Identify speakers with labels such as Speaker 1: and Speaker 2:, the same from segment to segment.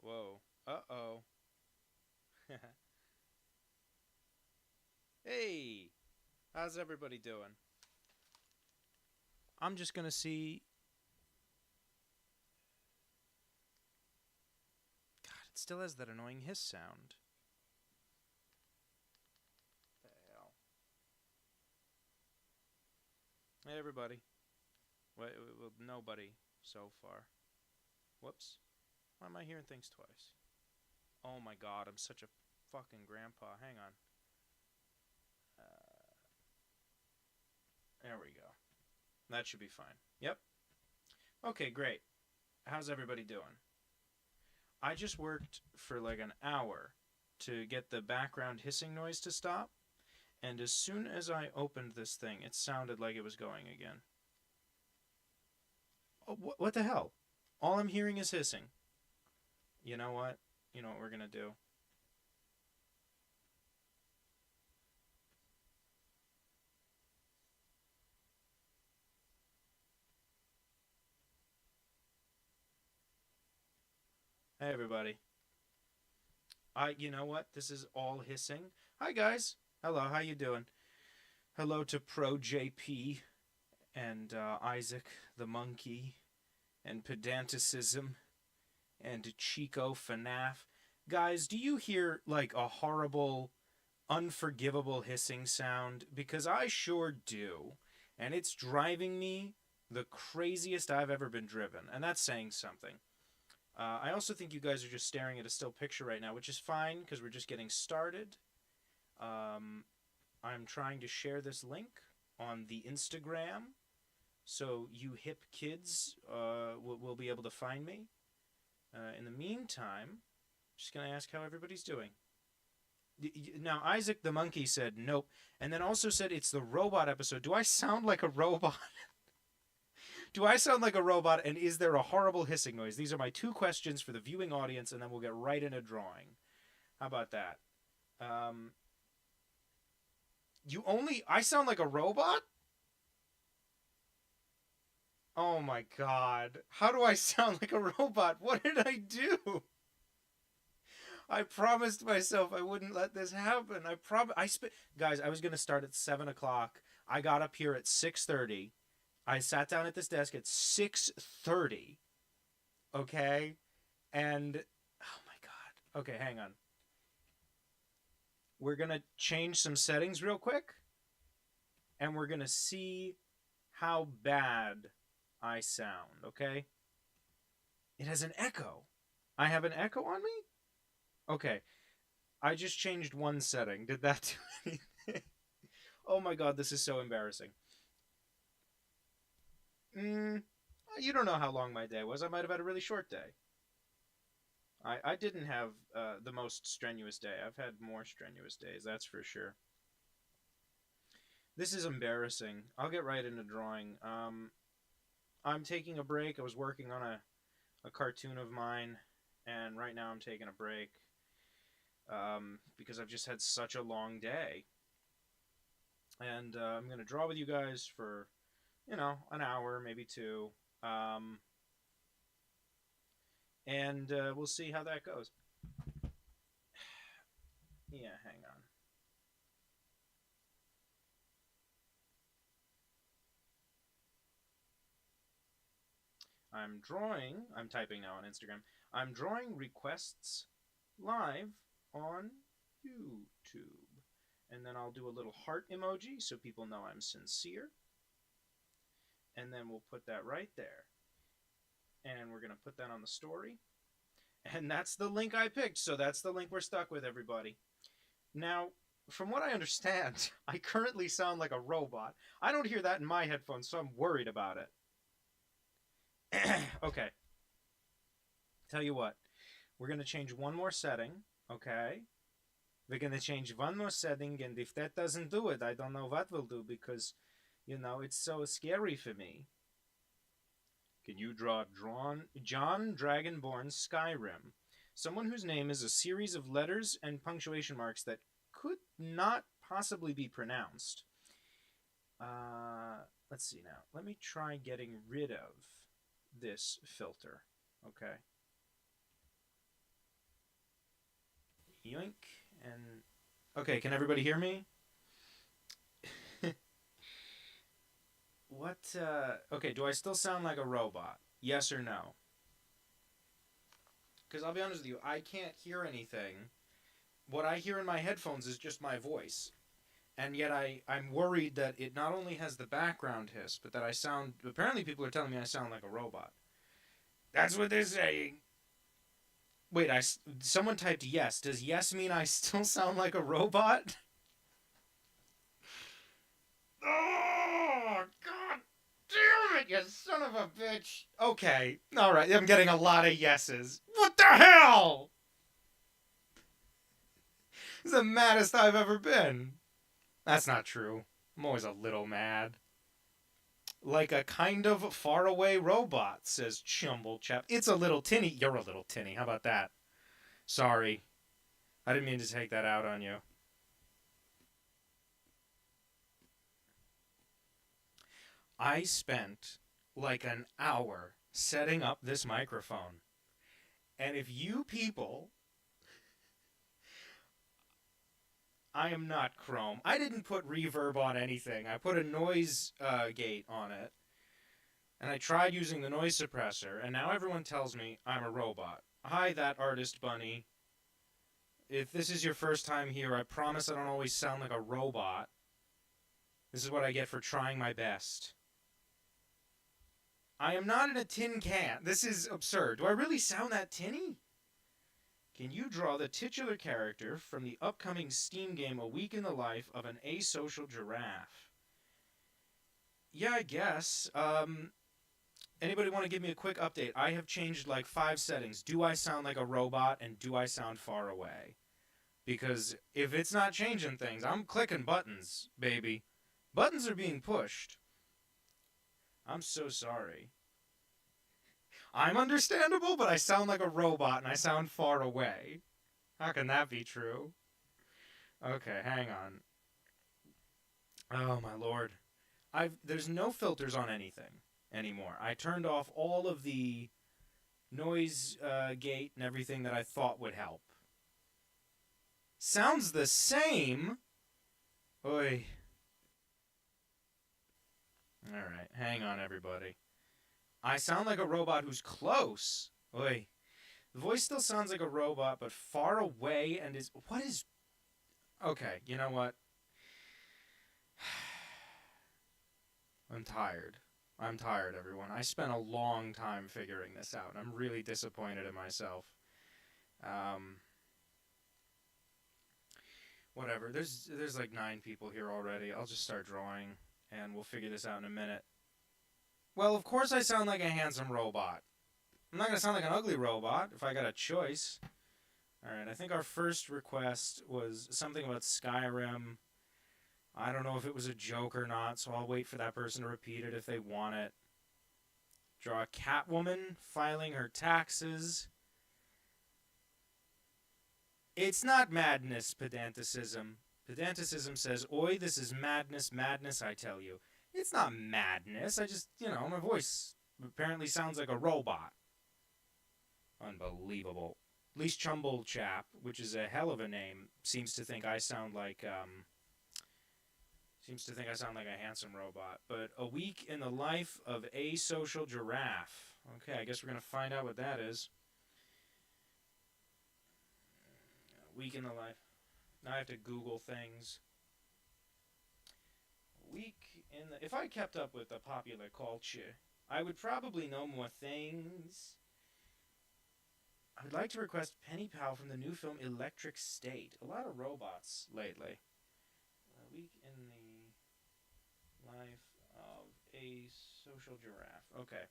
Speaker 1: Whoa. Uh-oh. Hey, how's everybody doing? I'm just gonna see. God, it still has that annoying hiss sound. What the hell? Hey, everybody. Well, nobody so far. Whoops. Why am I hearing things twice? Oh my god, I'm such a fucking grandpa. Hang on. Uh, there we go. That should be fine. Yep. Okay, great. How's everybody doing? I just worked for like an hour to get the background hissing noise to stop, and as soon as I opened this thing, it sounded like it was going again. Oh, what the hell? All I'm hearing is hissing. You know what? You know what we're gonna do? Hey, everybody. You know what? This is all hissing. Hi, guys. Hello, how you doing? Hello to Pro JP and Isaac the Monkey and Pedanticism and Chico FNAF. Guys, do you hear like a horrible, unforgivable hissing sound? Because I sure do. And it's driving me the craziest I've ever been driven. And that's saying something. I also think you guys are just staring at a still picture right now, which is fine because we're just getting started. Um, I'm trying to share this link on the Instagram so you hip kids will be able to find me. In the meantime, I'm just going to ask how everybody's doing. Now, Isaac the Monkey said nope, and then also said it's the robot episode. Do I sound like a robot? Do I sound like a robot, and is there a horrible hissing noise? These are my two questions for the viewing audience, and then we'll get right into drawing. How about that? Um, I sound like a robot? Oh my god. How do I sound like a robot? What did I do? I promised myself I wouldn't let this happen. Guys, I was gonna start at 7 o'clock. I got up here at 6:30. I sat down at this desk at 6:30. Okay? And oh my god. Okay, hang on. We're gonna change some settings real quick, and we're gonna see how bad I sound, okay? It has an echo. I have an echo on me? Okay. I just changed one setting. Did that do anything? Oh my god, this is so embarrassing. Mm, you don't know how long my day was. I might have had a really short day. I didn't have the most strenuous day. I've had more strenuous days, that's for sure. This is embarrassing. I'll get right into drawing. I'm taking a break. I was working on a cartoon of mine, and right now I'm taking a break because I've just had such a long day. And I'm going to draw with you guys for, an hour, maybe two. Um, and we'll see how that goes. Yeah, hang on. I'm typing now on Instagram. I'm drawing requests live on YouTube. And then I'll do a little heart emoji so people know I'm sincere. And then we'll put that right there. And we're going to put that on the story. And that's the link I picked. So that's the link we're stuck with, everybody. Now, from what I understand, I currently sound like a robot. I don't hear that in my headphones, so I'm worried about it. Okay. Tell you what, we're going to change one more setting, okay? We're going to change one more setting, and if that doesn't do it, I don't know what will do because, it's so scary for me. Can you draw John Dragonborn Skyrim? Someone whose name is a series of letters and punctuation marks that could not possibly be pronounced. Let's see now. Let me try getting rid of this filter. Okay. Yoink. And okay, can everybody hear me? What? Okay, do I still sound like a robot? Yes or no? Because I'll be honest with you, I can't hear anything. What I hear in my headphones is just my voice. And yet I'm worried that it not only has the background hiss, but that I sound... Apparently people are telling me I sound like a robot. That's what they're saying. Wait, someone typed yes. Does yes mean I still sound like a robot? Oh, God damn it, you son of a bitch. Okay, alright, I'm getting a lot of yeses. What the hell? This is the maddest I've ever been. That's not true. I'm always a little mad. Like a kind of faraway robot, says Chumblechap. It's a little tinny. You're a little tinny. How about that? Sorry. I didn't mean to take that out on you. I spent like an hour setting up this microphone. And if you people... I am not Chrome. I didn't put reverb on anything. I put a noise gate on it. And I tried using the noise suppressor, and now everyone tells me I'm a robot. Hi, that artist bunny. If this is your first time here, I promise I don't always sound like a robot. This is what I get for trying my best. I am not in a tin can. This is absurd. Do I really sound that tinny? Can you draw the titular character from the upcoming Steam game A Week in the Life of an Asocial Giraffe? Yeah, I guess. Anybody want to give me a quick update? I have changed like 5 settings. Do I sound like a robot, and do I sound far away? Because if it's not changing things, I'm clicking buttons, baby. Buttons are being pushed. I'm so sorry. I'm understandable, but I sound like a robot, and I sound far away. How can that be true? Okay, hang on. Oh, my lord. There's no filters on anything anymore. I turned off all of the noise gate and everything that I thought would help. Sounds the same. Oy. Alright, hang on, everybody. I sound like a robot who's close. Oy. The voice still sounds like a robot, but far away and is... What is... Okay, you know what? I'm tired. I'm tired, everyone. I spent a long time figuring this out, and I'm really disappointed in myself. Whatever. There's like 9 people here already. I'll just start drawing, and we'll figure this out in a minute. Well, of course I sound like a handsome robot. I'm not going to sound like an ugly robot if I got a choice. Alright, I think our first request was something about Skyrim. I don't know if it was a joke or not, so I'll wait for that person to repeat it if they want it. Draw a Catwoman filing her taxes. It's not madness, pedanticism. Pedanticism says, oi, this is madness, madness, I tell you. It's not madness, I just, my voice apparently sounds like a robot. Unbelievable. At least Chumblechap, which is a hell of a name, seems to think I sound like a handsome robot. But A Week in the Life of Asocial Giraffe. Okay, I guess we're going to find out what that is. A Week in the Life. Now I have to Google things. If I kept up with the popular culture, I would probably know more things. I would like to request Penny Powell from the new film Electric State. A lot of robots lately. A Week in the Life of a Social Giraffe. Okay.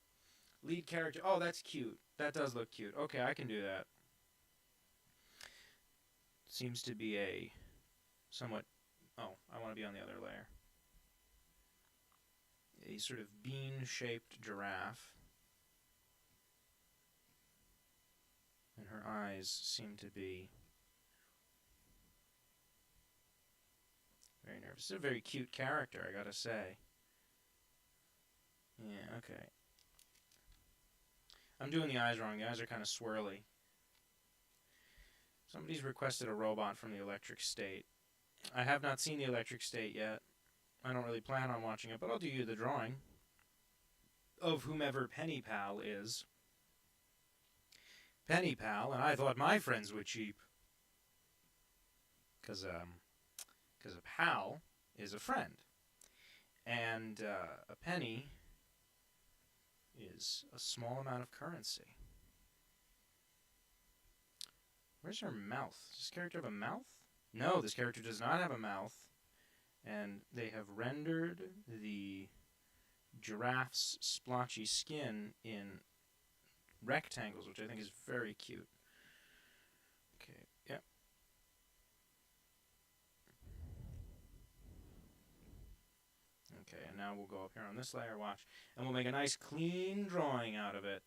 Speaker 1: Lead character. Oh, that's cute. That does look cute. Okay, I can do that. Seems to be a somewhat... Oh, I want to be on the other layer. A sort of bean-shaped giraffe. And her eyes seem to be very nervous. It's a very cute character, I gotta say. Yeah, okay. I'm doing the eyes wrong. The eyes are kind of swirly. Somebody's requested a robot from the Electric State. I have not seen the Electric State yet. I don't really plan on watching it, but I'll do you the drawing of whomever Penny Pal is. Penny Pal, and I thought my friends were cheap. Because a pal is a friend. And a penny is a small amount of currency. Where's her mouth? Does this character have a mouth? No, this character does not have a mouth. And they have rendered the giraffe's splotchy skin in rectangles, which I think is very cute. Okay, yep. Okay, and now we'll go up here on this layer, watch, and we'll make a nice clean drawing out of it.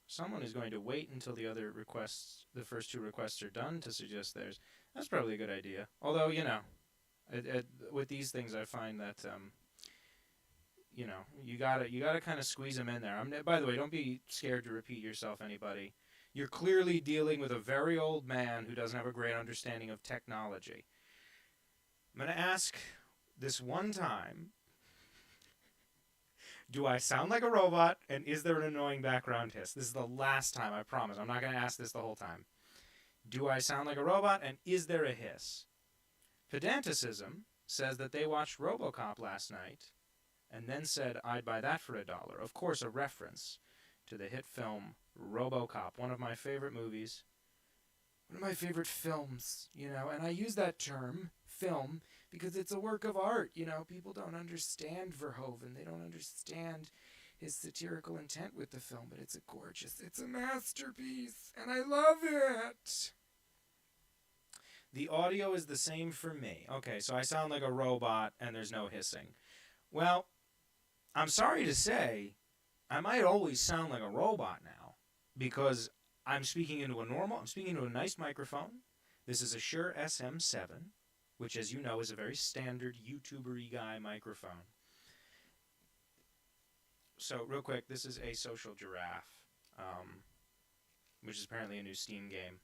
Speaker 1: Someone is going to wait until the other requests, the first two requests are done to suggest theirs. That's probably a good idea. Although, you know, with these things I find that, you know, you gotta kind of squeeze them in there. By the way, don't be scared to repeat yourself, anybody. You're clearly dealing with a very old man who doesn't have a great understanding of technology. I'm going to ask this one time, do I sound like a robot, and is there an annoying background hiss? This is the last time, I promise. I'm not going to ask this the whole time. Do I sound like a robot, and is there a hiss? Pedanticism says that they watched RoboCop last night, and then said, I'd buy that for $1. Of course, a reference to the hit film RoboCop, one of my favorite movies. One of my favorite films, you know, and I use that term, film, because it's a work of art. You know, people don't understand Verhoeven. They don't understand his satirical intent with the film, but it's a masterpiece, and I love it. The audio is the same for me. Okay, so I sound like a robot, and there's no hissing. Well, I'm sorry to say, I might always sound like a robot now, because I'm speaking into a nice microphone. This is a Shure SM7. Which, as you know, is a very standard YouTuber-y guy microphone. So, real quick, this is A Social Giraffe, which is apparently a new Steam game.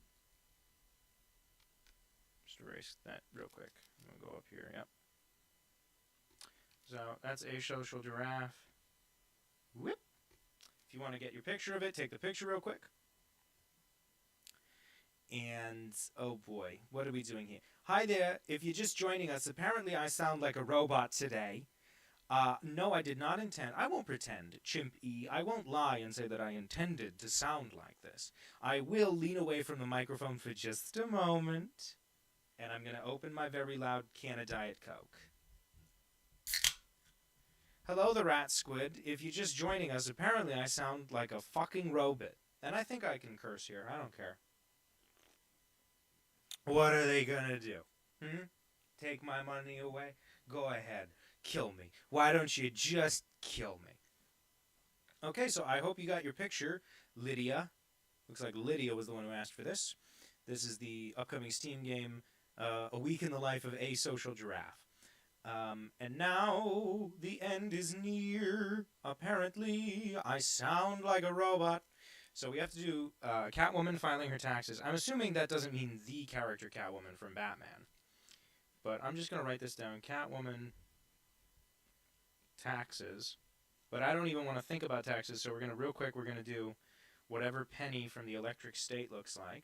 Speaker 1: Just erase that real quick. I'm going to go up here, yep. So, that's A Social Giraffe. Whoop! If you want to get your picture of it, take the picture real quick. And, oh boy, what are we doing here? Hi there, if you're just joining us, apparently I sound like a robot today. No, I did not intend. I won't pretend, Chimp-E. I won't lie and say that I intended to sound like this. I will lean away from the microphone for just a moment, and I'm going to open my very loud can of Diet Coke. Hello, the rat squid. If you're just joining us, apparently I sound like a fucking robot. And I think I can curse here. I don't care. What are they gonna do? Take my money away? Go ahead. Kill me. Why don't you just kill me? Okay, so I hope you got your picture, Lydia. Looks like Lydia was the one who asked for this. This is the upcoming Steam game, A Week in the Life of A Social Giraffe. And now the end is near. Apparently, I sound like a robot. So we have to do Catwoman filing her taxes. I'm assuming that doesn't mean the character Catwoman from Batman. But I'm just going to write this down. Catwoman taxes. But I don't even want to think about taxes, so we're going to do whatever Penny from the Electric State looks like.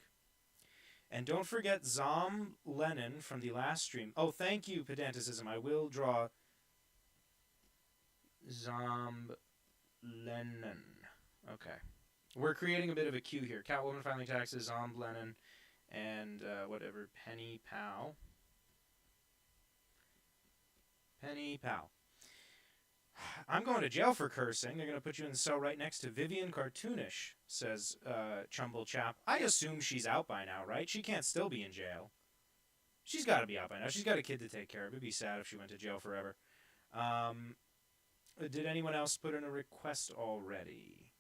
Speaker 1: And don't forget Zom Lennon from the last stream. Oh, thank you, Pedanticism. I will draw Zom Lennon. Okay. We're creating a bit of a queue here. Catwoman filing taxes, Zom Lennon, and whatever, Penny Pal. Penny Pal. I'm going to jail for cursing. They're going to put you in the cell right next to Vivian Cartoonish, says Chumble Chap. I assume she's out by now, right? She can't still be in jail. She's got to be out by now. She's got a kid to take care of. It'd be sad if she went to jail forever. Did anyone else put in a request already?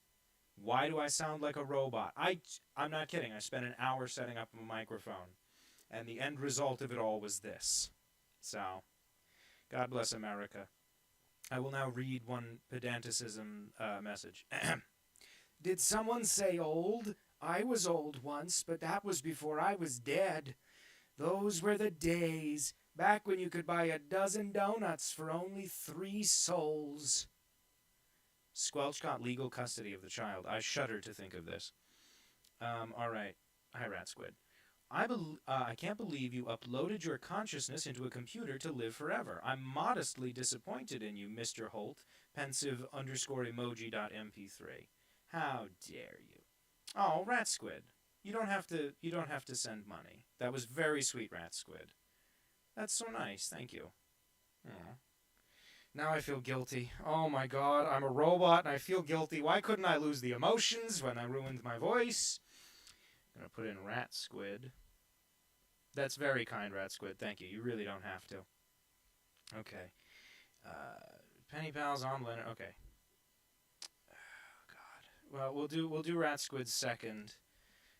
Speaker 1: Why do I sound like a robot? I'm not kidding. I spent an hour setting up a microphone, and the end result of it all was this. So, God bless America. I will now read one pedanticism message. Did someone say old? I was old once, but that was before I was dead. Those were the days, back when you could buy a dozen donuts for only 3 souls. Squelch got legal custody of the child. I shudder to think of this. Alright. Hi, Rat Squid. I can't believe you uploaded your consciousness into a computer to live forever. I'm modestly disappointed in you, Mr. Holt. Pensive underscore emoji.mp3. How dare you? Oh, Rat Squid. You don't have to send money. That was very sweet, Rat Squid. That's so nice. Thank you. Aww. Now I feel guilty. Oh my god, I'm a robot and I feel guilty. Why couldn't I lose the emotions when I ruined my voice? I'm gonna put in Rat Squid. That's very kind, Rat Squid. Thank you. You really don't have to. Okay. Penny Pals on Leonard. Okay. Oh god. Well, we'll do Rat Squid second.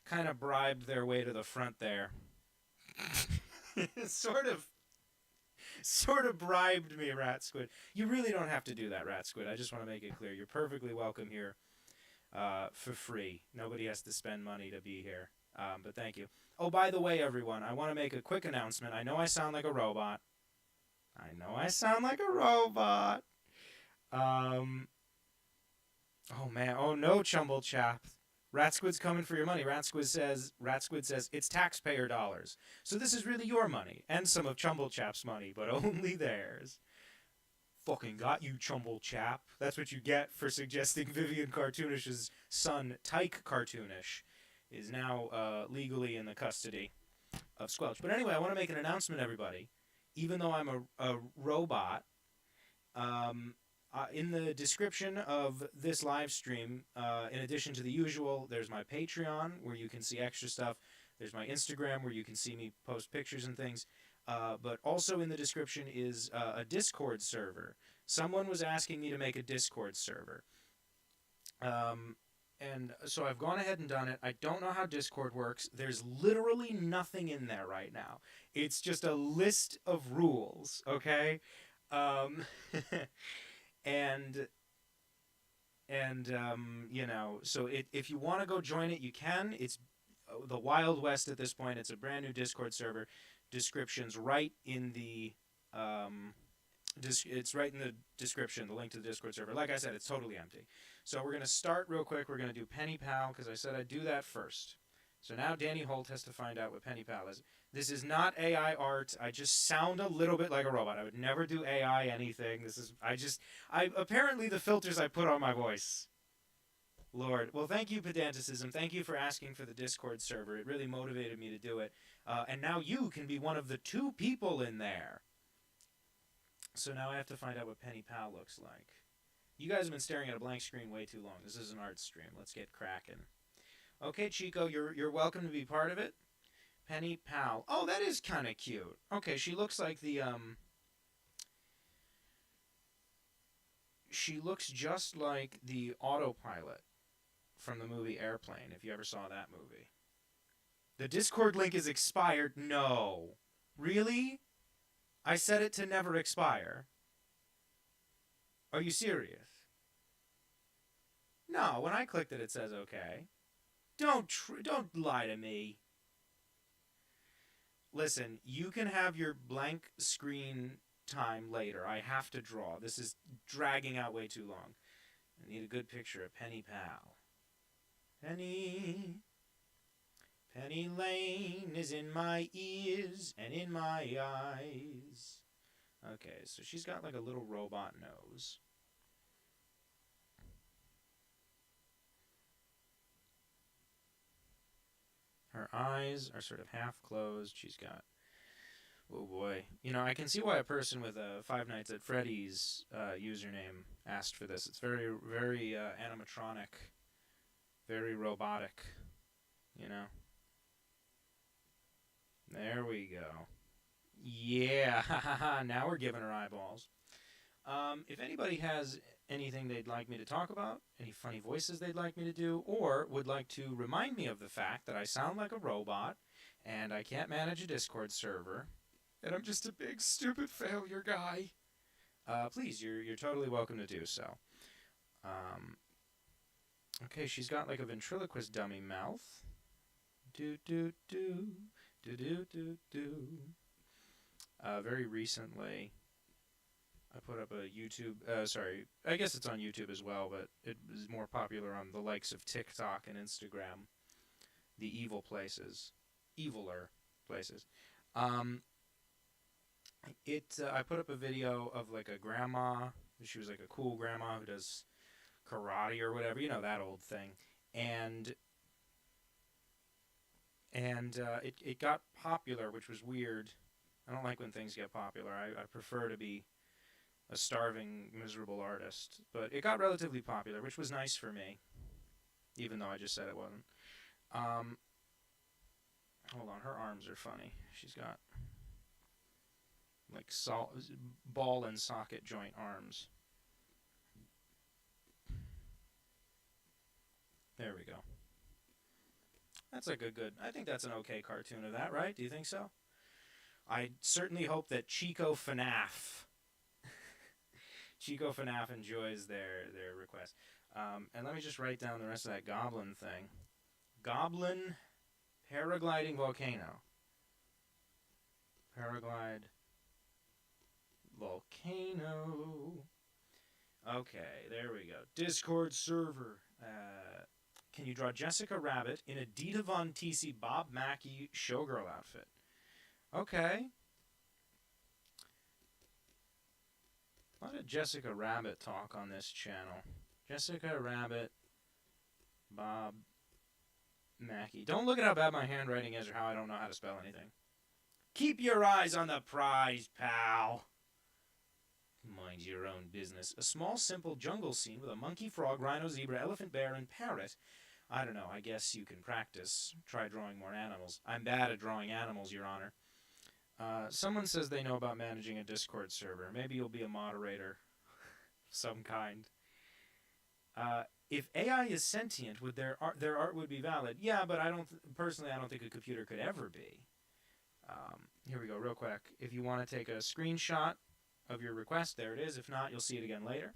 Speaker 1: Kind of bribed their way to the front there. sort of bribed me, Rat Squid. You really don't have to do that, Rat Squid. I just want to make it clear. You're perfectly welcome here for free. Nobody has to spend money to be here. But thank you. Oh, by the way, everyone, I want to make a quick announcement. I know I sound like a robot. Oh, man. Oh, no, Chumble Chap. Rat Squid's coming for your money. Rat Squid says it's taxpayer dollars. So this is really your money, and some of Chumble Chap's money, but only theirs. Fucking got you, Chumble Chap. That's what you get for suggesting Vivian Cartoonish's son, Tyke Cartoonish, is now legally in the custody of Squelch. But anyway, I want to make an announcement, everybody. Even though I'm a robot, in the description of this live stream, in addition to the usual, there's my Patreon, where you can see extra stuff. There's my Instagram, where you can see me post pictures and things. But also in the description is a Discord server. Someone was asking me to make a Discord server. And so I've gone ahead and done it. I don't know how Discord works. There's literally nothing in there right now. It's just a list of rules, okay? And you know, so if you want to go join it, you can. It's the Wild West at this point. It's a brand new Discord server. Description's right in the it's right in the description, the link to the Discord server. Like I said, it's totally empty. So we're going to start real quick. We're going to do Penny Pal, because I said I'd do that first. So now Danny Holt has to find out what Penny Pal is. This is not AI art. I just sound a little bit like a robot. I would never do AI anything. Apparently the filters I put on my voice. Lord. Well, thank you, Pedanticism. Thank you for asking for the Discord server. It really motivated me to do it. And now you can be one of the 2 people in there. So now I have to find out what Penny Pal looks like. You guys have been staring at a blank screen way too long. This is an art stream. Let's get cracking. Okay, Chico, you're welcome to be part of it. Penny Pal. Oh, that is kind of cute. Okay, she looks like the she looks just like the autopilot from the movie Airplane, if you ever saw that movie. The Discord link is expired. No. Really? I set it to never expire. Are you serious? No, when I clicked it, it says okay. Don't lie to me. Listen, you can have your blank screen time later. I have to draw. This is dragging out way too long. I need a good picture of Penny Pal. Penny Lane is in my ears and in my eyes. Okay, so she's got like a little robot nose. Her eyes are sort of half closed. She's got... Oh boy. You know, I can see why a person with a Five Nights at Freddy's username asked for this. It's very, very animatronic. Very robotic. You know? There we go. Yeah, now we're giving her eyeballs. If anybody has anything they'd like me to talk about, any funny voices they'd like me to do, or would like to remind me of the fact that I sound like a robot, and I can't manage a Discord server, and I'm just a big, stupid failure guy, please, you're totally welcome to do so. Okay, she's got like a ventriloquist dummy mouth. Do do do do do do do. Very recently, I put up a YouTube. Sorry, I guess it's on YouTube as well, but it is more popular on the likes of TikTok and Instagram. The eviler places. Um, I put up a video of like a grandma. She was like a cool grandma who does karate or whatever, that old thing, and it got popular, which was weird. I don't like when things get popular. I prefer to be a starving, miserable artist, but it got relatively popular, which was nice for me, even though I just said it wasn't. Hold on, her arms are funny. She's got like ball and socket joint arms. There we go. That's like a good. I think that's an okay cartoon of that, right? Do you think so? I certainly hope that Chico FNAF enjoys their request. And let me just write down the rest of that goblin thing. Goblin paragliding volcano. Paraglide volcano. Okay, there we go. Discord server. Can you draw Jessica Rabbit in a Dita Von Teese Bob Mackie showgirl outfit? Okay. A lot of Jessica Rabbit talk on this channel. Jessica Rabbit, Bob Mackie. Don't look at how bad my handwriting is or how I don't know how to spell anything. Keep your eyes on the prize, pal. Mind your own business. A small, simple jungle scene with a monkey, frog, rhino, zebra, elephant, bear, and parrot. I don't know. I guess you can practice. Try drawing more animals. I'm bad at drawing animals, Your Honor. Someone says they know about managing a Discord server. Maybe you'll be a moderator of some kind. If AI is sentient, would their art would be valid? Yeah, but I don't think a computer could ever be. Here we go, real quick. If you want to take a screenshot of your request, there it is. If not, you'll see it again later.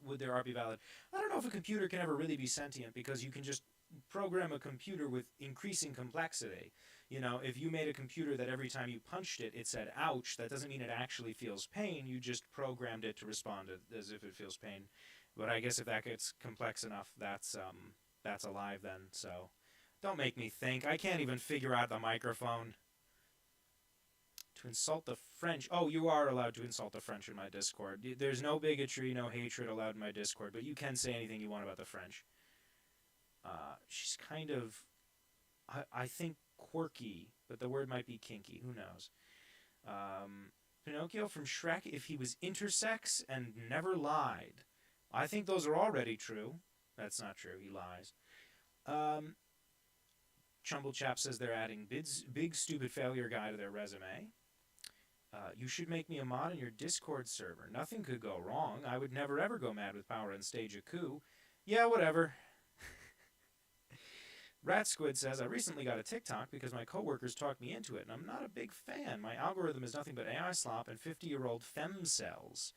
Speaker 1: Would their art be valid? I don't know if a computer can ever really be sentient, because you can just program a computer with increasing complexity. If you made a computer that every time you punched it, it said ouch, that doesn't mean it actually feels pain. You just programmed it to respond as if it feels pain. But I guess if that gets complex enough, that's alive then. So don't make me think. I can't even figure out the microphone. To insult the French. Oh, you are allowed to insult the French in my Discord. There's no bigotry, no hatred allowed in my Discord, but you can say anything you want about the French. She's kind of, I think, quirky, but the word might be kinky. Who knows? Pinocchio from Shrek, if he was intersex and never lied. I think those are already true. That's not true. He lies. Chumblechap says they're adding big stupid failure guy to their resume. You should make me a mod in your Discord server. Nothing could go wrong. I would never ever go mad with power and stage a coup. Yeah, whatever. Rat Squid says, I recently got a TikTok because my coworkers talked me into it, and I'm not a big fan. My algorithm is nothing but AI slop and 50-year-old femcells.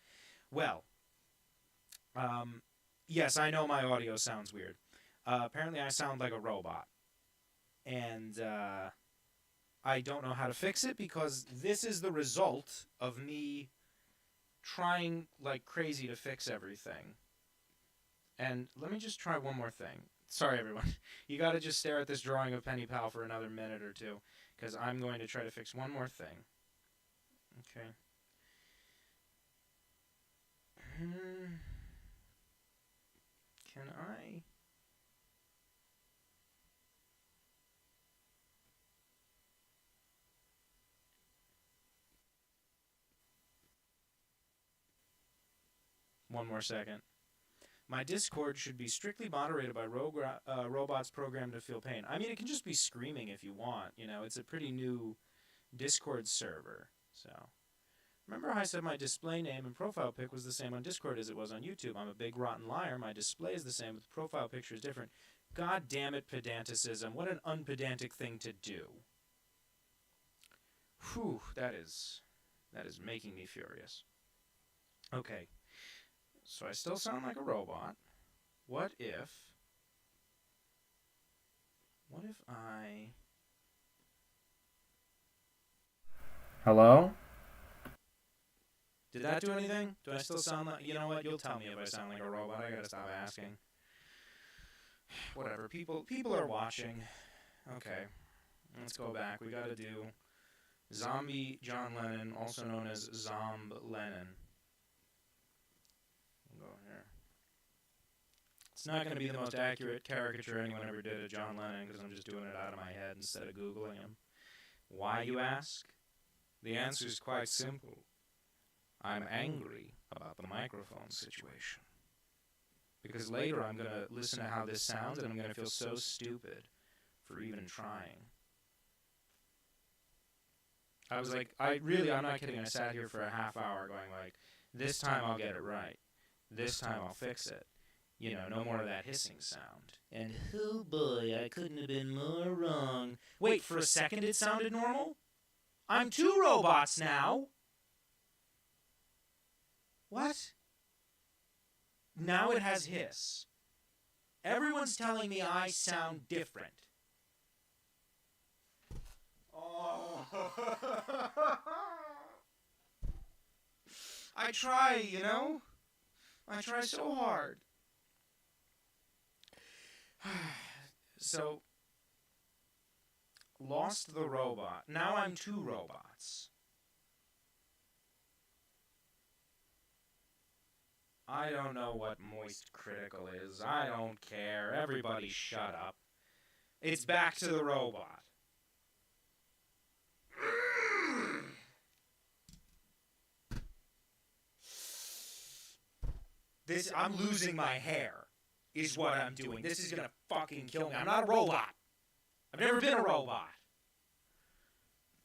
Speaker 1: Well, yes, I know my audio sounds weird. Apparently I sound like a robot. And I don't know how to fix it, because this is the result of me trying like crazy to fix everything. And let me just try one more thing. Sorry, everyone. You got to just stare at this drawing of Penny Pal for another minute or two, because I'm going to try to fix one more thing. Okay. Can I... One more second. My Discord should be strictly moderated by robots programmed to feel pain. I mean, it can just be screaming if you want. It's a pretty new Discord server. So, remember how I said my display name and profile pic was the same on Discord as it was on YouTube? I'm a big rotten liar. My display is the same, but the profile picture is different. God damn it, pedanticism. What an unpedantic thing to do. Whew, that is making me furious. Okay. So I still sound like a robot. What if I... Hello? Did that do anything? Do I still sound like... You know what? You'll tell me if I sound like a robot. I gotta stop asking. Whatever. People are watching. Okay. Let's go back. We gotta do Zombie John Lennon, also known as Zomb Lennon. We'll go here. It's not going to be the most accurate caricature anyone ever did of John Lennon because I'm just doing it out of my head instead of Googling him. Why, you ask? The answer is quite simple. I'm angry about the microphone situation. Because later I'm going to listen to how this sounds and I'm going to feel so stupid for even trying. I was like, I'm not kidding, I sat here for a half hour going like, this time I'll get it right. This time I'll fix it. You know, no more of that hissing sound. And oh boy, I couldn't have been more wrong. Wait, for a second it sounded normal? I'm two robots now! What? Now it has hiss. Everyone's telling me I sound different. Oh. I try, you know? I try so hard. So, lost the robot. Now I'm two robots. I don't know what moist critical is. I don't care. Everybody shut up. It's back to the robot. I'm losing my hair, is what I'm doing. This is gonna fucking kill me. I'm not a robot. I've never been a robot.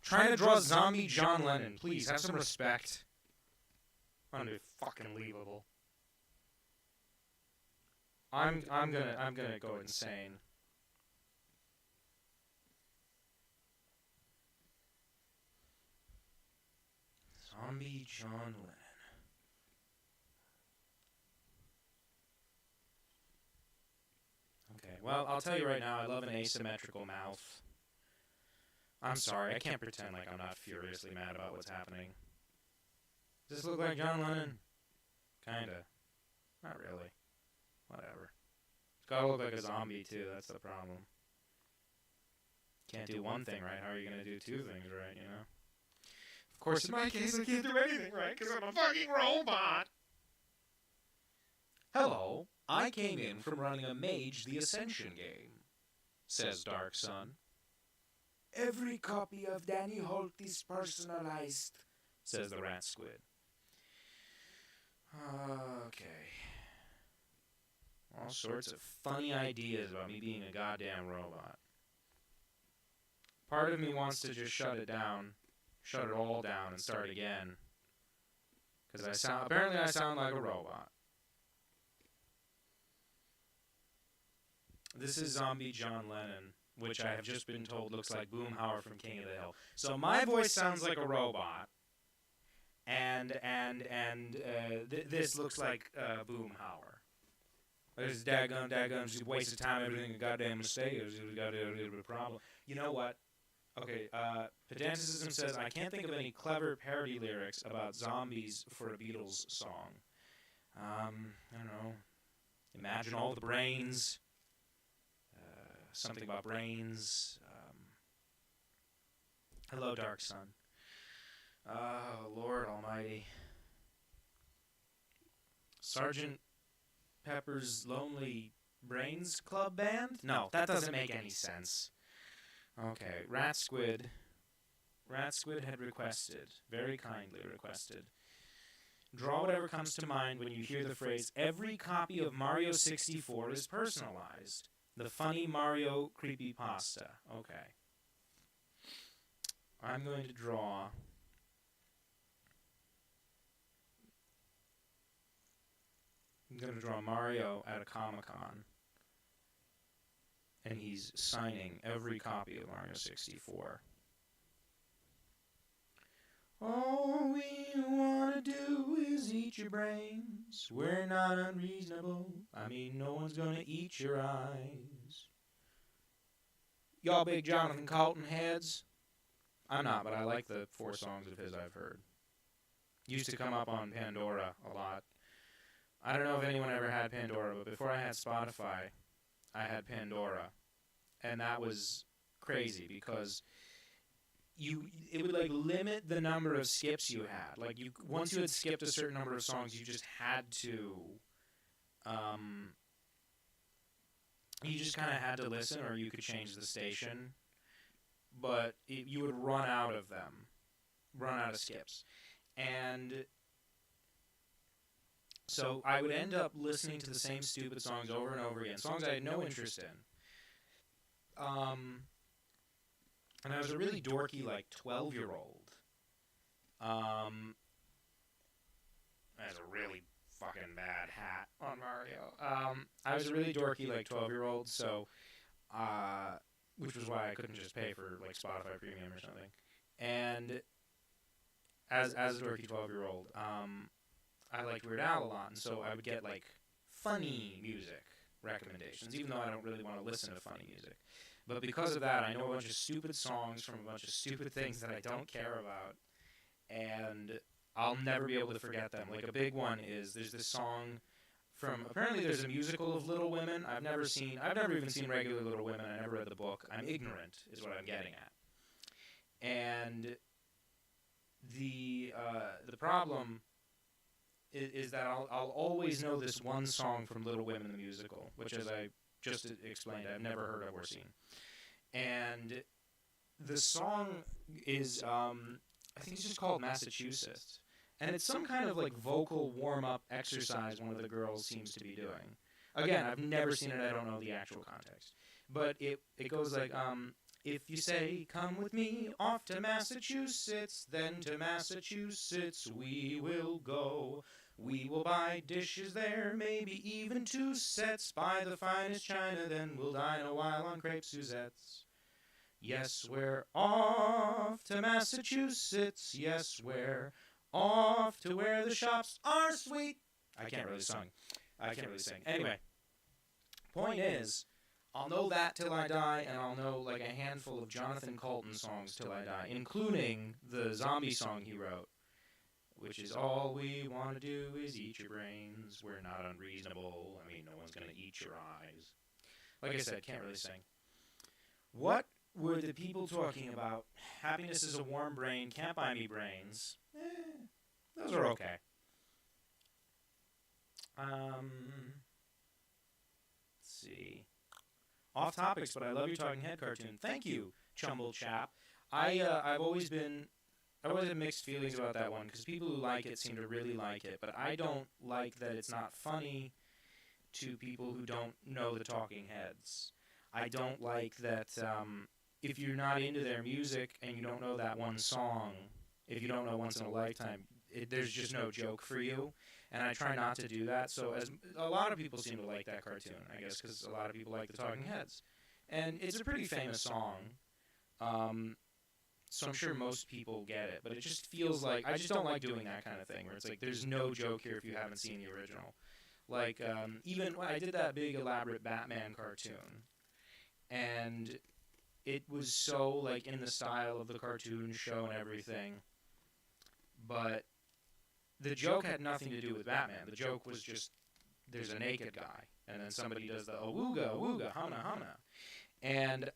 Speaker 1: Trying to draw zombie John Lennon. Please, have some respect. Unfucking-believable. I'm gonna go insane. Zombie John Lennon. Okay, well, I'll tell you right now, I love an asymmetrical mouth. I'm sorry, I can't pretend like I'm not furiously mad about what's happening. Does this look like John Lennon? Kinda. Not really. Whatever. It's gotta look like a zombie, too, that's the problem. Can't do one thing right, how are you gonna do two things right, you know? Of course, in my case, I can't do anything right, because I'm a fucking robot! Hello, I came in from running a Mage the Ascension game, says Dark Sun. Every copy of Danny Holt is personalized, says the Rat Squid. Okay. All sorts of funny ideas about me being a goddamn robot. Part of me wants to just shut it all down and start again. Because apparently I sound like a robot. This is Zombie John Lennon, which I have just been told looks like Boomhauer from King of the Hill. So my voice sounds like a robot, and this looks like Boomhauer. This is daggone, just a waste of time, everything a goddamn mistake. It was a problem. You know what? Okay, Pedanticism says, I can't think of any clever parody lyrics about zombies for a Beatles song. I don't know. Imagine all the brains. Something about brains. Hello, Dark Sun. Oh, Lord Almighty. Sergeant Pepper's Lonely Brains Club Band? No, that doesn't make any sense. Okay, Rat Squid had requested, very kindly requested, draw whatever comes to mind when you hear the phrase, every copy of Mario 64 is personalized. The funny Mario creepypasta. Okay. I'm going to draw Mario at a Comic-Con. And he's signing every copy of Mario 64. All we wanna do is eat your brains. We're not unreasonable. I mean, no one's gonna eat your eyes. Y'all big Jonathan Colton heads? I'm not, but I like the 4 songs of his I've heard. Used to come up on Pandora a lot. I don't know if anyone ever had Pandora, but before I had Spotify, I had Pandora. And that was crazy because it would like limit the number of skips you had. Like once you had skipped a certain number of songs, you just had to you just kind of had to listen, or you could change the station. But you would run out of them, run out of skips. And so I would end up listening to the same stupid songs over and over again, songs I had no interest in. And I was a really dorky, like, 12-year-old. That's a really fucking bad hat on Mario. I was a really dorky, like, 12-year-old, so, which was why I couldn't just pay for, like, Spotify Premium or something. And as a dorky 12-year-old, I liked Weird Al a lot, and so I would get, like, funny music recommendations, even though I don't really want to listen to funny music. But because of that, I know a bunch of stupid songs from a bunch of stupid things that I don't care about, and I'll never be able to forget them. Like, a big one is, there's this song from, apparently there's a musical of Little Women. I've never even seen regular Little Women. I never read the book. I'm ignorant, is what I'm getting at. And the problem is that I'll always know this one song from Little Women the musical, which, as I just explained, I've never heard of or seen. And the song is, I think it's just called Massachusetts. And it's some kind of, like, vocal warm-up exercise one of the girls seems to be doing. Again, I've never seen it, I don't know the actual context. But it goes like, if you say, come with me off to Massachusetts, then to Massachusetts we will go. We will buy dishes there, maybe even 2 sets. Buy the finest china, then we'll dine a while on crepe Suzettes. Yes, we're off to Massachusetts. Yes, we're off to where the shops are sweet. I can't really sing. Anyway, point is, I'll know that till I die, and I'll know like a handful of Jonathan Colton songs till I die, including the zombie song he wrote, which is all we want to do is eat your brains. We're not unreasonable. I mean, no one's going to eat your eyes. Like I said, can't really sing. What were the people talking about? Happiness is a warm brain. Can't buy me brains. Those are okay. Let's see. Off topics, but I love your Talking Head cartoon. Thank you, Chumble Chap. I've always had mixed feelings about that one, because people who like it seem to really like it, but I don't like that it's not funny to people who don't know the Talking Heads. I don't like that if you're not into their music and you don't know that one song, if you don't know Once in a Lifetime, there's just no joke for you, and I try not to do that. So as a lot of people seem to like that cartoon, I guess, because a lot of people like the Talking Heads, and it's a pretty famous song. So I'm sure most people get it, but it just feels like, I just don't like doing that kind of thing, where it's like, there's no joke here if you haven't seen the original. Like, even when I did that big elaborate Batman cartoon, and it was so, like, in the style of the cartoon show and everything, but the joke had nothing to do with Batman. The joke was just, there's a naked guy, and then somebody does the awooga, awooga, hana, hana. And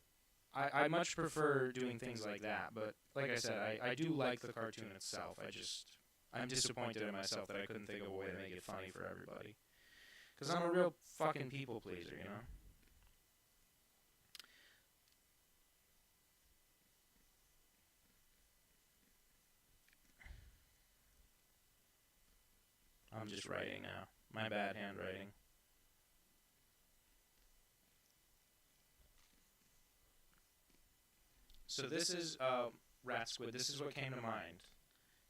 Speaker 1: I much prefer doing things like that, but like I said, I do like the cartoon itself. I'm disappointed in myself that I couldn't think of a way to make it funny for everybody. Because I'm a real fucking people pleaser, you know? I'm just writing now. My bad handwriting. So this is Rat Squid. This is what came to mind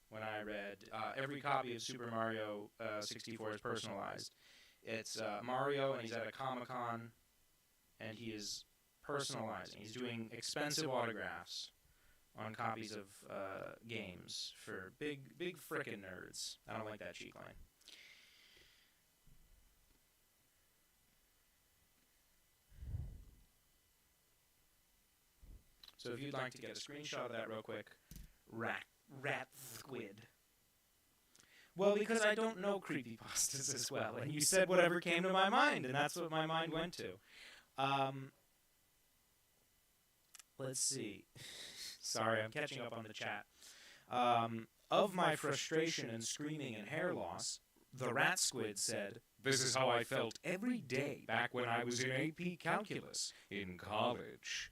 Speaker 1: when I read every copy of Super Mario 64 is personalized. It's Mario, and he's at a Comic-Con, and he is personalizing. He's doing expensive autographs on copies of games for big frickin' nerds. I don't like that cheap line. So if you'd like to get a screenshot of that real quick, rat squid. Well, because I don't know creepypastas as well, and you said whatever came to my mind, and that's what my mind went to. Let's see. Sorry, I'm catching up on the chat. Of my frustration and screaming and hair loss, the rat squid said, "This is how I felt every day back when I was in AP Calculus in college."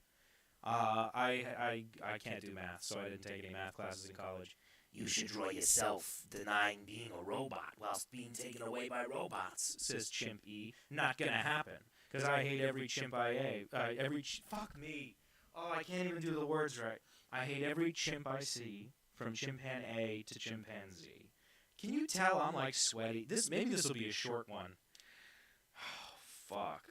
Speaker 1: I can't do math, so I didn't take any math classes in college.
Speaker 2: You should draw yourself denying being a robot whilst being taken away by robots,
Speaker 1: says Chimp E. Not gonna happen, because I hate every chimp fuck me. Oh, I can't even do the words right. I hate every chimp I see, from chimpan A to chimpanzee. Can you tell I'm like sweaty? Maybe this will be a short one. Oh, fuck.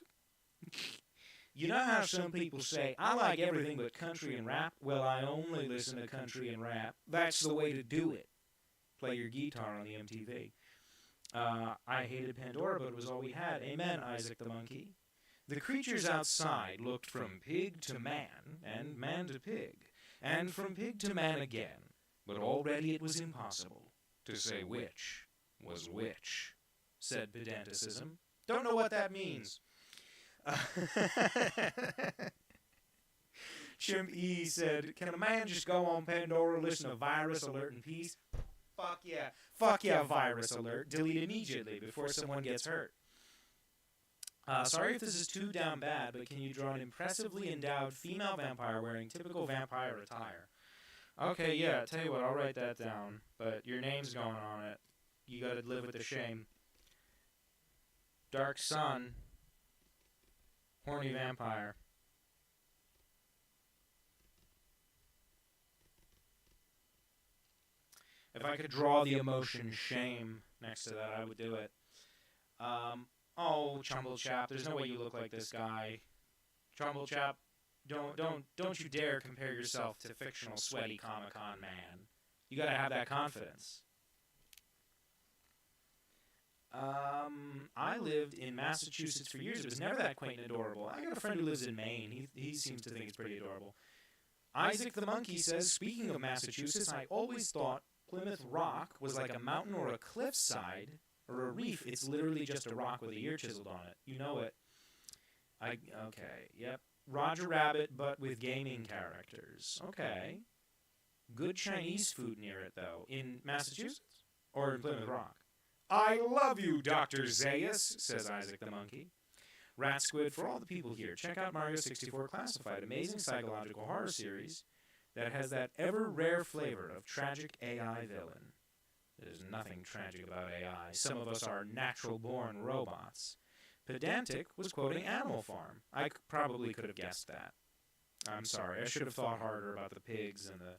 Speaker 1: You know how some people say, I like everything but country and rap? Well, I only listen to country and rap. That's the way to do it. Play your guitar on the MTV. I hated Pandora, but it was all we had. Amen, Isaac the monkey. The creatures outside looked from pig to man, and man to pig, and from pig to man again. But already it was impossible to say which was which, said pedanticism. Don't know what that means. Chimp E said, "Can a man just go on Pandora, listen to Virus Alert in peace?" Fuck yeah. Fuck yeah, Virus Alert. Delete immediately before someone gets hurt. Sorry if this is too damn bad, but can you draw an impressively endowed female vampire wearing typical vampire attire? Okay, yeah, tell you what, I'll write that down. But your name's going on it. You gotta live with the shame. Dark Sun. Horny vampire. If I could draw the emotion shame next to that, I would do it. Oh, Chumble Chap, there's no way you look like this guy. Chumble Chap, don't you dare compare yourself to fictional sweaty Comic-Con man. You gotta have that confidence. I lived in Massachusetts for years. It was never that quaint and adorable. I got a friend who lives in Maine. He seems to think it's pretty adorable. Isaac the Monkey says, speaking of Massachusetts, I always thought Plymouth Rock was like a mountain or a cliffside or a reef. It's literally just a rock with a ear chiseled on it. You know it. Okay, yep. Roger Rabbit, but with gaming characters. Okay. Good Chinese food near it, though. In Massachusetts? Or in Plymouth Rock? I love you, Dr. Zaius, says Isaac the Monkey. Rat Squid, for all the people here, check out Mario 64 Classified, amazing psychological horror series that has that ever-rare flavor of tragic AI villain. There's nothing tragic about AI. Some of us are natural-born robots. Pedantic was quoting Animal Farm. I probably could have guessed that. I'm sorry. I should have thought harder about the pigs and the,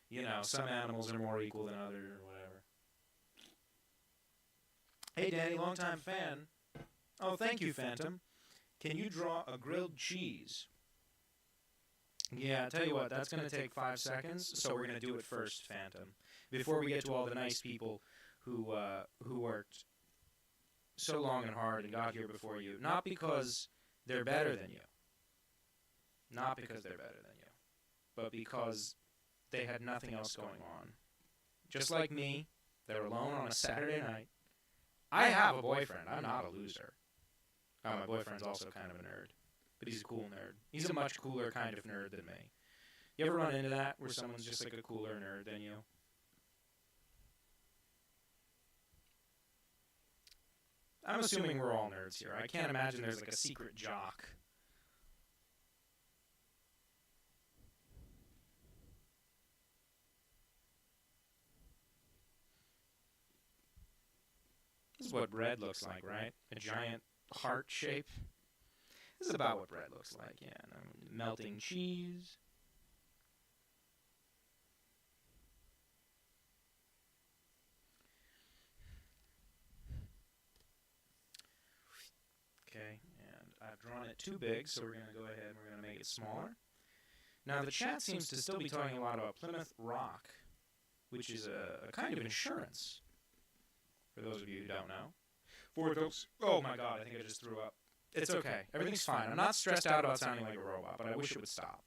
Speaker 1: you know, some animals are more equal than others or whatever. Hey, Danny, longtime fan. Oh, thank you, Phantom. Can you draw a grilled cheese? Yeah, I tell you what, that's going to take 5 seconds, so we're going to do it first, Phantom. Before we get to all the nice people who worked so long and hard and got here before you. Not because they're better than you. Not because they're better than you. But because they had nothing else going on. Just like me, they were alone on a Saturday night. I have a boyfriend. I'm not a loser. My boyfriend's also kind of a nerd. But he's a cool nerd. He's a much cooler kind of nerd than me. You ever run into that where someone's just like a cooler nerd than you? I'm assuming we're all nerds here. I can't imagine there's like a secret jock. This is what bread looks like, right? A giant heart shape. This is about what bread looks like, yeah. Melting cheese. Okay, and I've drawn it too big, so we're going to go ahead and we're going to make it smaller. Now, the chat seems to still be talking a lot about Plymouth Rock, which is a kind of insurance, for those of you who don't know. For those... Oh my god, I think I just threw up. It's okay. Everything's fine. I'm not stressed out about sounding like a robot, but I wish it would stop.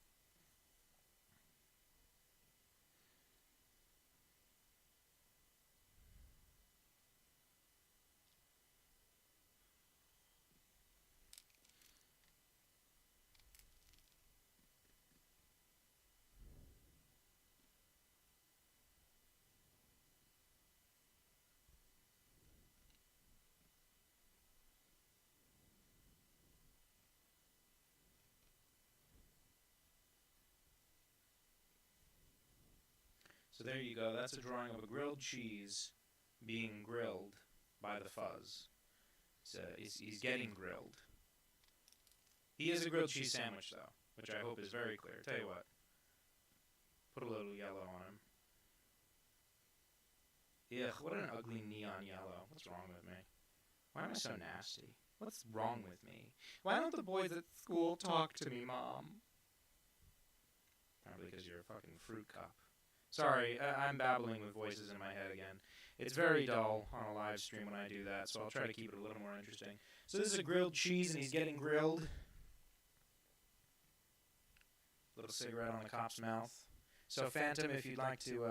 Speaker 1: So there you go. That's a drawing of a grilled cheese being grilled by the fuzz. He's getting grilled. He is a grilled cheese sandwich, though, which I hope is very clear. Tell you what. Put a little yellow on him. Ugh, what an ugly neon yellow. What's wrong with me? Why am I so nasty? What's wrong with me? Why don't the boys at school talk to me, Mom? Probably because you're a fucking fruit cup. Sorry, I'm babbling with voices in my head again. It's very dull on a live stream when I do that, so I'll try to keep it a little more interesting. So this is a grilled cheese, and he's getting grilled. Little cigarette on the cop's mouth. So Phantom, if you'd like to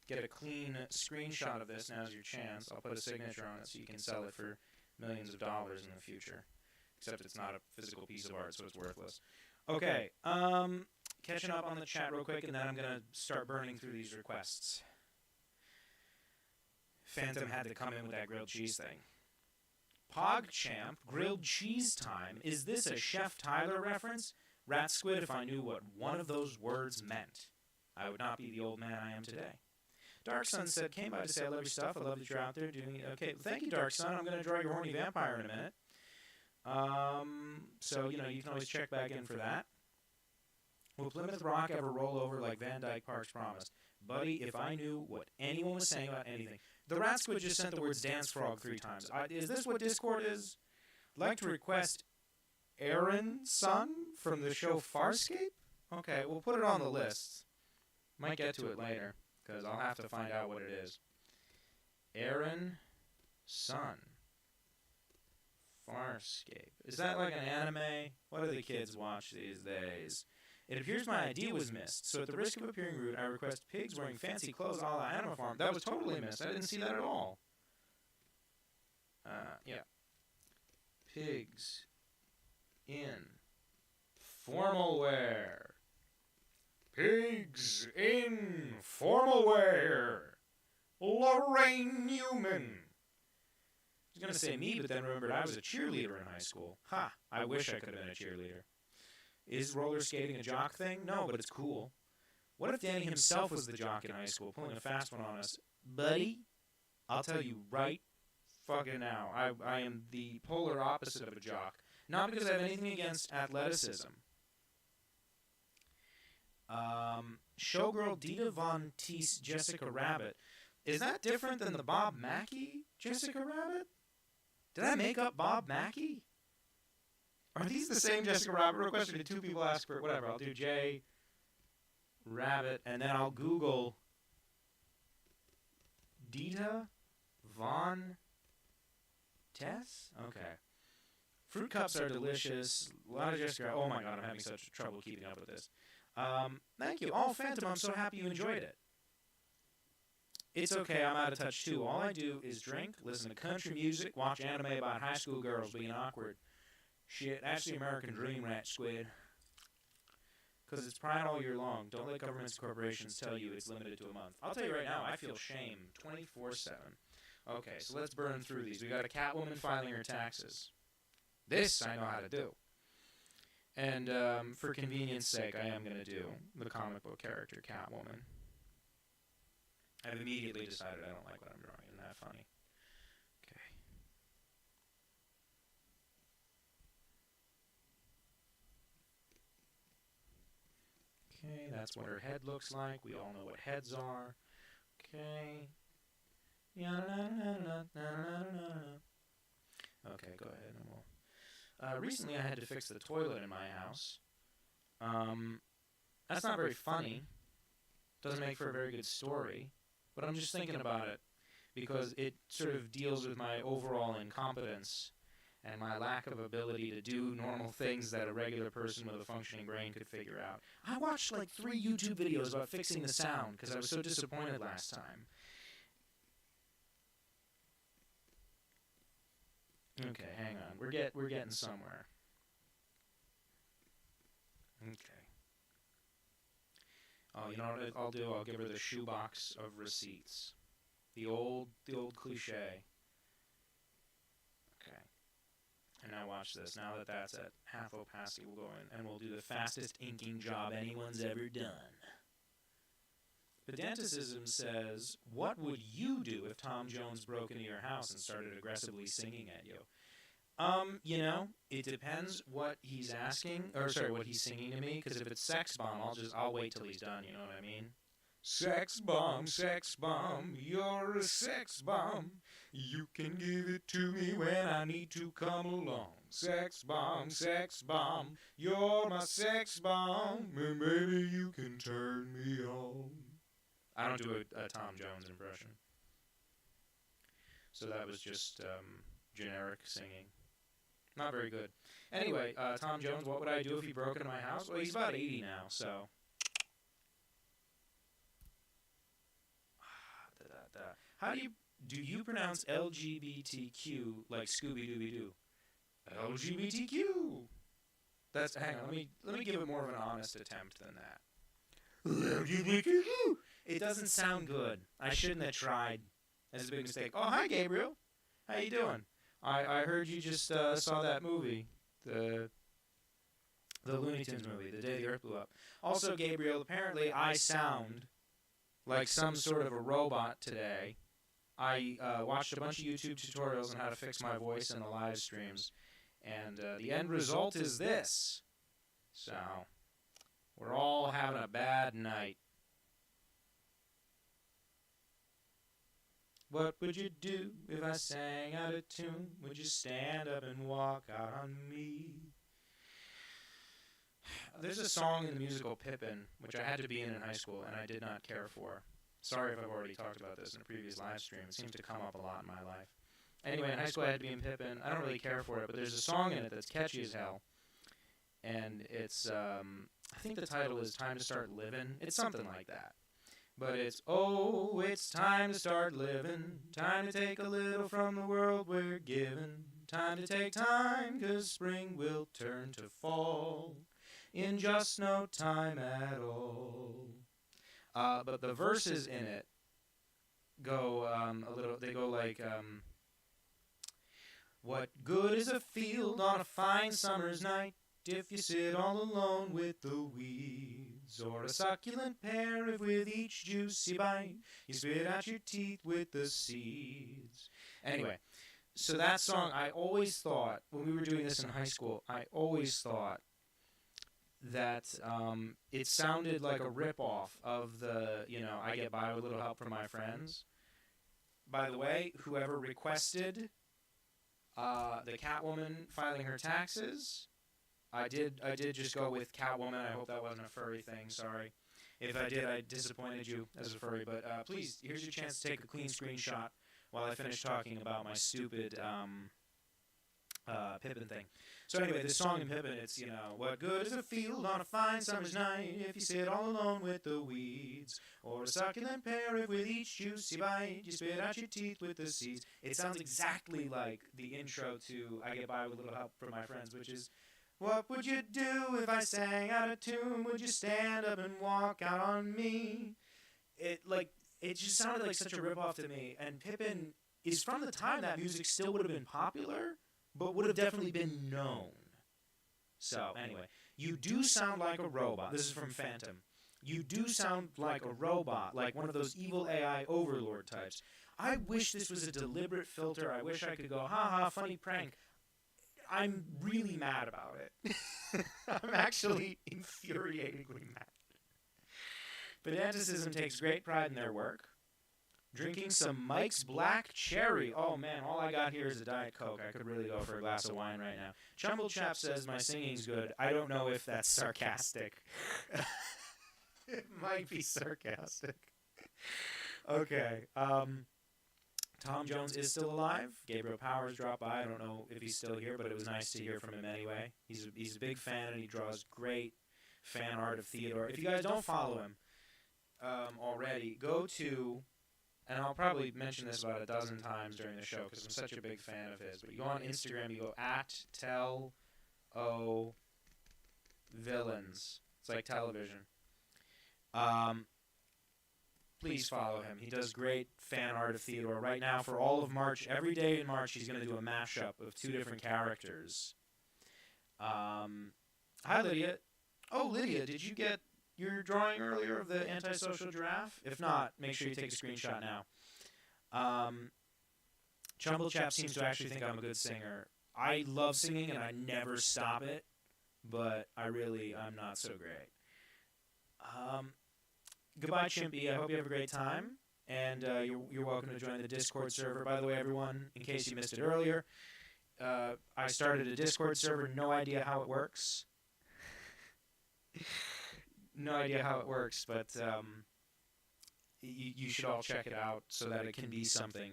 Speaker 1: get a clean screenshot of this, now's your chance. I'll put a signature on it so you can sell it for millions of dollars in the future. Except it's not a physical piece of art, so it's worthless. Okay, catching up on the chat real quick, and then I'm going to start burning through these requests. Phantom had to come in with that grilled cheese thing. PogChamp, grilled cheese time. Is this a Chef Tyler reference? Rat Squid, if I knew what one of those words meant, I would not be the old man I am today. Dark Sun said, came by to say I love your stuff. I love that you're out there doing it. Okay, thank you, Dark Sun. I'm going to draw your horny vampire in a minute. So, you know, you can always check back in for that. Will Plymouth Rock ever roll over like Van Dyke Parks promised? Buddy, if I knew what anyone was saying about anything. The Rat Squid just sent the words dance frog 3 times. Is this what Discord is? I'd like to request Aaron Sun from the show Farscape? Okay, we'll put it on the list. Might get to it later, because I'll have to find out what it is. Aaron Sun. Farscape. Is that like an anime? What do the kids watch these days? It appears my ID was missed, so at the risk of appearing rude, I request pigs wearing fancy clothes a la Animal Farm. That was totally missed. I didn't see that at all. Yeah. Pigs in formal wear. Pigs in formal wear. Lorraine Newman. I was going to say me, but then remembered I was a cheerleader in high school. Ha! I wish I could have been a cheerleader. Is roller skating a jock thing? No, but it's cool. What if Danny himself was the jock in high school, pulling a fast one on us? Buddy, I'll tell you right fucking now, I am the polar opposite of a jock. Not because I have anything against athleticism. Showgirl Dita Von Teese Jessica Rabbit. Is that different than the Bob Mackey Jessica Rabbit? Did I make up Bob Mackey? Are these the same Jessica Rabbit requests, or did 2 people ask for it? Whatever, I'll do J Rabbit, and then I'll Google Dita Von Tess? Okay. Fruit cups are delicious. A lot of Jessica... Oh my god, I'm having such trouble keeping up with this. Thank you. Oh, Phantom, I'm so happy you enjoyed it. It's okay, I'm out of touch too. All I do is drink, listen to country music, watch anime about high school girls being awkward. Shit, that's the American dream, Rat Squid. Because it's pride all year long. Don't let governments and corporations tell you it's limited to a month. I'll tell you right now, I feel shame 24/7. Okay, so let's burn through these. We got a Catwoman filing her taxes. This I know how to do. And for convenience sake, I am going to do the comic book character Catwoman. I've immediately decided I don't like what I'm drawing. Isn't that funny? Okay, that's what her head looks like. We all know what heads are. Okay. Okay, go ahead. And we'll... recently I had to fix the toilet in my house. That's not very funny. Doesn't make for a very good story. But I'm just thinking about it because it sort of deals with my overall incompetence and my lack of ability to do normal things that a regular person with a functioning brain could figure out. I watched like 3 YouTube videos about fixing the sound because I was so disappointed last time. Okay, hang on. We're getting somewhere. Okay. Oh, you know what I'll do? I'll give her the shoebox of receipts. The old cliche. Okay. And now watch this. Now that that's at half opacity, we'll go in and we'll do the fastest inking job anyone's ever done. Pedanticism says, what would you do if Tom Jones broke into your house and started aggressively singing at you? You know, it depends what he's asking, or sorry, what he's singing to me, because if it's Sex Bomb, I'll wait till he's done, you know what I mean? Sex bomb, you're a sex bomb. You can give it to me when I need to come along. Sex bomb, you're my sex bomb, and maybe you can turn me on. I don't do a Tom Jones impression. So that was just generic singing. Not very good. Anyway, Tom Jones, what would I do if he broke into my house? Well, he's about 80 now, so... How do you pronounce LGBTQ like Scooby-Dooby-Doo? LGBTQ! That's, hang on, let me give it more of an honest attempt than that. LGBTQ! It doesn't sound good. I shouldn't have tried. That's a big mistake. Oh, hi, Gabriel. How you doing? I heard you just saw that movie, the Looney Tunes movie, The Day the Earth Blew Up. Also, Gabriel, apparently I sound like some sort of a robot today. I watched a bunch of YouTube tutorials on how to fix my voice in the live streams, and the end result is this. So, we're all having a bad night. What would you do if I sang out of tune? Would you stand up and walk out on me? There's a song in the musical Pippin, which I had to be in high school, and I did not care for. Sorry if I've already talked about this in a previous live stream. It seems to come up a lot in my life. Anyway, in high school I had to be in Pippin. I don't really care for it, but there's a song in it that's catchy as hell. And it's, I think the title is Time to Start Living. It's something like that. But it's, oh, it's time to start living, time to take a little from the world we're given, time to take time, 'cause spring will turn to fall in just no time at all. But the verses in it go they go like, what good is a field on a fine summer's night if you sit all alone with the weeds, or a succulent pear if with each juicy bite you spit out your teeth with the seeds. Anyway, so that song, I always thought, when we were doing this in high school, I always thought that it sounded like a ripoff of the, you know, I Get By With Little Help From My Friends. By the way, whoever requested the Catwoman filing her taxes, I did just go with Catwoman. I hope that wasn't a furry thing. Sorry. If I did, I disappointed you as a furry. But please, here's your chance to take a clean screenshot while I finish talking about my stupid Pippin thing. So anyway, this song in Pippin, it's, you know, what good is a field on a fine summer's night if you sit all alone with the weeds, or a succulent pear if with each juicy bite you spit out your teeth with the seeds. It sounds exactly like the intro to I Get By With Little Help From My Friends, which is, what would you do if I sang out of tune? Would you stand up and walk out on me? It just sounded like such a ripoff to me. And Pippin is from the time that music still would have been popular, but would have definitely been known. So, anyway, you do sound like a robot. This is from Phantom. You do sound like a robot, like one of those evil AI overlord types. I wish this was a deliberate filter. I wish I could go, ha, funny prank. I'm really mad about it. I'm actually infuriatingly mad. Pedanticism takes great pride in their work. Drinking some Mike's Black Cherry. Oh man, all I got here is a Diet Coke. I could really go for a glass of wine right now. Chumble Chap says my singing's good. I don't know if that's sarcastic. It might be sarcastic. Okay. Tom Jones is still alive. Gabriel Powers dropped by. I don't know if he's still here, but it was nice to hear from him anyway. He's a big fan, and he draws great fan art of Theodore. If you guys don't follow him already, go to, and I'll probably mention this about a dozen times during the show because I'm such a big fan of his, but you go on Instagram, you go at TellOVillains. It's like television. Please follow him. He does great fan art of Theodore. Right now, for all of March, every day in March, he's going to do a mashup of 2 different characters. Hi, Lydia. Oh, Lydia, did you get your drawing earlier of the antisocial giraffe? If not, make sure you take a screenshot now. Chumble Chap seems to actually think I'm a good singer. I love singing, and I never stop it, but I'm not so great. Goodbye, Chimpy. I hope you have a great time, and you're welcome to join the Discord server. By the way, everyone, in case you missed it earlier, I started a Discord server. No idea how it works. But you should all check it out so that it can be something.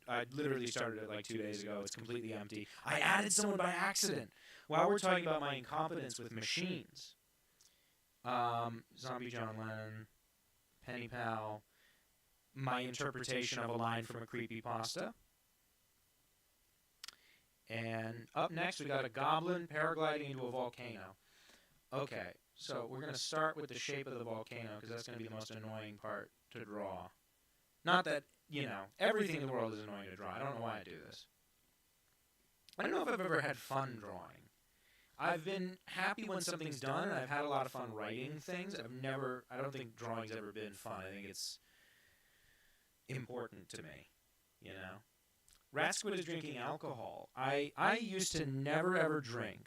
Speaker 1: I literally started it like 2 days ago. It's completely empty. I added someone by accident. While we're talking about my incompetence with machines, Zombie John Lennon, Penny Pal, my interpretation of a line from a creepypasta. And up next, we got a goblin paragliding into a volcano. Okay, so we're going to start with the shape of the volcano, because that's going to be the most annoying part to draw. Not that, everything in the world is annoying to draw. I don't know why I do this. I don't know if I've ever had fun drawing. I've been happy when something's done, and I've had a lot of fun writing things. I don't think drawing's ever been fun. I think it's important to me, Rat Squid is drinking alcohol. I used to never, ever drink.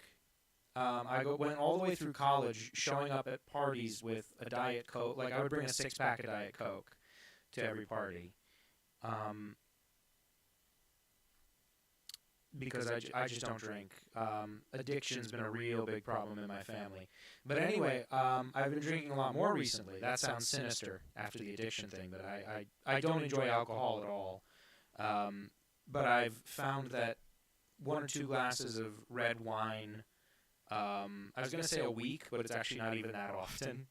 Speaker 1: I went all the way through college showing up at parties with a Diet Coke. Like, I would bring a 6-pack of Diet Coke to every party. Because I just don't drink. Addiction's been a real big problem in my family. But anyway, I've been drinking a lot more recently. That sounds sinister after the addiction thing, but I don't enjoy alcohol at all. But I've found that 1 or 2 glasses of red wine, I was going to say a week, but it's actually not even that often.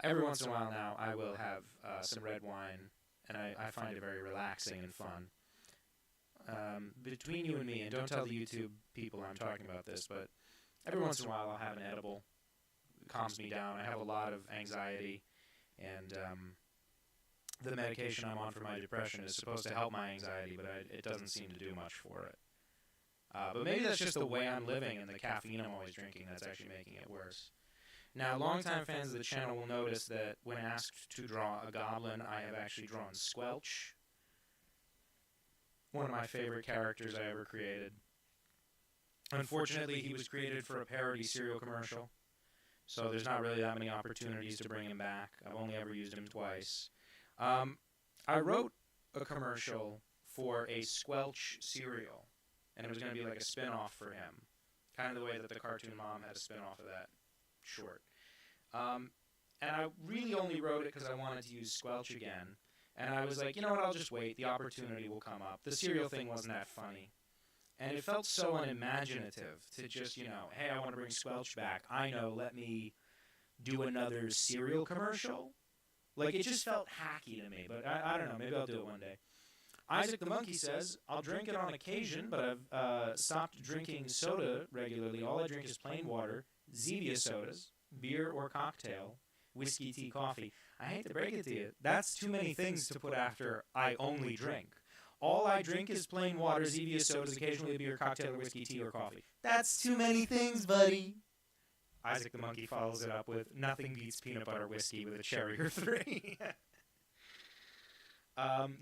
Speaker 1: Every once in a while now, I will have some red wine, and I find it very relaxing and fun. Between you and me, and don't tell the YouTube people I'm talking about this, but every once in a while I'll have an edible. It calms me down. I have a lot of anxiety, and the medication I'm on for my depression is supposed to help my anxiety, but it doesn't seem to do much for it. But maybe that's just the way I'm living and the caffeine I'm always drinking that's actually making it worse. Now, longtime fans of the channel will notice that when asked to draw a goblin, I have actually drawn Squelch, one of my favorite characters I ever created. Unfortunately, he was created for a parody cereal commercial, so there's not really that many opportunities to bring him back. I've only ever used him twice. I wrote a commercial for a Squelch cereal, and it was going to be like a spin-off for him, kind of the way that the Cartoon Mom had a spin-off of that short. And I really only wrote it because I wanted to use Squelch again. And I was like, you know what, I'll just wait. The opportunity will come up. The cereal thing wasn't that funny. And it felt so unimaginative to just, hey, I want to bring Squelch back. I know, let me do another cereal commercial. Like, it just felt hacky to me. But I don't know, maybe I'll do it one day. Isaac the Monkey says, I'll drink it on occasion, but I've stopped drinking soda regularly. All I drink is plain water, Zevia sodas, beer or cocktail, whiskey, tea, coffee. I hate to break it to you. That's too many things to put after I only drink. All I drink is plain water, Zevia sodas, occasionally a beer, cocktail, or whiskey, tea, or coffee. That's too many things, buddy. Isaac the Monkey follows it up with, nothing beats peanut butter whiskey with a cherry or 3.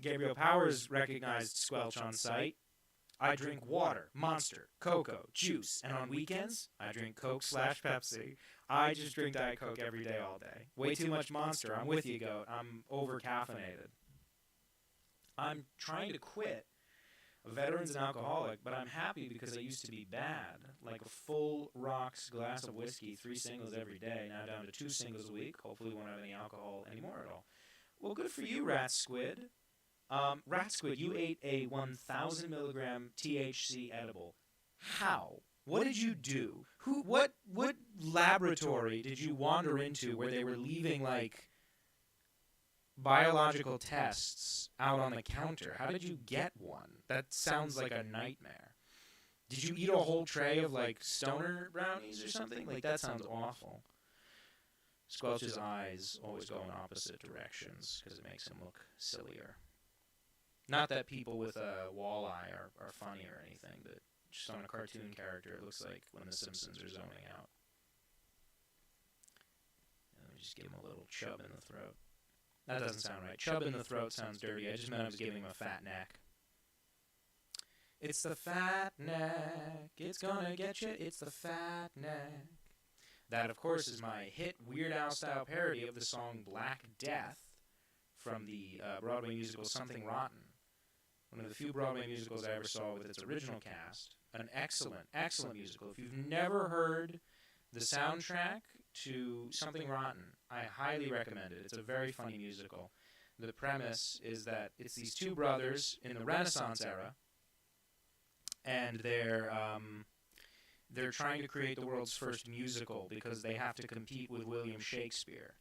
Speaker 1: Gabriel Powers recognized Squelch on site. I drink water, Monster, Cocoa, juice, and on weekends, I drink Coke/Pepsi. I just drink Diet Coke every day, all day. Way too much Monster. I'm with you, Goat. I'm over-caffeinated. I'm trying to quit A veteran's an alcoholic, but I'm happy because I used to be bad. Like a full rocks glass of whiskey, 3 singles every day, now down to 2 singles a week. Hopefully won't have any alcohol anymore at all. Well, good for you, Rat Squid. Rat Squid, you ate a 1,000 milligram THC edible. How? What did you do? What laboratory did you wander into where they were leaving, like, biological tests out on the counter? How did you get one? That sounds like a nightmare. Did you eat a whole tray of, like, stoner brownies or something? Like, that sounds awful. Squelch's eyes always go in opposite directions because it makes him look sillier. Not that people with a walleye are funny or anything, but just on a cartoon character, it looks like when the Simpsons are zoning out. Let me just give him a little chub in the throat. That doesn't sound right. Chub in the throat sounds dirty. I just meant I was giving him a fat neck. It's the fat neck. It's gonna get you. It's the fat neck. That, of course, is my hit Weird Al style parody of the song Black Death from the Broadway musical Something Rotten. One of the few Broadway musicals I ever saw with its original cast. An excellent, excellent musical. If you've never heard the soundtrack to Something Rotten, I highly recommend it. It's a very funny musical. The premise is that it's these two brothers in the Renaissance era, and they're trying to create the world's first musical because they have to compete with William Shakespeare.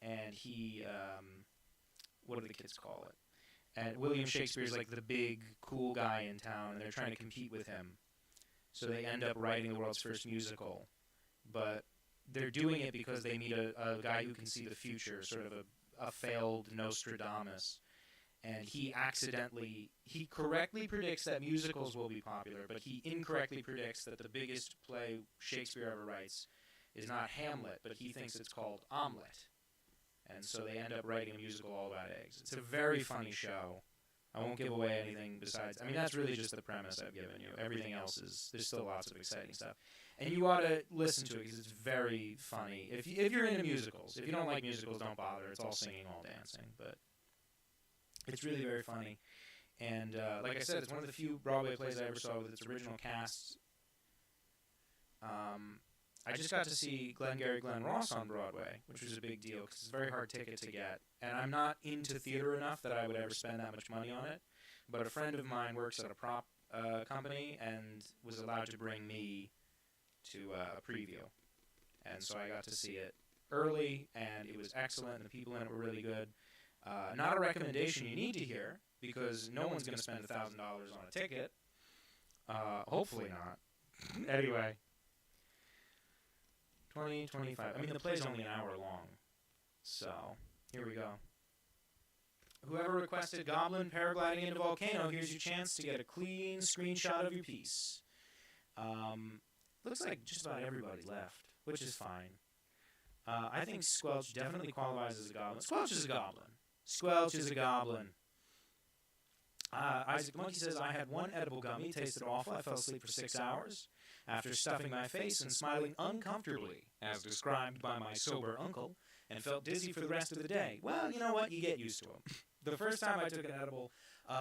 Speaker 1: And he, what do the kids call it? And William Shakespeare's like the big, cool guy in town, and they're trying to compete with him. So they end up writing the world's first musical. But they're doing it because they meet a guy who can see the future, sort of a failed Nostradamus. And he correctly predicts that musicals will be popular, but he incorrectly predicts that the biggest play Shakespeare ever writes is not Hamlet, but he thinks it's called Omelette. And so they end up writing a musical all about eggs. It's a very funny show. I won't give away anything besides... I mean, that's really just the premise I've given you. Everything else is... There's still lots of exciting stuff. And you ought to listen to it because it's very funny. If you're into musicals. If you don't like musicals, don't bother. It's all singing, all dancing. But it's really very funny. And like I said, it's one of the few Broadway plays I ever saw with its original cast. I just got to see Glengarry Glen Ross on Broadway, which was a big deal because it's a very hard ticket to get. And I'm not into theater enough that I would ever spend that much money on it. But a friend of mine works at a prop company and was allowed to bring me to a preview. And so I got to see it early, and it was excellent, and the people in it were really good. Not a recommendation you need to hear, because no one's going to spend $1,000 on a ticket. Hopefully not. Anyway. 20, 25. I mean, the play's only an hour long. So, here we go. Whoever requested Goblin paragliding into volcano, here's your chance to get a clean screenshot of your piece. Looks like just about everybody left, which is fine. I think Squelch definitely qualifies as a goblin. Squelch is a goblin. Squelch is a goblin. Isaac Monkey says, I had one edible gummy, tasted awful. I fell asleep for 6 hours after stuffing my face and smiling uncomfortably, as described by my sober uncle, and felt dizzy for the rest of the day. Well, you know what? You get used to them. The first time I took an edible,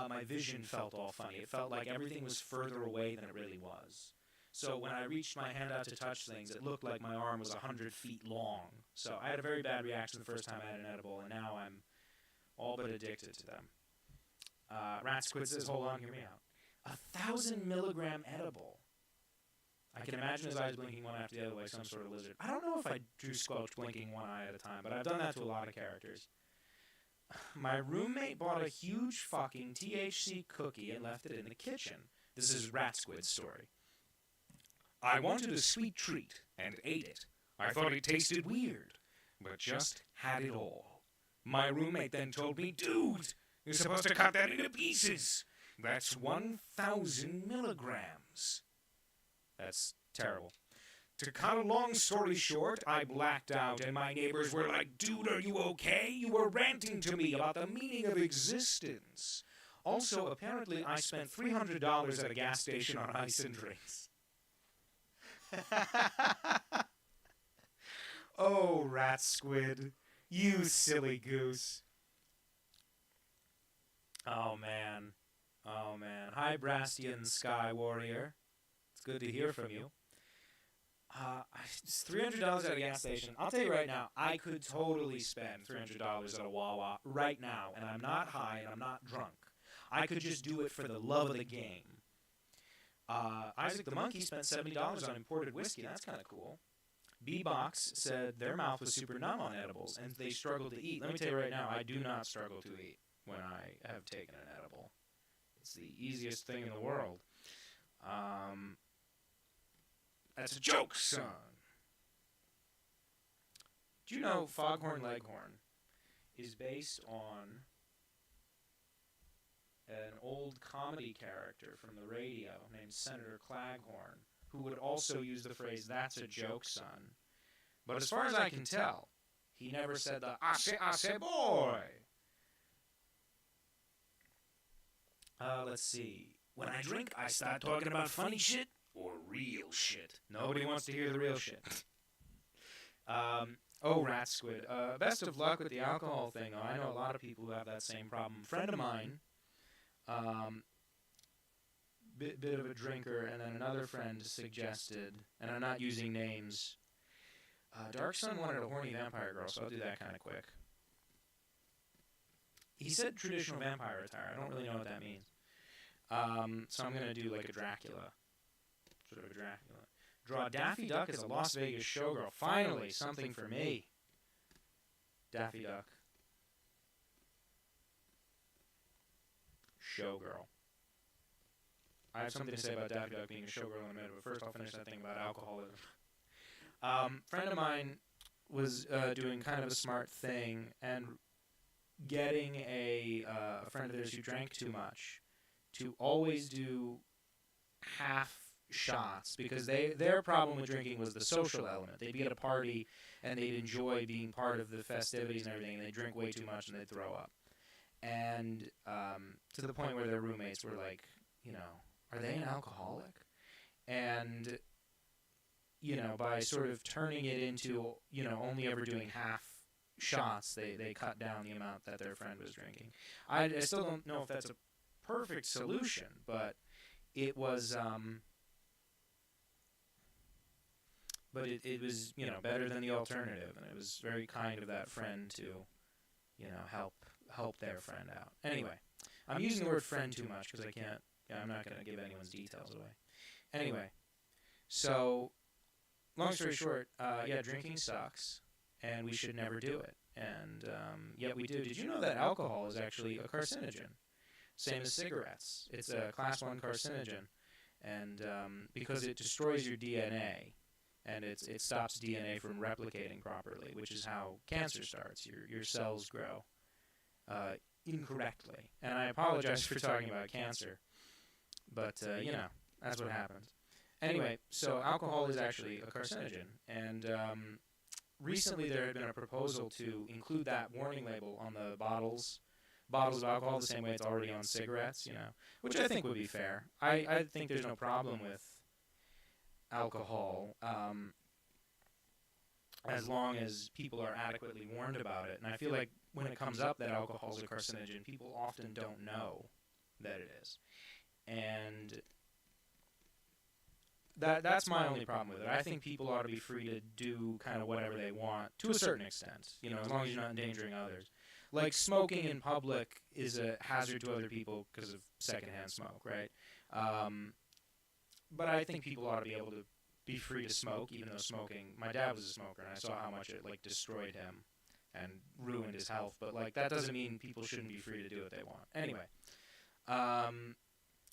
Speaker 1: my vision felt all funny. It felt like everything was further away than it really was. So when I reached my hand out to touch things, it looked like my arm was 100 feet long. So I had a very bad reaction the first time I had an edible, and now I'm all but addicted to them. Rat Squid says, hold on, hear me out. 1,000 milligram edible. I can imagine his eyes blinking one after the other like some sort of lizard. I don't know if I drew Squelch blinking one eye at a time, but I've done that to a lot of characters. My roommate bought a huge fucking THC cookie and left it in the kitchen. This is Rat Squid's story. I wanted a sweet treat and ate it. I thought it tasted weird, but just had it all. My roommate then told me, dude, you're supposed to cut that into pieces. That's 1,000 milligrams. That's terrible. To cut a long story short, I blacked out, and my neighbors were like, dude, are you okay? You were ranting to me about the meaning of existence. Also, apparently, I spent $300 at a gas station on ice and drinks. Oh, Rat Squid, you silly goose. Oh, man. Oh, man. Hi, Brastian Sky Warrior. It's good to hear from you. It's $300 at a gas station. I'll tell you right now, I could totally spend $300 at a Wawa right now, and I'm not high and I'm not drunk. I could just do it for the love of the game. Isaac the Monkey spent $70 on imported whiskey. That's kind of cool. B-Box said their mouth was super numb on edibles, and they struggled to eat. Let me tell you right now, I do not struggle to eat when I have taken an edible. It's the easiest thing in the world. That's a joke, son. Do you know Foghorn Leghorn is based on an old comedy character from the radio named Senator Claghorn, who would also use the phrase, "That's a joke, son." But as far as I can tell, he never said the, "I say, boy." Let's see.
Speaker 2: When I drink, I start talking about funny shit or real shit.
Speaker 1: Nobody wants to hear the real shit. Rat Squid. Best of luck with the alcohol thing. I know a lot of people who have that same problem. A friend of mine, bit of a drinker, and then another friend suggested, and I'm not using names, Dark Sun wanted a horny vampire girl, so I'll do that kind of quick. He said traditional vampire attire. I don't really know what that means. So I'm going to do like a Dracula. Sort of a Dracula. Draw Daffy Duck as a Las Vegas showgirl. Finally, something for me. Daffy Duck. Showgirl. I have something to say about Daffy Duck being a showgirl in a minute, but first I'll finish that thing about alcoholism. Friend of mine was doing kind of a smart thing and getting a friend of theirs who drank too much to always do half shots, because their problem with drinking was the social element. They'd be at a party and they'd enjoy being part of the festivities and everything, and they'd drink way too much and they'd throw up. And to the point where their roommates were like, are they an alcoholic? And, by sort of turning it into, only ever doing half shots, they cut down the amount that their friend was drinking. I still don't know if that's a perfect solution, but it was, it was, better than the alternative, and it was very kind of that friend to, help their friend out. Anyway, I'm using the word friend too much because I'm not going to give anyone's details away. Anyway, so, long story short, drinking sucks, and we should never do it. And yet we do. Did you know that alcohol is actually a carcinogen? Same as cigarettes. It's a class 1 carcinogen, and because it destroys your DNA, and it stops DNA from replicating properly, which is how cancer starts. Your cells grow incorrectly. And I apologize for talking about cancer, but that's what happens. Anyway, so alcohol is actually a carcinogen, and recently there had been a proposal to include that warning label on the bottles of alcohol the same way it's already on cigarettes, which I think would be fair. I think there's no problem with alcohol as long as people are adequately warned about it. And I feel like when it comes up that alcohol is a carcinogen, people often don't know that it is. And that's my only problem with it. I think people ought to be free to do kind of whatever they want to a certain extent, as long as you're not endangering others. Like, smoking in public is a hazard to other people because of secondhand smoke, right? But I think people ought to be able to be free to smoke, even though smoking... My dad was a smoker, and I saw how much it, destroyed him and ruined his health. But, that doesn't mean people shouldn't be free to do what they want. Anyway,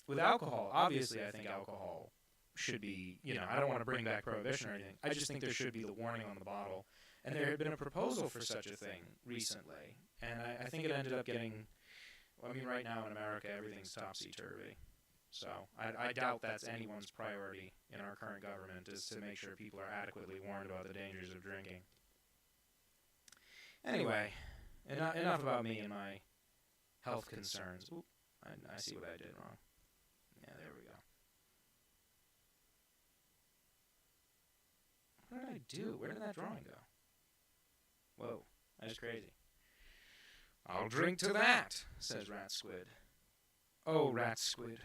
Speaker 1: with alcohol, obviously I think alcohol should be, I don't want to bring back prohibition or anything. I just think there should be the warning on the bottle. And there had been a proposal for such a thing recently. And I think it ended up getting... right now in America, everything's topsy-turvy. So I doubt that's anyone's priority in our current government, is to make sure people are adequately warned about the dangers of drinking. Anyway, enough about me and my health concerns. Oop, I see what I did wrong. Yeah, there we go. What did I do? Where did that drawing go? Whoa, that's crazy. I'll drink to that, says Rat Squid. Oh, rat squid,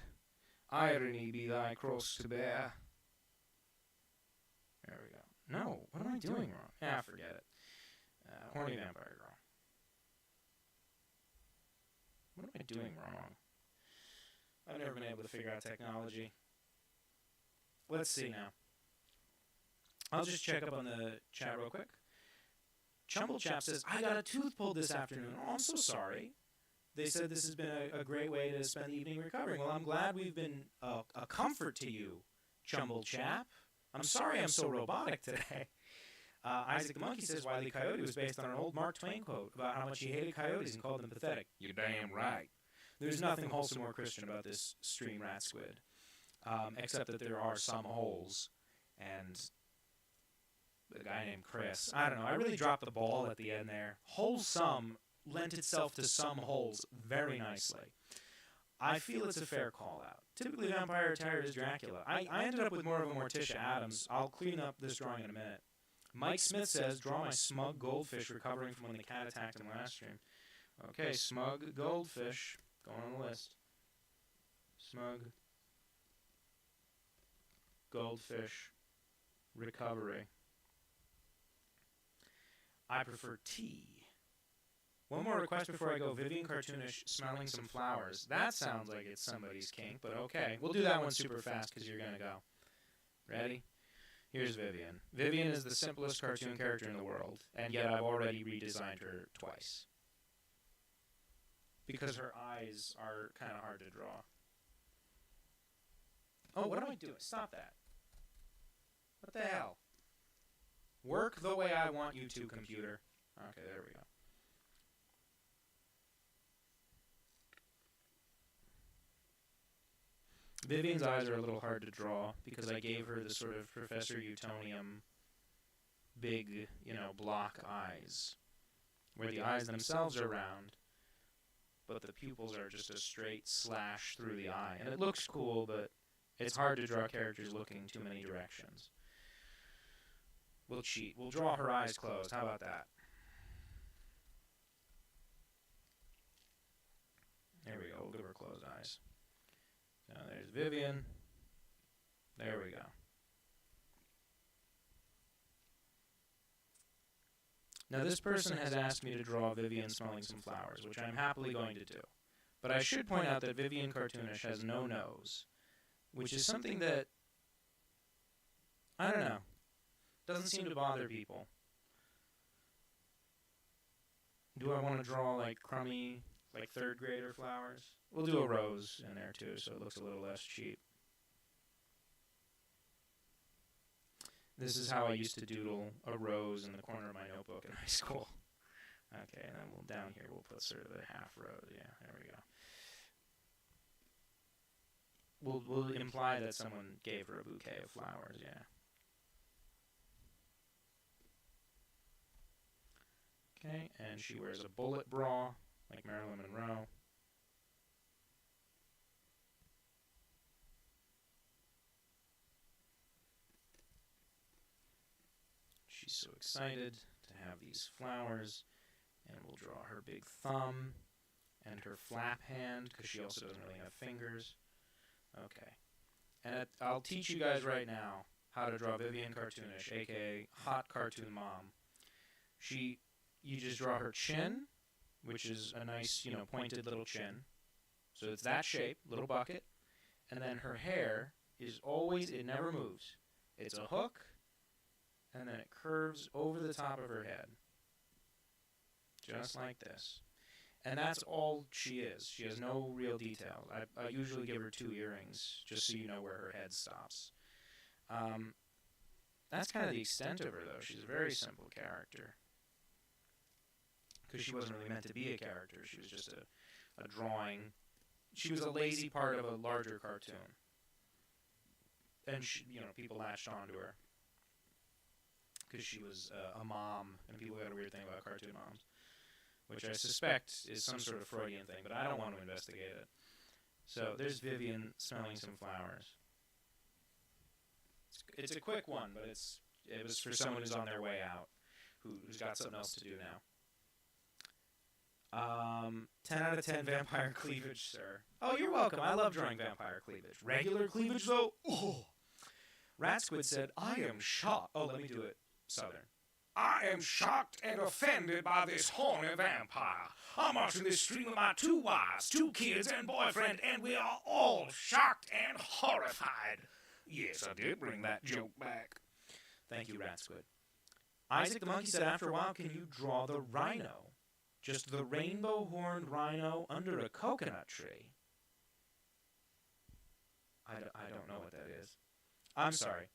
Speaker 1: irony be thy cross to bear. There we go. No, what am I doing wrong? Ah, forget it. Horny vampire girl. What am I doing wrong? I've never been able to figure out technology. Let's see now. I'll just check up on the chat real quick. Chumble Chap says, I got a tooth pulled this afternoon. Oh, I'm so sorry. They said this has been a great way to spend the evening recovering. Well, I'm glad we've been a comfort to you, Chumble Chap. I'm sorry I'm so robotic today. Isaac the Monkey says Wile E. Coyote was based on an old Mark Twain quote about how much he hated coyotes and called them pathetic. You're damn right. There's nothing wholesome or Christian about this stream rat squid, except that there are some holes, and the guy named Chris. I don't know. I really dropped the ball at the end there. Wholesome lent itself to some holes very nicely. I feel it's a fair call out. Typically, Vampire Terror is Dracula. I ended up with more of a Morticia Adams. I'll clean up this drawing in a minute. Mike Smith says, draw my smug goldfish recovering from when the cat attacked him last stream. Okay, smug goldfish. Going on the list. Smug goldfish recovery. I prefer tea. One more request before I go. Vivian Cartoonish smelling some flowers. That sounds like it's somebody's kink, but okay. We'll do that one super fast because you're going to go. Ready? Here's Vivian. Vivian is the simplest cartoon character in the world, and yet I've already redesigned her twice. Because her eyes are kind of hard to draw. Oh, what am I doing? Stop that. What the hell? Work the way I want you to, computer. Okay, there we go. Vivian's eyes are a little hard to draw because I gave her the sort of Professor Utonium big, block eyes, where the eyes themselves are round, but the pupils are just a straight slash through the eye. And it looks cool, but it's hard to draw characters looking too many directions. We'll cheat. We'll draw her eyes closed. How about that? There we go. We'll give her closed eyes. Now there's Vivian. There we go. Now this person has asked me to draw Vivian smelling some flowers, which I'm happily going to do. But I should point out that Vivian Cartoonish has no nose, which is something that, I don't know, doesn't seem to bother people. Do I want to draw like crummy, like third grader flowers? We'll do a rose in there too, so it looks a little less cheap. This is how I used to doodle a rose in the corner of my notebook in high school. Okay, and then down here we'll put sort of a half rose. Yeah, there we go. We'll imply that someone gave her a bouquet of flowers, yeah. Okay, and she wears a bullet bra, like Marilyn Monroe. She's so excited to have these flowers, and we'll draw her big thumb and her flap hand, because she also doesn't really have fingers. Okay, and I'll teach you guys right now how to draw Vivian Cartoonish, aka Hot Cartoon Mom. You just draw her chin, which is a nice, pointed little chin. So it's that shape, little bucket. And then her hair is always, it never moves. It's a hook, and then it curves over the top of her head. Just like this. And that's all she is. She has no real detail. I usually give her 2 earrings, just so you know where her head stops. That's kind of the extent of her, though. She's a very simple character. Because she wasn't really meant to be a character. She was just a drawing. She was a lazy part of a larger cartoon. And, people latched onto her. Because she was a mom, and people got a weird thing about cartoon moms. Which I suspect is some sort of Freudian thing, but I don't want to investigate it. So there's Vivian smelling some flowers. It's a quick one, but it was for someone who's on their way out, who's got something else to do now. 10 out of 10 vampire cleavage, sir. Oh, you're welcome. I love drawing vampire cleavage. Regular cleavage, though? Oh. Rat Squid said, I am shocked. Oh, let me do it southern.
Speaker 3: I am shocked and offended by this horny vampire. I'm watching this stream with my 2 wives, 2 kids, and boyfriend, and we are all shocked and horrified. Yes, I did bring that joke back.
Speaker 1: Thank you, Rat Squid. Isaac the Monkey said, after a while, can you draw the rhino? Just the rainbow-horned rhino under a coconut tree. I don't know what that is. I'm sorry.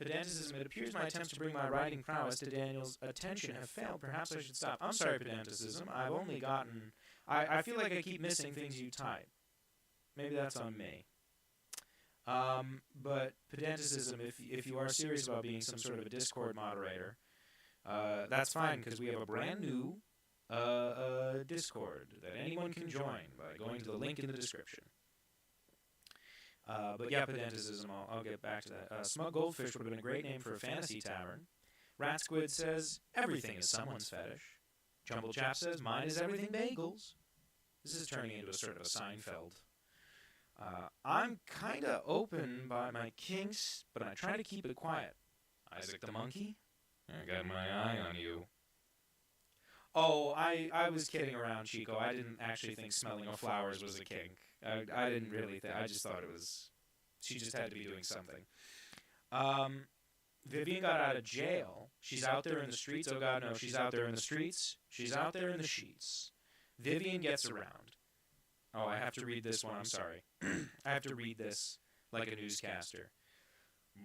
Speaker 1: Pedanticism, it appears my attempts to bring my writing prowess to Daniel's attention have failed. Perhaps I should stop. I'm sorry, Pedanticism. I've only gotten... I feel like I keep missing things you type. Maybe that's on me. But Pedanticism, if you are serious about being some sort of a Discord moderator, that's fine, because we have a brand new Discord that anyone can join by going to the link in the description. But yeah, Pedanticism, I'll get back to that. Smug Goldfish would have been a great name for a fantasy tavern. Rat Squid says, everything is someone's fetish. Jumble Chap says, mine is everything bagels. This is turning into a sort of a Seinfeld. I'm kind of open by my kinks, but I try to keep it quiet. Isaac the Monkey?
Speaker 3: I got my eye on you.
Speaker 1: Oh, I was kidding around, Chico. I didn't actually think smelling of flowers was a kink. I didn't really think. I just thought it was... She just had to be doing something. Vivian got out of jail. She's out there in the streets. Oh, God, no. She's out there in the streets. She's out there in the sheets. Vivian gets around. Oh, I have to read this one. I'm sorry. I have to read this like a newscaster.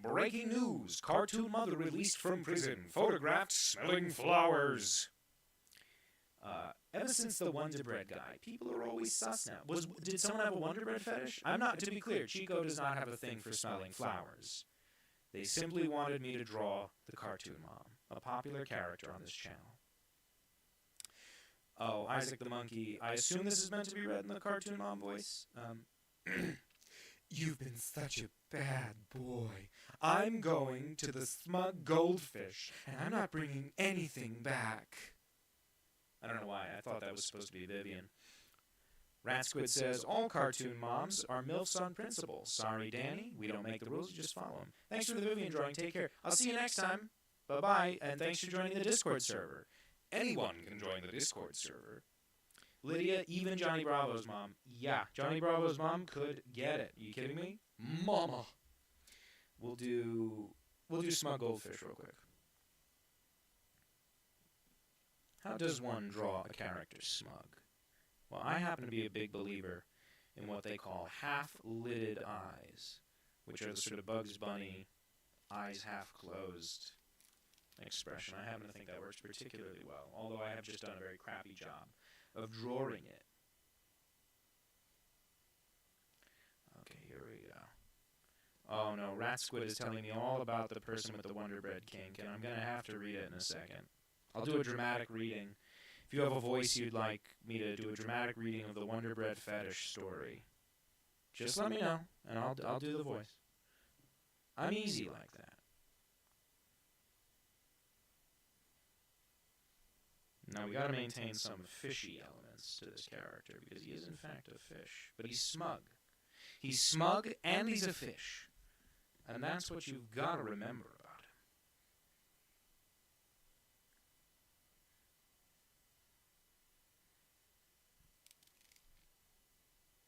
Speaker 3: Breaking news. Cartoon mother released from prison. Photographed smelling flowers.
Speaker 1: Ever since the Wonder Bread guy, people are always sus now. Did someone have a Wonder Bread fetish? I'm not, to be clear, Chico does not have a thing for smelling flowers. They simply wanted me to draw the Cartoon Mom, a popular character on this channel. Oh, Isaac the Monkey, I assume this is meant to be read in the Cartoon Mom voice? You've been such a bad boy. I'm going to the Smug Goldfish, and I'm not bringing anything back. I don't know why. I thought that was supposed to be Vivian. Rat Squid says, all cartoon moms are MILFs on principle. Sorry, Danny. We don't make the rules. You just follow them. Thanks for the Vivian drawing. Take care. I'll see you next time. Bye-bye. And thanks for joining the Discord server.
Speaker 3: Anyone can join the Discord server.
Speaker 1: Lydia, even Johnny Bravo's mom. Yeah, Johnny Bravo's mom could get it. Are you kidding me? Mama. We'll do Smug Goldfish real quick. How does one draw a character smug? Well, I happen to be a big believer in what they call half-lidded eyes, which are the sort of Bugs Bunny, eyes half closed expression. I happen to think that works particularly well, although I have just done a very crappy job of drawing it. Okay, here we go. Oh no, Rat Squid is telling me all about the person with the Wonder Bread kink, and I'm going to have to read it in a second. I'll do a dramatic reading. If you have a voice you'd like me to do a dramatic reading of the Wonder Bread fetish story, just let me know, and I'll do the voice. I'm easy like that. Now we gotta maintain some fishy elements to this character, because he is in fact a fish. But he's smug. He's smug and he's a fish. And that's what you've gotta remember about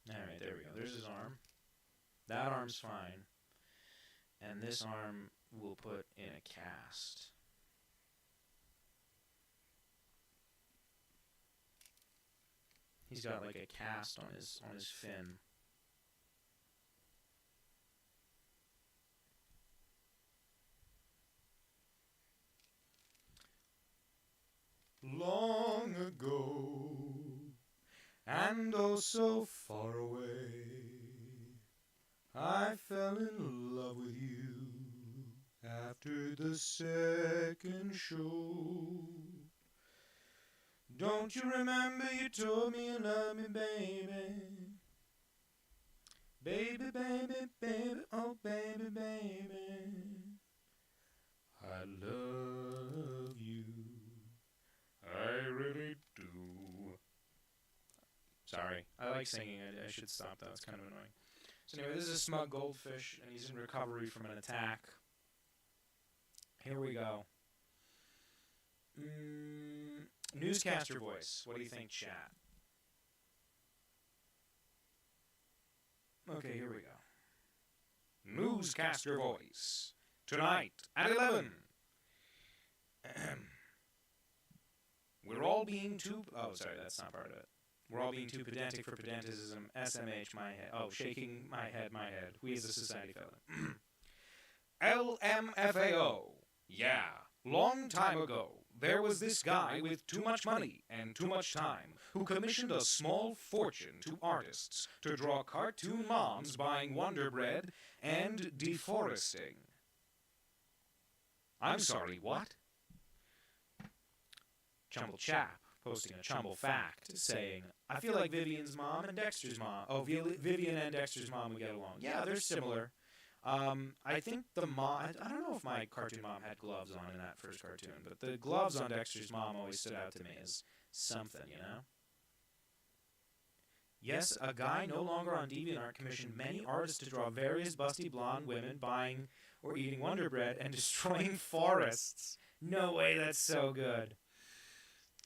Speaker 1: him. Alright, there we go. There's his arm. That arm's fine. And this arm we'll put in a cast. He's got like a cast on his fin. Long ago, and oh so far away, I fell in love with you after the second show. Don't you remember you told me you love me, baby? Baby, baby, baby, oh baby, baby. I love you.
Speaker 3: I really do.
Speaker 1: Sorry. I like singing. I should stop. That was kind of annoying. So anyway, this is a smug goldfish, and he's in recovery from an attack. Here we go. Newscaster voice. What do you think, chat? Okay, here we go.
Speaker 3: Newscaster voice. Tonight at 11.
Speaker 1: We're all being too... Oh, sorry, that's not part of it. We're all being too pedantic for pedanticism. SMH, my head. Oh, shaking my head. We as a society failure.
Speaker 3: LMFAO. Yeah, long time ago, there was this guy with too much money and too much time who commissioned a small fortune to artists to draw cartoon moms buying Wonder Bread and deforesting. I'm sorry, what?
Speaker 1: Chumble Chap posting a Chumble fact saying, I feel like Vivian's mom and Dexter's mom. Oh, Vivian and Dexter's mom would get along. Yeah, they're similar. I think the mom... I don't know if my cartoon mom had gloves on in that first cartoon, but the gloves on Dexter's mom always stood out to me as something, you know? Yes, a guy no longer on DeviantArt commissioned many artists to draw various busty blonde women buying or eating Wonder Bread and destroying forests. No way, that's so good.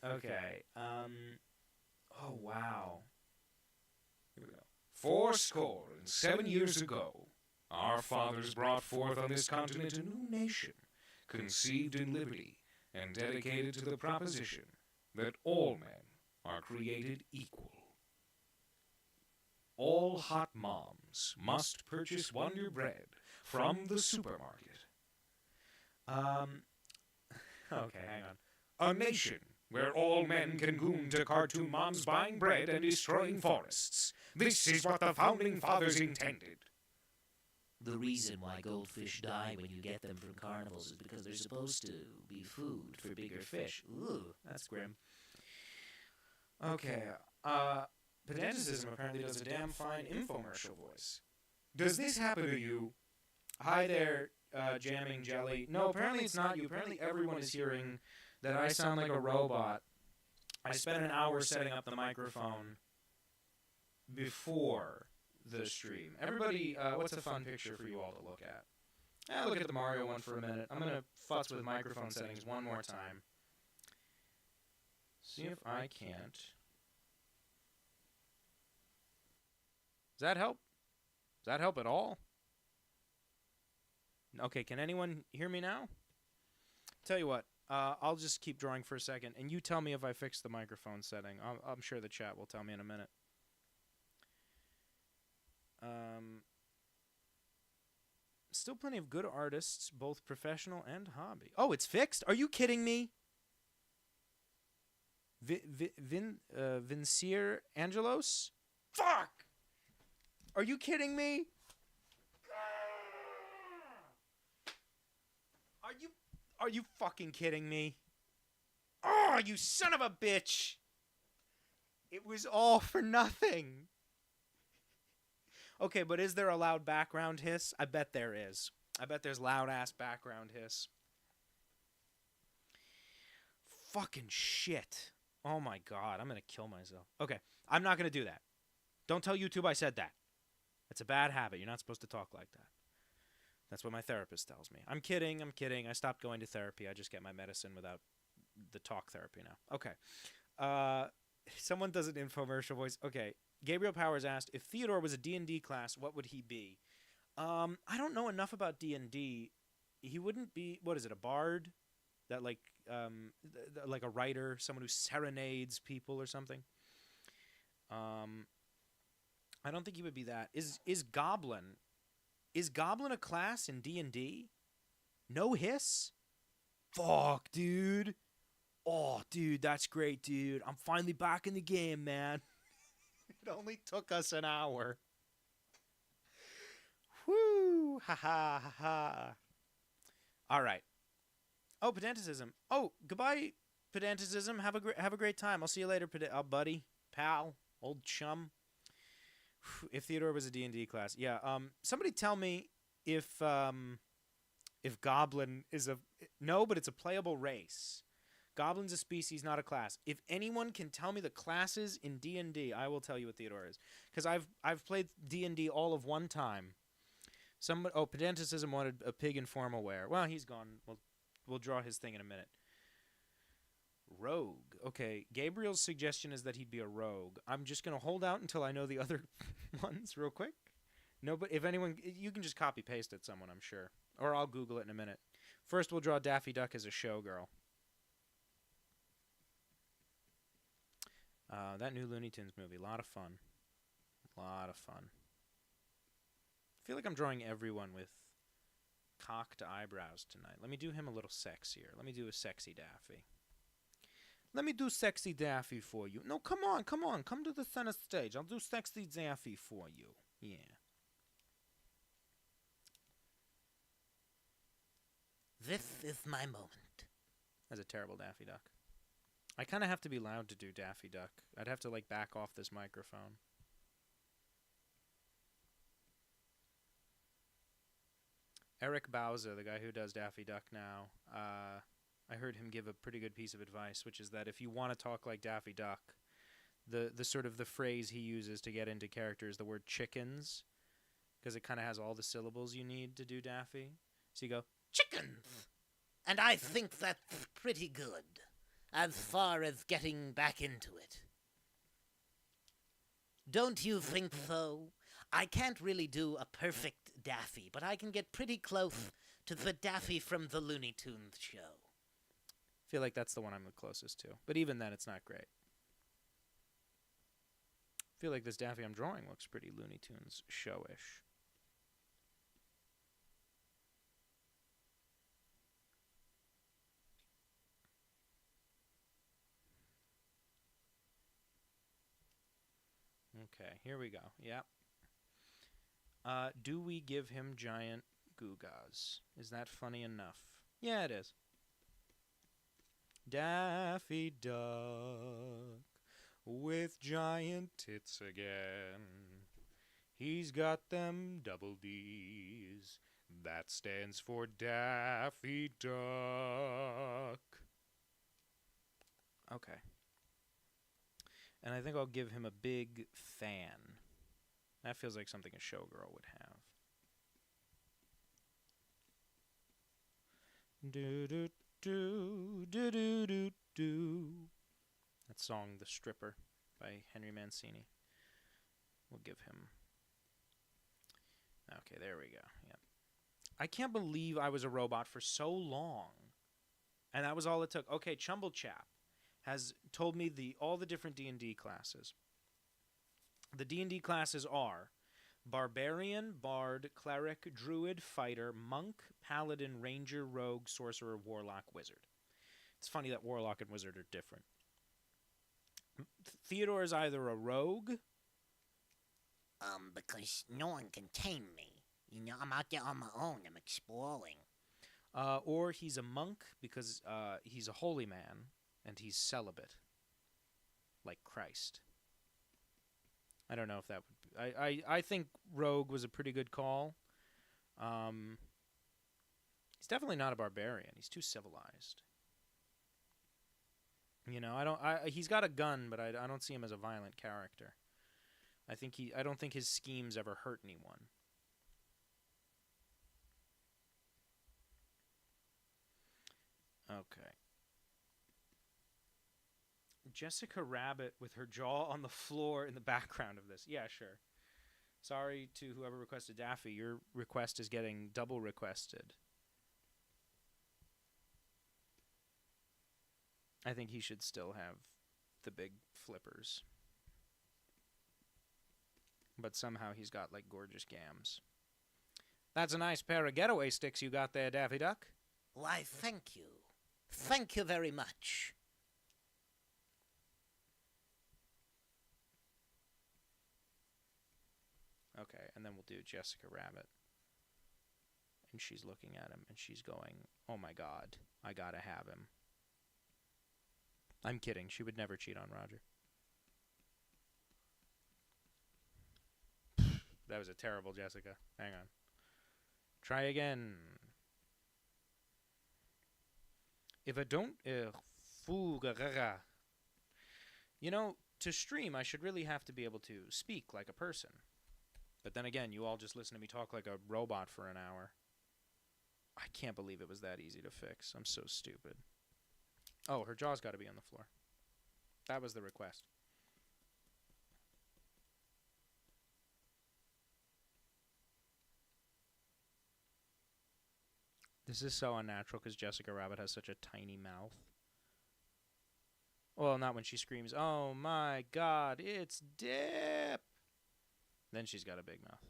Speaker 1: Okay, oh, wow.
Speaker 3: Here we go. 7 years ago, our fathers brought forth on this continent a new nation, conceived in liberty and dedicated to the proposition that all men are created equal. All hot moms must purchase Wonder Bread from the supermarket.
Speaker 1: Okay, hang on.
Speaker 3: A nation where all men can goon to cartoon moms buying bread and destroying forests. This is what the Founding Fathers intended.
Speaker 2: The reason why goldfish die when you get them from carnivals is because they're supposed to be food for bigger fish. Ooh,
Speaker 1: That's grim. Okay, pedanticism apparently does a damn fine infomercial voice. Does this happen to you? Hi there, Jamming Jelly. No, apparently it's not you. Apparently everyone is hearing that I sound like a robot. I spent an hour setting up the microphone before the stream. Everybody, what's a fun picture for you all to look at? Look at the Mario one for a minute. I'm going to futz with microphone settings one more time. See if I can't. Does that help? Does that help at all? Okay, can anyone hear me now? Tell you what, I'll just keep drawing for a second, and you tell me if I fix the microphone setting. I'm sure the chat will tell me in a minute. Still plenty of good artists, both professional and hobby. Oh, it's fixed? Are you kidding me? Vincier Angelos? Fuck! Are you kidding me? Are you fucking kidding me? Oh, you son of a bitch! It was all for nothing. Okay, but is there a loud background hiss? I bet there is. I bet there's loud-ass background hiss. Fucking shit. Oh my god, I'm gonna kill myself. Okay, I'm not gonna do that. Don't tell YouTube I said that. It's a bad habit. You're not supposed to talk like that. That's what my therapist tells me. I'm kidding. I stopped going to therapy. I just get my medicine without the talk therapy now. Okay. Someone does an infomercial voice. Okay. Gabriel Powers asked, if Theodore was a D&D class, what would he be? I don't know enough about D&D. He wouldn't be, what is it, a bard? That like a writer, someone who serenades people or something? I don't think he would be that. Is Goblin a class in D&D? No hiss? Fuck, dude. Oh, dude, that's great, dude. I'm finally back in the game, man. It only took us an hour. Whoo! Ha ha ha ha. All right. Oh, pedanticism. Oh, goodbye, pedanticism. Have a great time. I'll see you later, buddy, pal, old chum. If Theodore was a D&D class, yeah. Somebody tell me if Goblin is no, but it's a playable race. Goblin's a species, not a class. If anyone can tell me the classes in D&D, I will tell you what Theodore is. Because I've played D&D all of one time. Pedanticism wanted a pig in formal wear. Well, he's gone. We'll draw his thing in a minute. Rogue. Okay, Gabriel's suggestion is that he'd be a rogue. I'm just going to hold out until I know the other ones real quick. No, but if anyone... You can just copy-paste it someone, I'm sure. Or I'll Google it in a minute. First, we'll draw Daffy Duck as a showgirl. That new Looney Tunes movie, a lot of fun. A lot of fun. I feel like I'm drawing everyone with cocked eyebrows tonight. Let me do him a little sexier. Let me do a sexy Daffy. Let me do sexy Daffy for you. No, come on. Come to the center stage. I'll do sexy Daffy for you. Yeah.
Speaker 2: This is my moment.
Speaker 1: That's a terrible Daffy Duck. I kind of have to be loud to do Daffy Duck. I'd have to, like, back off this microphone. Eric Bauza, the guy who does Daffy Duck now, I heard him give a pretty good piece of advice, which is that if you want to talk like Daffy Duck, the sort of the phrase he uses to get into character is the word chickens, because it kind of has all the syllables you need to do Daffy. So you go,
Speaker 2: Chickens! And I think that's pretty good, as far as getting back into it. Don't you think so? I can't really do a perfect Daffy, but I can get pretty close to the Daffy from the Looney Tunes show.
Speaker 1: I feel like that's the one I'm the closest to. But even then, it's not great. I feel like this Daffy I'm drawing looks pretty Looney Tunes showish. Okay, here we go. Yep. Do we give him giant Googas? Is that funny enough? Yeah, it is. Daffy Duck with giant tits again. He's got them double D's. That stands for Daffy Duck. Okay. And I think I'll give him a big fan. That feels like something a showgirl would have. Do do do do do do do. That song, "The Stripper," by Henry Mancini. We'll give him. Okay, there we go. Yep. I can't believe I was a robot for so long, and that was all it took. Okay, Chumble Chap has told me all the different D&D classes. The D&D classes are Barbarian, Bard, Cleric, Druid, Fighter, Monk, Paladin, Ranger, Rogue, Sorcerer, Warlock, Wizard. It's funny that Warlock and Wizard are different. Theodore is either a rogue...
Speaker 2: Because no one can tame me. You know, I'm out there on my own. I'm exploring.
Speaker 1: or he's a monk because he's a holy man and he's celibate, like Christ. I don't know if that would be... I think Rogue was a pretty good call. He's definitely not a barbarian. He's too civilized. You know, he's got a gun, but I don't see him as a violent character. I don't think his schemes ever hurt anyone. Okay. Jessica Rabbit with her jaw on the floor in the background of this. Yeah, sure. Sorry to whoever requested Daffy. Your request is getting double requested. I think he should still have the big flippers. But somehow he's got, like, gorgeous gams. That's a nice pair of getaway sticks you got there, Daffy Duck.
Speaker 2: Why, thank you. Thank you very much.
Speaker 1: Okay, and then we'll do Jessica Rabbit. And she's looking at him, and she's going, oh my god, I gotta have him. I'm kidding. She would never cheat on Roger. That was a terrible Jessica. Hang on. Try again. If I don't... Fugara. You know, to stream, I should really have to be able to speak like a person. But then again, you all just listen to me talk like a robot for an hour. I can't believe it was that easy to fix. I'm so stupid. Oh, her jaw's got to be on the floor. That was the request. This is so unnatural because Jessica Rabbit has such a tiny mouth. Well, not when she screams, "Oh my god, it's Dip!" Then she's got a big mouth.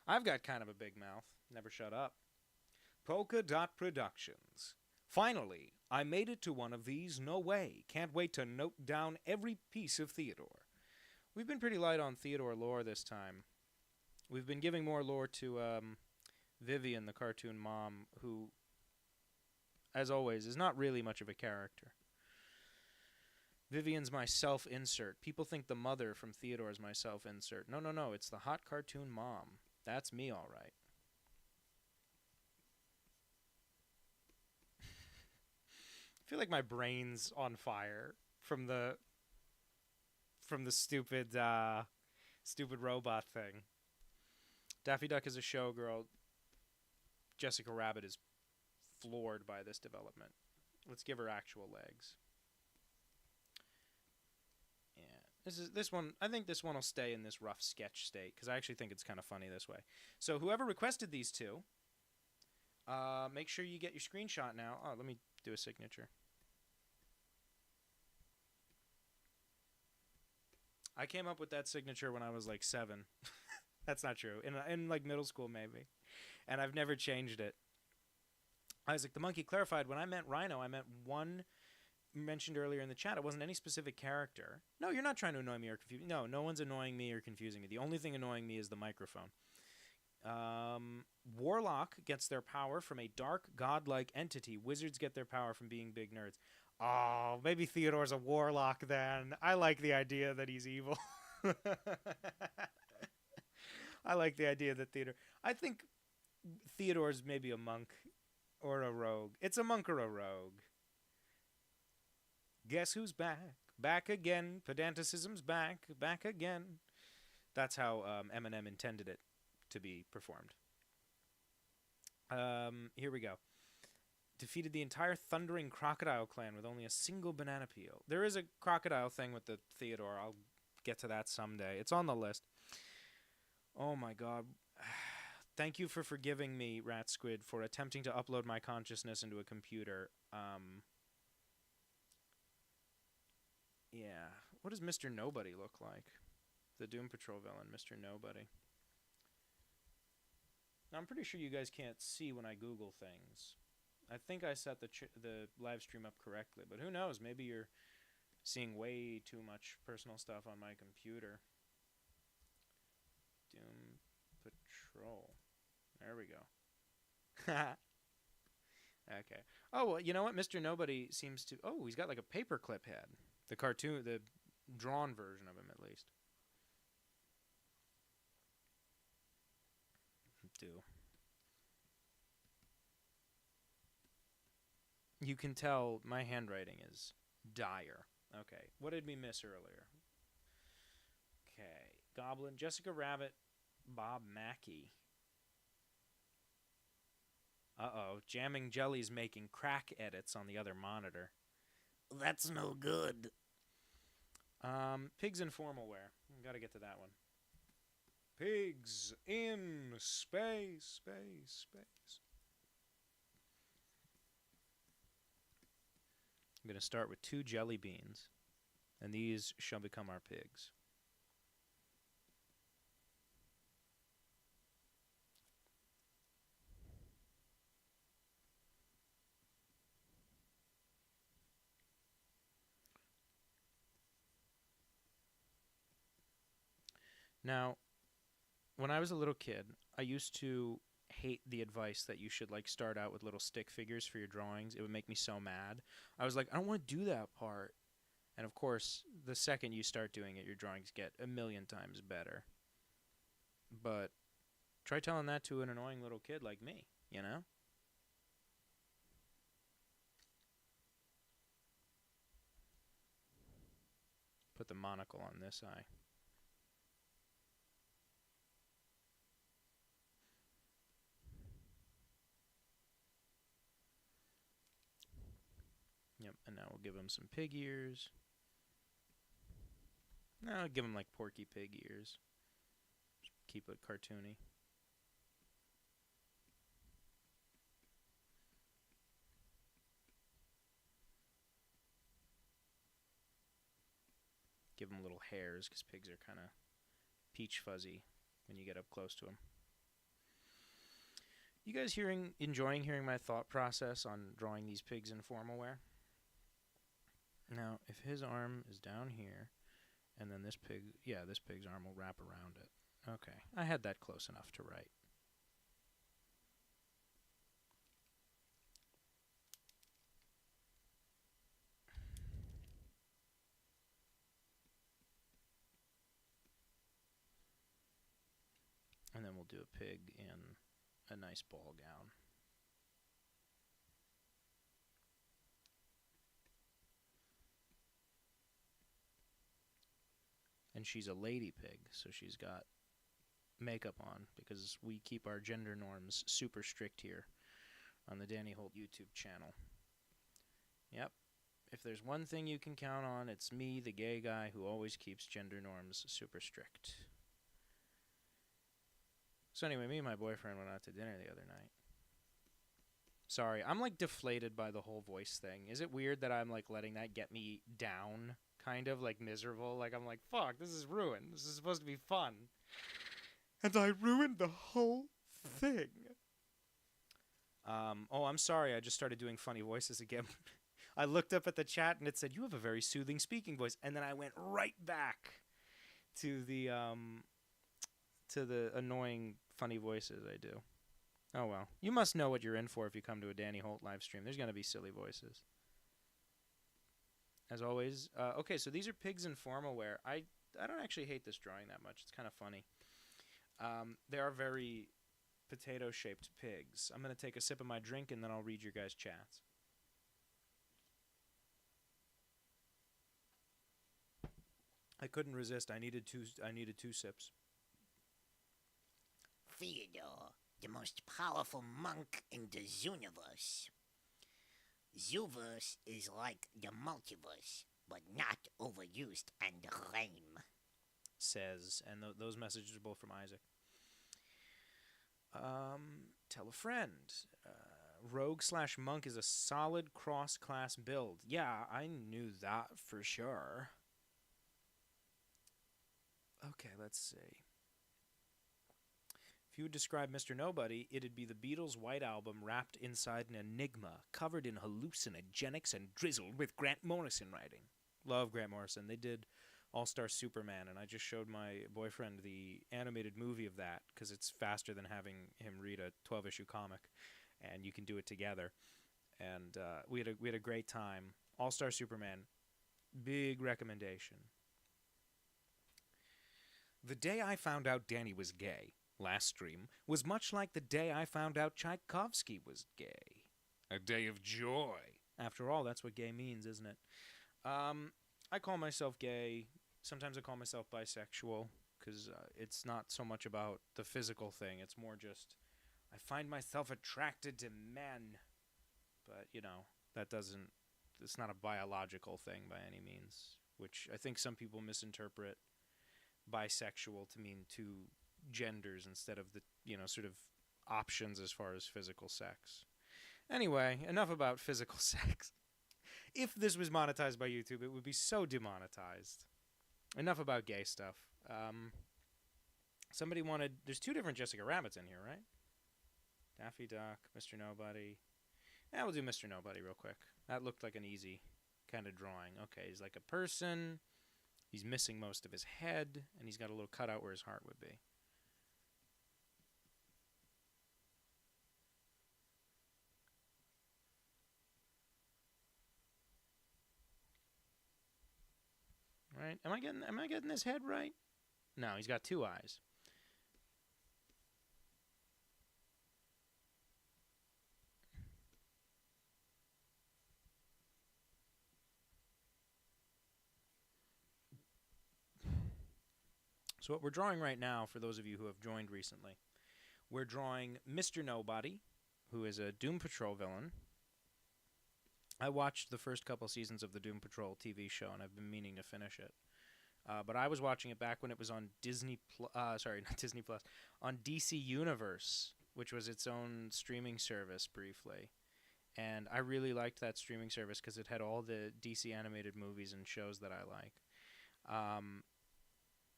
Speaker 1: I've got kind of a big mouth. Never shut up. Polka Dot Productions. Finally, I made it to one of these. No way. Can't wait to note down every piece of Theodore. We've been pretty light on Theodore lore this time. We've been giving more lore to Vivian, the cartoon mom, who, as always, is not really much of a character. Vivian's my self-insert. People think the mother from Theodore is my self-insert. No, no, no. It's the hot cartoon mom. That's me, all right. I feel like my brain's on fire from the stupid robot thing. Daffy Duck is a showgirl. Jessica Rabbit is floored by this development. Let's give her actual legs. Yeah, this one. I think this one will stay in this rough sketch state because I actually think it's kind of funny this way. So whoever requested these two, make sure you get your screenshot now. Oh, let me do a signature. I came up with that signature when I was like 7. That's not true. In like middle school maybe. And I've never changed it. Isaac the Monkey clarified, when I meant Rhino, I meant one mentioned earlier in the chat. It wasn't any specific character. No, you're not trying to annoy me or confuse me. No, no one's annoying me or confusing me. The only thing annoying me is the microphone. Warlock gets their power from a dark, godlike entity. Wizards get their power from being big nerds. Oh, maybe Theodore's a warlock then. I like the idea that he's evil. I like the idea that I think Theodore's maybe a monk or a rogue. It's a monk or a rogue. Guess who's back? Back again. Pedanticism's back. Back again. That's how Eminem intended it to be performed. Here we go. Defeated the entire Thundering Crocodile clan with only a single banana peel. There is a crocodile thing with the Theodore. I'll get to that someday. It's on the list. Oh my god. Thank you for forgiving me, Rat Squid, for attempting to upload my consciousness into a computer. Yeah. What does Mr. Nobody look like? The Doom Patrol villain, Mr. Nobody. Now, I'm pretty sure you guys can't see when I Google things. I think I set the live stream up correctly, but who knows? Maybe you're seeing way too much personal stuff on my computer. Doom Patrol. There we go. Okay. Oh, well, you know what? Mr. Nobody seems to... Oh, he's got like a paperclip head. The cartoon, the drawn version of him, at least. Do. You can tell my handwriting is dire. Okay. What did we miss earlier? Okay. Goblin, Jessica Rabbit, Bob Mackey. Uh-oh. Jamming Jelly's making crack edits on the other monitor.
Speaker 2: That's no good.
Speaker 1: Pigs in formal wear. Gotta get to that one. Pigs in space. I'm going to start with 2 jelly beans, and these shall become our pigs. Now, when I was a little kid, I used to hate the advice that you should like start out with little stick figures for your drawings. It would make me so mad. I was like, I don't want to do that part. And of course, the second you start doing it, your drawings get a million times better. But try telling that to an annoying little kid like me, you know? put the monocle on this eye. Yep, and now we'll give him some pig ears. No, I'll give him like Porky Pig ears. Just keep it cartoony. Give him little hairs, because pigs are kind of peach fuzzy when you get up close to them. You guys enjoying hearing my thought process on drawing these pigs in formal wear? Now, if his arm is down here, and then this pig's arm will wrap around it. Okay, I had that close enough to write. And then we'll do a pig in a nice ball gown. And she's a lady pig, so she's got makeup on, because we keep our gender norms super strict here on the Danny Holt YouTube channel. Yep. If there's one thing you can count on, it's me, the gay guy, who always keeps gender norms super strict. So anyway, me and my boyfriend went out to dinner the other night. Sorry, I'm like deflated by the whole voice thing. Is it weird that I'm like letting that get me down? Kind of like miserable? Like I'm like, fuck, this is ruined. This is supposed to be fun. And I ruined the whole thing. Oh, I'm sorry. I just started doing funny voices again. I looked up at the chat and it said, you have a very soothing speaking voice. And then I went right back to the annoying funny voices I do. Oh well. You must know what you're in for if you come to a Danny Holt live stream. There's going to be silly voices. As always. Okay, so these are pigs in formal wear. I don't actually hate this drawing that much. It's kind of funny. They are very potato-shaped pigs. I'm going to take a sip of my drink and then I'll read your guys' chats. I couldn't resist. I needed two sips.
Speaker 2: Theodore, the most powerful monk in the Zooniverse. Zooverse is like the multiverse, but not overused and lame.
Speaker 1: Says, and those messages are both from Isaac. Tell a friend. Rogue/monk is a solid cross-class build. Yeah, I knew that for sure. Okay, let's see. If you would describe Mr. Nobody, it'd be the Beatles' White Album wrapped inside an enigma, covered in hallucinogenics and drizzled with Grant Morrison writing. Love Grant Morrison. They did All-Star Superman, and I just showed my boyfriend the animated movie of that, because it's faster than having him read a 12-issue comic, and you can do it together. And we had a great time. All-Star Superman, big recommendation. The day I found out Danny was gay, last stream, was much like the day I found out Tchaikovsky was gay. A day of joy. After all, that's what gay means, isn't it? I call myself gay. Sometimes I call myself bisexual, because it's not so much about the physical thing. It's more just, I find myself attracted to men. But, you know, it's not a biological thing by any means, which I think some people misinterpret bisexual to mean two genders instead of the, sort of options as far as physical sex. Anyway, enough about physical sex. If this was monetized by YouTube, it would be so demonetized. Enough about gay stuff. Somebody wanted... There's two different Jessica Rabbits in here, right? Daffy Duck, Mr. Nobody. Yeah, we'll do Mr. Nobody real quick. That looked like an easy kind of drawing. Okay, he's like a person. He's missing most of his head, and he's got a little cutout where his heart would be. Right? Am I getting his head right? No, he's got two eyes. So what we're drawing right now, for those of you who have joined recently, we're drawing Mr. Nobody, who is a Doom Patrol villain. I watched the first couple seasons of the Doom Patrol TV show, and I've been meaning to finish it. But I was watching it back when it was on not Disney Plus, on DC Universe, which was its own streaming service briefly. And I really liked that streaming service because it had all the DC animated movies and shows that I like.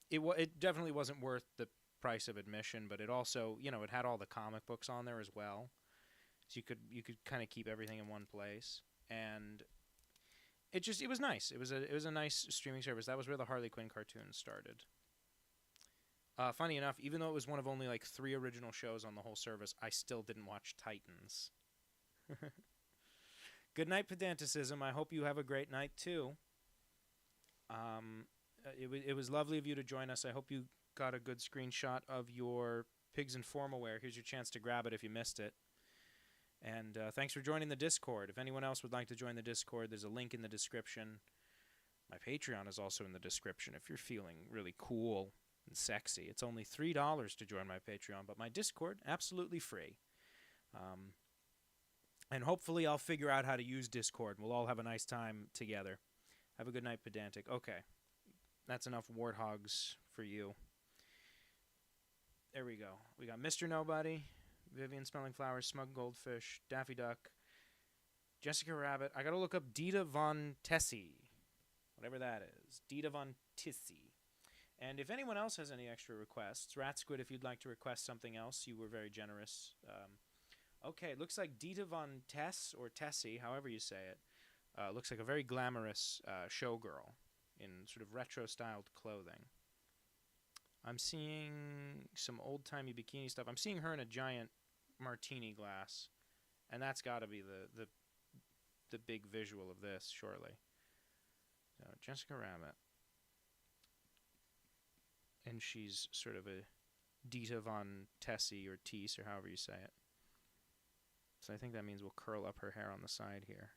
Speaker 1: It definitely wasn't worth the price of admission, but it also, it had all the comic books on there as well, so you could kind of keep everything in one place, and it was nice. It was a nice streaming service. That was where the Harley Quinn cartoons started. Funny enough, even though it was one of only like 3 original shows on the whole service, I still didn't watch Titans. Good night, Pedanticism. I hope you have a great night too. It was lovely of you to join us. I hope you got a good screenshot of your Pigs in Formal Wear. Here's your chance to grab it if you missed it. And thanks for joining the Discord. If anyone else would like to join the Discord, there's a link in the description. My Patreon is also in the description if you're feeling really cool and sexy. It's only $3 to join my Patreon, but my Discord, absolutely free. And hopefully I'll figure out how to use Discord, and we'll all have a nice time together. Have a good night, Pedantic. Okay. That's enough warthogs for you. There we go. We got Mr. Nobody, Vivian Smelling Flowers, Smug Goldfish, Daffy Duck, Jessica Rabbit. I gotta look up Dita Von Tessie. Whatever that is. Dita Von Tessie. And if anyone else has any extra requests, Rat Squid, if you'd like to request something else, you were very generous. Okay, it looks like Dita Von Tess, or Tessie, however you say it. Looks like a very glamorous showgirl in sort of retro-styled clothing. I'm seeing some old-timey bikini stuff. I'm seeing her in a giant martini glass, and that's got to be the big visual of this, shortly. So, Jessica Rabbit. And she's sort of a Dita Von Tessie, or Tease, or however you say it. So I think that means we'll curl up her hair on the side here.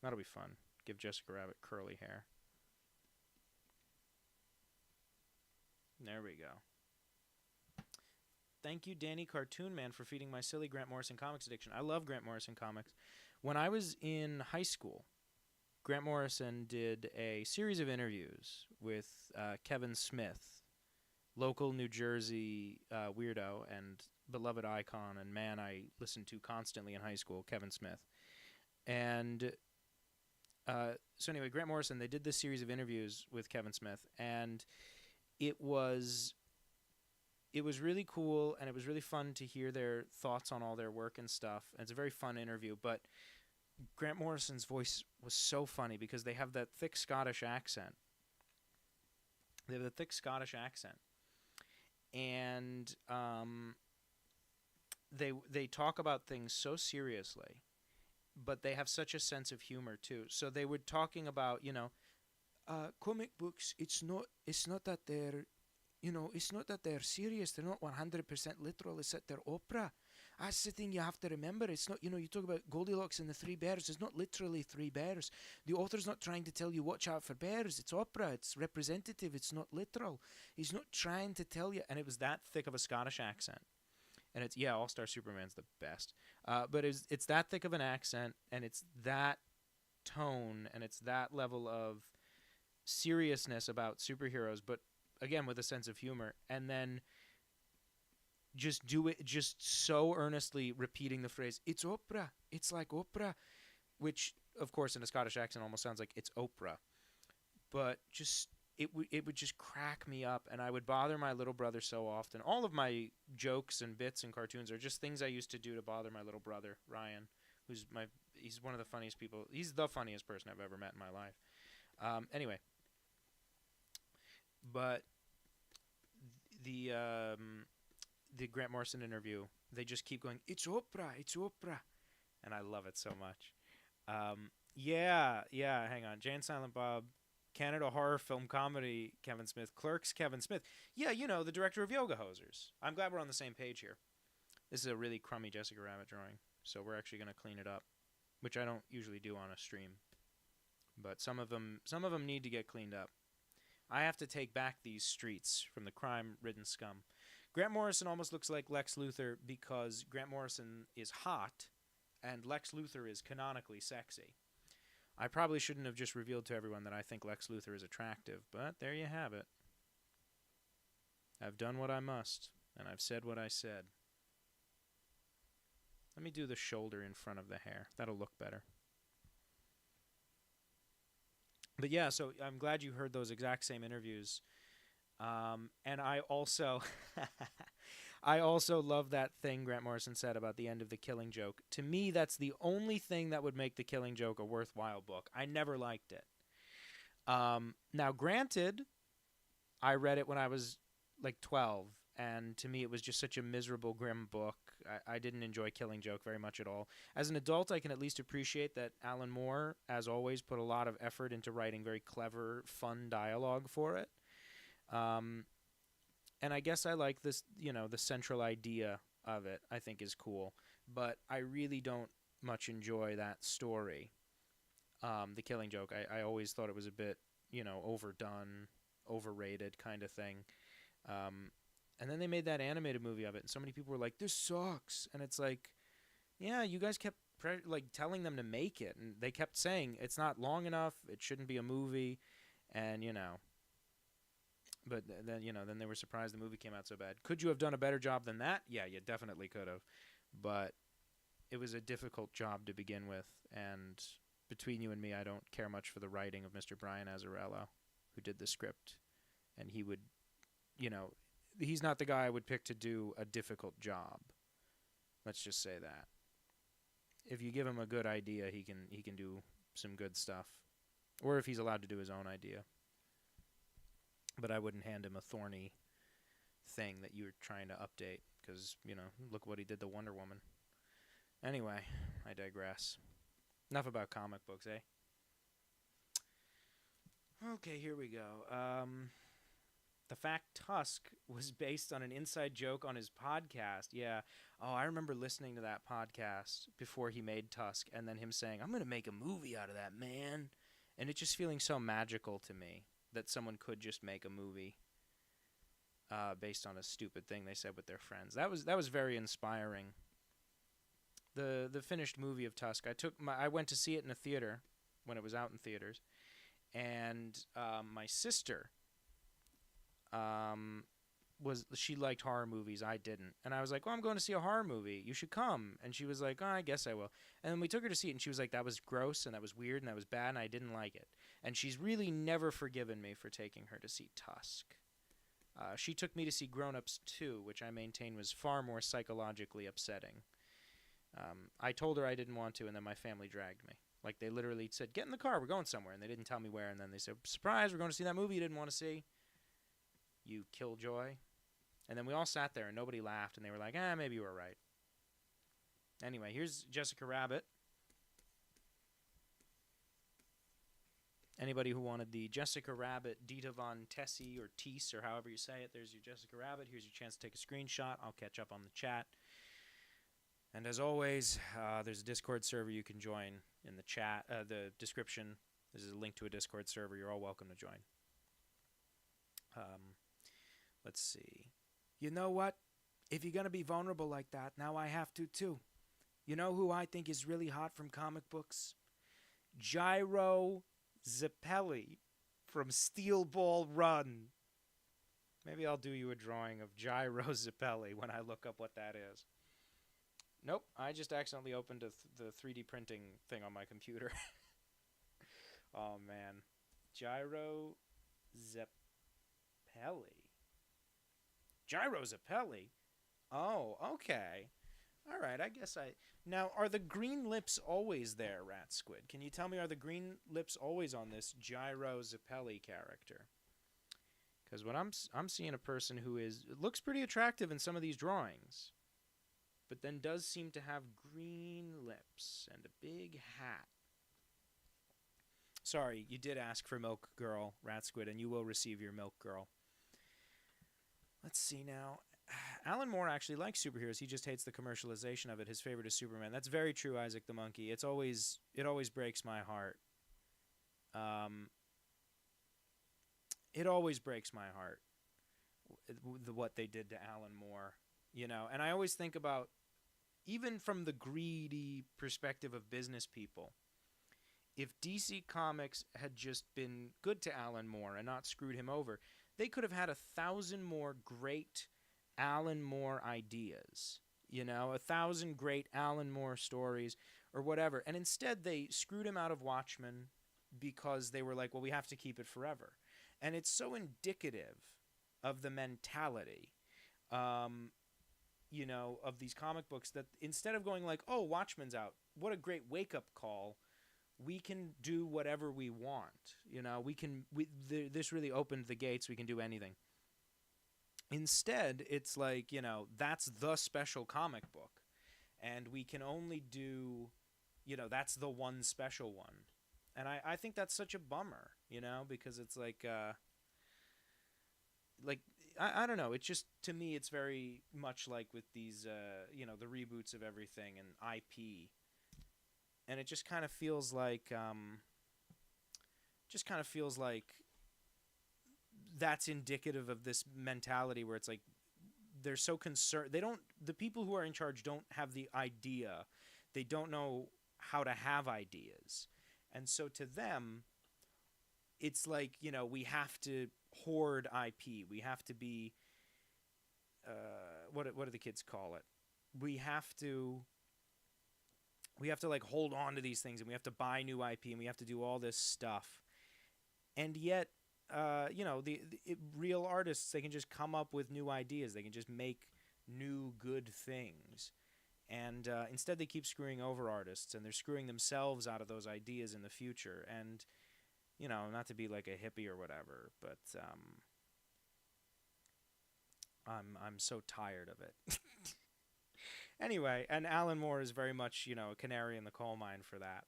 Speaker 1: That'll be fun. Give Jessica Rabbit curly hair. There we go. Thank you, Danny Cartoon Man, for feeding my silly Grant Morrison comics addiction. I love Grant Morrison comics. When I was in high school, Grant Morrison did a series of interviews with Kevin Smith, local New Jersey weirdo and beloved icon and man I listened to constantly in high school, Kevin Smith. And so anyway, Grant Morrison, they did this series of interviews with Kevin Smith, and it was really cool, and it was really fun to hear their thoughts on all their work and stuff. And it's a very fun interview, but Grant Morrison's voice was so funny because they have that thick Scottish accent. And they talk about things so seriously, but they have such a sense of humor too. So they were talking about, comic books. It's not that they're, it's not that they're serious. They're not 100% literal. It's that they're opera. That's the thing you have to remember. It's not, you talk about Goldilocks and the Three Bears. It's not literally three bears. The author's not trying to tell you watch out for bears. It's opera. It's representative. It's not literal. He's not trying to tell you. And it was that thick of a Scottish accent. And it's, All-Star Superman's the best. But it's that thick of an accent, and it's that tone, and it's that level of seriousness about superheroes, but again with a sense of humor, and then just do it just so earnestly, repeating the phrase, it's opera, it's like opera, which of course in a Scottish accent almost sounds like it's Oprah, but just it would just crack me up, and I would bother my little brother so often. All of my jokes and bits and cartoons are just things I used to do to bother my little brother Ryan, he's one of the funniest people. He's the funniest person I've ever met in my life. Anyway, but the Grant Morrison interview, they just keep going, it's opera, and I love it so much. Hang on. Jay and Silent Bob, Canada Horror Film Comedy, Kevin Smith, Clerks, Kevin Smith. Yeah, the director of Yoga Hosers. I'm glad we're on the same page here. This is a really crummy Jessica Rabbit drawing, so we're actually going to clean it up, which I don't usually do on a stream. But some of them need to get cleaned up. I have to take back these streets from the crime-ridden scum. Grant Morrison almost looks like Lex Luthor because Grant Morrison is hot and Lex Luthor is canonically sexy. I probably shouldn't have just revealed to everyone that I think Lex Luthor is attractive, but there you have it. I've done what I must, and I've said what I said. Let me do the shoulder in front of the hair. That'll look better. But yeah, so I'm glad you heard those exact same interviews. And I also I also love that thing Grant Morrison said about the end of The Killing Joke. To me, that's the only thing that would make The Killing Joke a worthwhile book. I never liked it. Now, granted, I read it when I was like 12, and to me it was just such a miserable, grim book. I didn't enjoy Killing Joke very much at all. As an adult, I can at least appreciate that Alan Moore, as always, put a lot of effort into writing very clever, fun dialogue for it. And I guess I like this, the central idea of it, I think is cool. But I really don't much enjoy that story, The Killing Joke. I always thought it was a bit, overdone, overrated kind of thing. And then they made that animated movie of it, and so many people were like, this sucks. And it's like, yeah, you guys kept telling them to make it, and they kept saying it's not long enough, it shouldn't be a movie, and but then they were surprised the movie came out so bad. Could you have done a better job than that? Yeah, you definitely could have, but it was a difficult job to begin with, and between you and me, I don't care much for the writing of Mr. Brian Azzarello, who did the script, and he would, he's not the guy I would pick to do a difficult job. Let's just say that. If you give him a good idea, he can do some good stuff. Or if he's allowed to do his own idea. But I wouldn't hand him a thorny thing that you were trying to update, because, look what he did to Wonder Woman. Anyway, I digress. Enough about comic books, eh? Okay, here we go. The fact Tusk was based on an inside joke on his podcast. Yeah. Oh, I remember listening to that podcast before he made Tusk, and then him saying, I'm going to make a movie out of that, man. And it just feeling so magical to me that someone could just make a movie based on a stupid thing they said with their friends. That was very inspiring. The finished movie of Tusk, I went to see it in a theater when it was out in theaters, and my sister she liked horror movies. I didn't. And I was like, well, I'm going to see a horror movie. You should come. And she was like, oh, I guess I will. And then we took her to see it, and she was like, that was gross, and that was weird, and that was bad, and I didn't like it. And she's really never forgiven me for taking her to see Tusk. She took me to see Grown Ups 2, which I maintain was far more psychologically upsetting. I told her I didn't want to, and then my family dragged me. Like, they literally said, get in the car, we're going somewhere, and they didn't tell me where, and then they said, surprise, we're going to see that movie you didn't want to see. You killjoy. And then we all sat there and nobody laughed, and they were like, maybe you were right. Anyway, here's Jessica Rabbit. Anybody who wanted the Jessica Rabbit Dita Von Tessie or Teese or however you say it, there's your Jessica Rabbit. Here's your chance to take a screenshot. I'll catch up on the chat. And as always, there's a Discord server you can join in the chat, the description. There's a link to a Discord server. You're all welcome to join. Let's see. You know what? If you're going to be vulnerable like that, now I have to too. You know who I think is really hot from comic books? Gyro Zappelli from Steel Ball Run. Maybe I'll do you a drawing of Gyro Zappelli when I look up what that is. Nope, I just accidentally opened the 3D printing thing on my computer. Oh, man. Gyro Zappelli. Gyro Zappelli? Oh, okay. All right, I guess Now, are the green lips always there, Rat Squid? Can you tell me, are the green lips always on this Gyro Zappelli character? Because what I'm seeing a person who looks pretty attractive in some of these drawings, but then does seem to have green lips and a big hat. Sorry, you did ask for Milk Girl, Rat Squid, and you will receive your Milk Girl. Let's see now. Alan Moore actually likes superheroes. He just hates the commercialization of it. His favorite is Superman. That's very true, Isaac the Monkey. It always breaks my heart. it always breaks my heart what they did to Alan Moore, you know. And I always think about, even from the greedy perspective of business people, if DC Comics had just been good to Alan Moore and not screwed him over, they could have had 1,000 more great Alan Moore ideas, you know, 1,000 great Alan Moore stories or whatever. And instead they screwed him out of Watchmen because they were like, well, we have to keep it forever. And it's so indicative of the mentality, you know, of these comic books, that instead of going like, oh, Watchmen's out, what a great wake-up call, we can do whatever we want. You know, this really opened the gates. We can do anything. Instead, it's like, you know, that's the special comic book. And we can only do, you know, that's the one special one. And I think that's such a bummer, you know, because it's like I don't know. It's just, to me, it's very much like with these, you know, the reboots of everything and IP. And it just kind of feels like, that's indicative of this mentality where it's like they're so concerned. The people who are in charge don't have the idea. They don't know how to have ideas. And so to them, it's like, you know, we have to hoard IP. We have to be, what do the kids call it? We have to like hold on to these things, and we have to buy new IP, and we have to do all this stuff. And yet, you know, the real artists, they can just come up with new ideas. They can just make new good things. And instead they keep screwing over artists, and they're screwing themselves out of those ideas in the future. And, you know, not to be like a hippie or whatever, but I'm so tired of it. Anyway, and Alan Moore is very much, you know, a canary in the coal mine for that.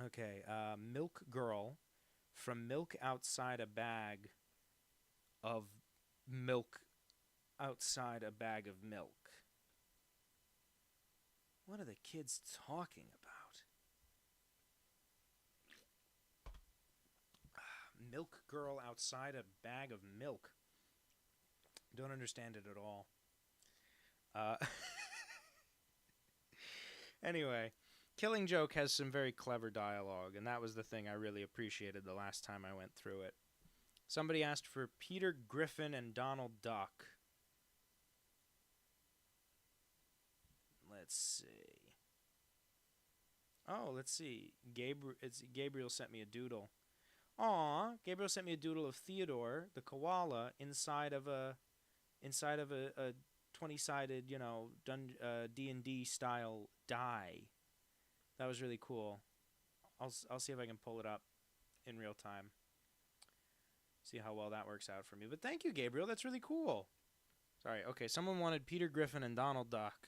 Speaker 1: Okay, Milk Girl, from milk outside a bag of milk outside a bag of milk. What are the kids talking about? Milk Girl outside a bag of milk. Don't understand it at all. Anyway, Killing Joke has some very clever dialogue, and that was the thing I really appreciated the last time I went through it. Somebody asked for Peter Griffin and Donald Duck. Let's see. Oh, let's see. Gabriel sent me a doodle. Aw, Gabriel sent me a doodle of Theodore, the koala, inside of a 20-sided, you know, D&D style die. That was really cool. I'll see if I can pull it up in real time. See how well that works out for me. But thank you, Gabriel. That's really cool. Sorry. Okay, someone wanted Peter Griffin and Donald Duck.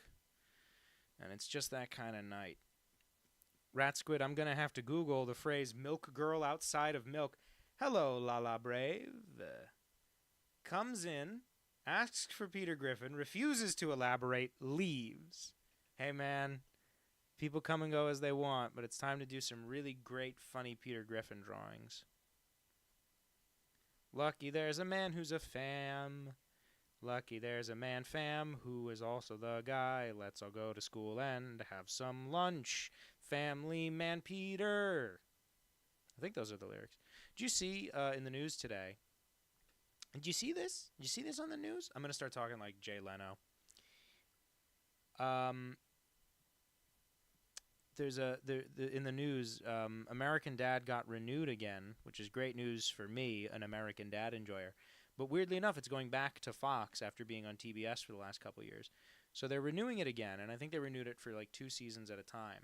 Speaker 1: And it's just that kind of night. Rat Squid, I'm going to have to Google the phrase milk girl outside of milk. Hello, Lala Brave. Comes in, asks for Peter Griffin, refuses to elaborate, leaves. Hey, man, people come and go as they want, but it's time to do some really great, funny Peter Griffin drawings. Lucky there's a man who's a fam. Lucky there's a man fam who is also the guy. Let's all go to school and have some lunch. Family man Peter. I think those are the lyrics. Did you see in the news today? Did you see this? Did you see this on the news? I'm going to start talking like Jay Leno. In the news, American Dad got renewed again, which is great news for me, an American Dad enjoyer. But weirdly enough, it's going back to Fox after being on TBS for the last couple of years. So they're renewing it again, and I think they renewed it for like 2 seasons at a time.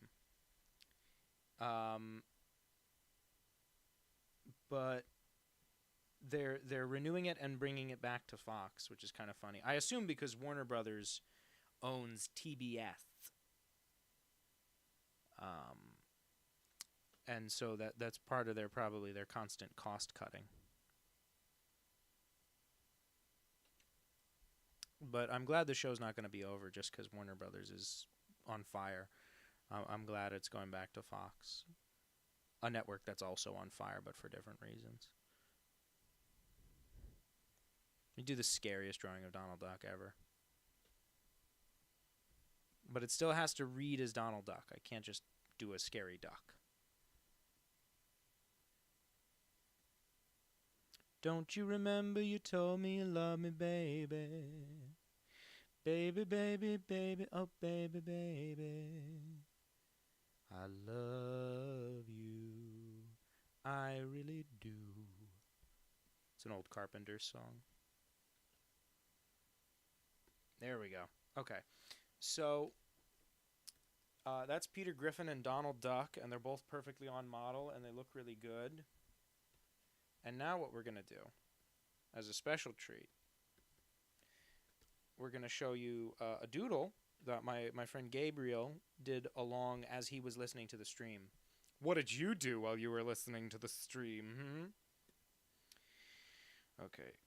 Speaker 1: But they're renewing it and bringing it back to Fox, which is kind of funny. I assume because Warner Brothers owns TBS. And so that's part of their constant cost cutting. But I'm glad the show's not going to be over just because Warner Brothers is on fire. I'm glad it's going back to Fox. a network that's also on fire, but for different reasons. You do the scariest drawing of Donald Duck ever. But it still has to read as Donald Duck. I can't just do a scary duck. Don't you remember you told me you love me, baby? Baby, baby, baby, oh baby, baby. I love you. I really do. It's an old Carpenter song. There we go. Okay. So, that's Peter Griffin and Donald Duck, and they're both perfectly on model, and they look really good. And now what we're going to do, as a special treat, we're going to show you a doodle that my friend Gabriel did along as he was listening to the stream. What did you do while you were listening to the stream? Okay,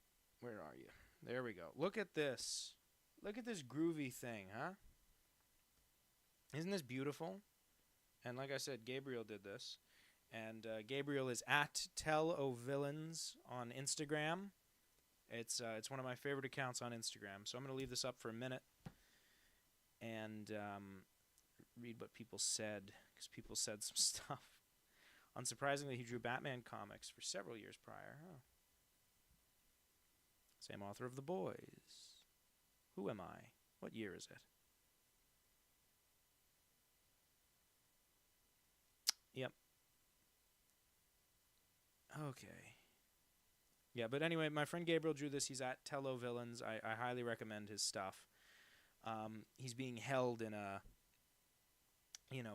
Speaker 1: where are you? There we go. Look at this. Look at this groovy thing, huh? Isn't this beautiful? And like I said, Gabriel did this. And Gabriel is at TellOVillains on Instagram. It's one of my favorite accounts on Instagram. So I'm going to leave this up for a minute and read what people said, because people said some stuff. Unsurprisingly, he drew Batman comics for several years prior. Oh. Same author of The Boys. Who am I? What year is it? Yep. Okay. Yeah, but anyway, my friend Gabriel drew this. He's at TellOVillains. I highly recommend his stuff. He's being held in a,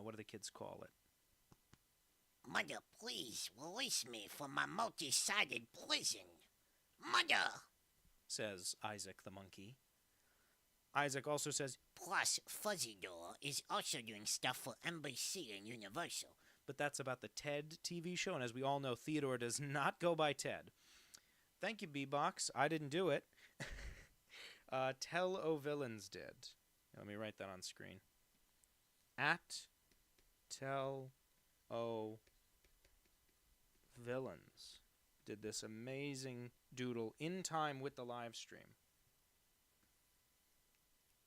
Speaker 1: what do the kids call it?
Speaker 2: Mother, please release me from my multi-sided prison. Mother! Says Isaac the monkey. Isaac also says, plus Fuzzy Door is also doing stuff for NBC and Universal. But that's about the Ted TV show, and as we all know, Theodore does not go by Ted. Thank you, B-Box. I didn't do it. TellOVillains did. Let me write that on screen. At TellOVillains did this amazing doodle in time with the live stream.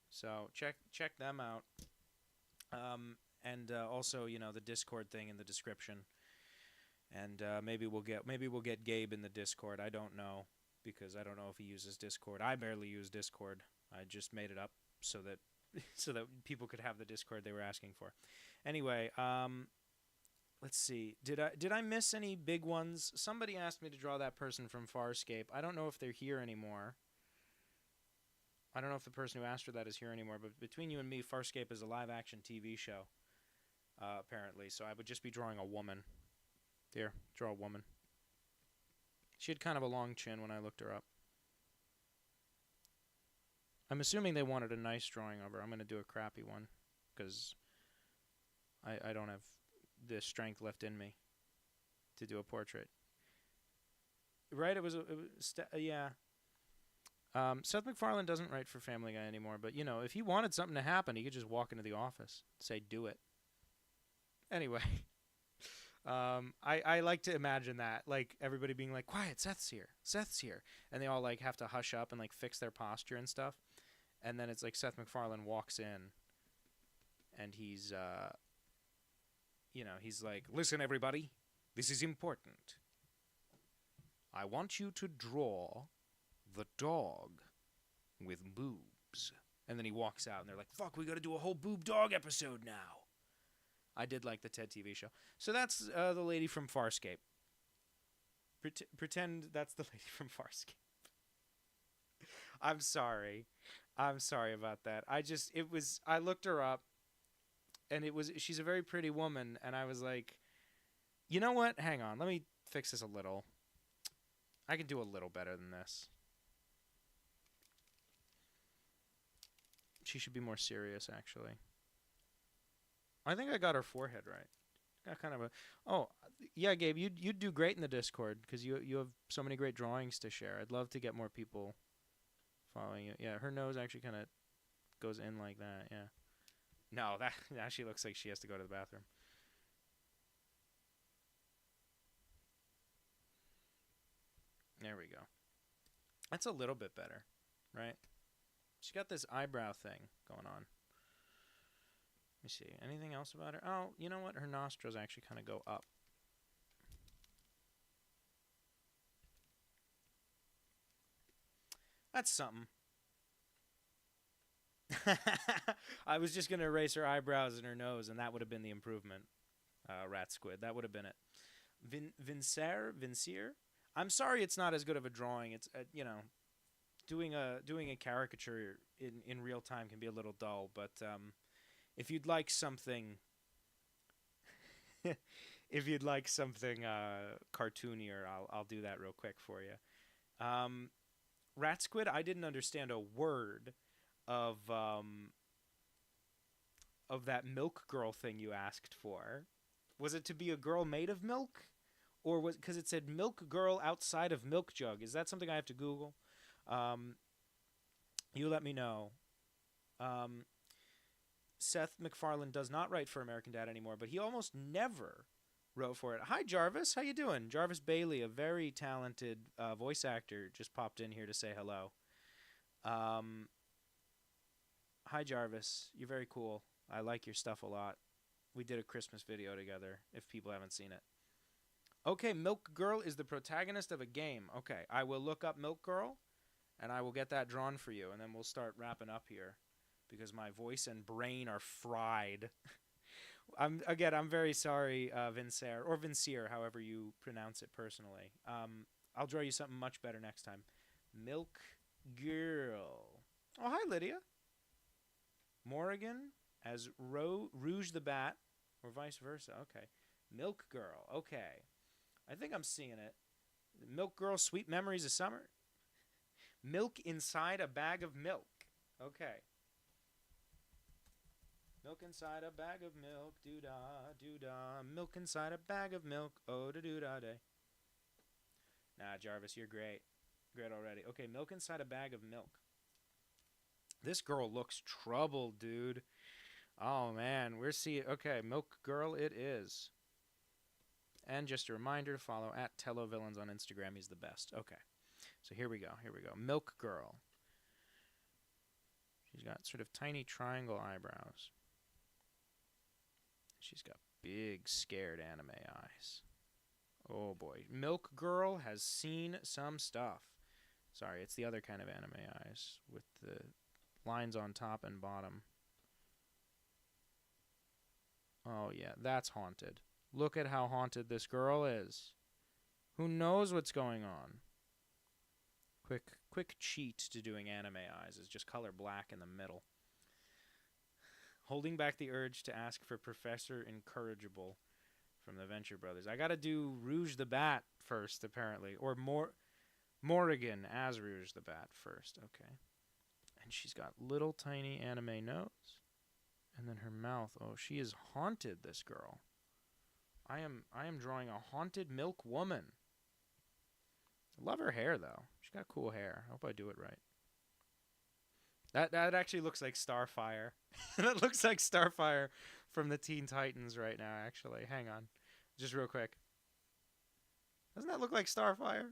Speaker 2: So check them out. And also, the Discord thing in the description. And maybe we'll get Gabe in the Discord. I don't know, because I don't know if he uses Discord. I barely use Discord. I just made it up so that people could have the Discord they were asking for. Anyway, let's see. Did I miss any big ones? Somebody asked me to draw that person from Farscape. I don't know if they're here anymore. I don't know if the person who asked for that is here anymore, but between you and me, Farscape is a live-action TV show, apparently, so I would just be drawing a woman. Here, draw a woman. She had kind of a long chin when I looked her up. I'm assuming they wanted a nice drawing of her. I'm going to do a crappy one, because I don't have the strength left in me to do a portrait. Right? Yeah. Seth MacFarlane doesn't write for Family Guy anymore, but, if he wanted something to happen, he could just walk into the office, say, do it. Anyway, I like to imagine that, like, everybody being like, quiet, Seth's here, and they all, like, have to hush up and, like, fix their posture and stuff, and then it's like Seth MacFarlane walks in, and he's, he's like, listen, everybody, this is important. I want you to draw the dog with boobs. And then he walks out, and they're like, fuck, we gotta do a whole boob dog episode now. I did like the Ted TV show. So that's the lady from Farscape. Pretend that's the lady from Farscape. I'm sorry about that. I looked her up, and she's a very pretty woman, and I was like, you know what? Hang on, let me fix this a little. I can do a little better than this. She should be more serious, actually. I think I got her forehead right. Got kind of a... Oh, yeah, Gabe, you'd do great in the Discord, because you have so many great drawings to share. I'd love to get more people following you. Yeah, her nose actually kind of goes in like that, yeah. No, that actually looks like she has to go to the bathroom. There we go. That's a little bit better, right? She got this eyebrow thing going on. Let me see. Anything else about her? Oh, you know what? Her nostrils actually kind of go up. That's something. I was just going to erase her eyebrows and her nose, and that would have been the improvement. Rat Squid. That would have been it. Vincier? I'm sorry it's not as good of a drawing. It's, doing a caricature in real time can be a little dull, but if you'd like something... if you'd like something cartoonier, I'll do that real quick for you. Rat Squid, I didn't understand a word of that milk girl thing you asked for. Was it to be a girl made of milk? Or was because it said milk girl outside of milk jug? Is that something I have to Google? You let me know. Seth MacFarlane does not write for American Dad anymore, but he almost never wrote for it. Hi, Jarvis. How you doing? Jarvis Bailey, a very talented voice actor, just popped in here to say hello. Hi, Jarvis. You're very cool. I like your stuff a lot. We did a Christmas video together, if people haven't seen it. Okay, Milk Girl is the protagonist of a game. Okay, I will look up Milk Girl, and I will get that drawn for you, and then we'll start wrapping up here, because my voice and brain are fried. I'm very sorry, Vincier, or Vincier, however you pronounce it personally. I'll draw you something much better next time. Milk Girl. Oh, hi, Lydia. Morrigan as Rouge the Bat, or vice versa. Okay. Milk Girl. Okay. I think I'm seeing it. Milk Girl, Sweet Memories of Summer. Milk inside a bag of milk. Okay. Milk inside a bag of milk, doo-dah, doo-dah. Milk inside a bag of milk, oh, da-doo-dah-day. Nah, Jarvis, you're great. Great already. Okay, milk inside a bag of milk. This girl looks troubled, dude. Oh, man, we're seeing... Okay, Milk Girl it is. And just a reminder to follow at TelloVillains on Instagram. He's the best. Okay, so here we go. Here we go. Milk Girl. She's got sort of tiny triangle eyebrows. She's got big, scared anime eyes. Oh, boy. Milk Girl has seen some stuff. Sorry, it's the other kind of anime eyes with the lines on top and bottom. Oh, yeah, that's haunted. Look at how haunted this girl is. Who knows what's going on? Quick cheat to doing anime eyes is just color black in the middle. Holding back the urge to ask for Professor Incorrigible from the Venture Brothers. I gotta do Rouge the Bat first, apparently. Or Morrigan as Rouge the Bat first. Okay. And she's got little tiny anime nose. And then her mouth. Oh, she is haunted, this girl. I am drawing a haunted milk woman. I love her hair, though. She's got cool hair. I hope I do it right. That actually looks like Starfire. That looks like Starfire from the Teen Titans right now, actually. Hang on. Just real quick. Doesn't that look like Starfire?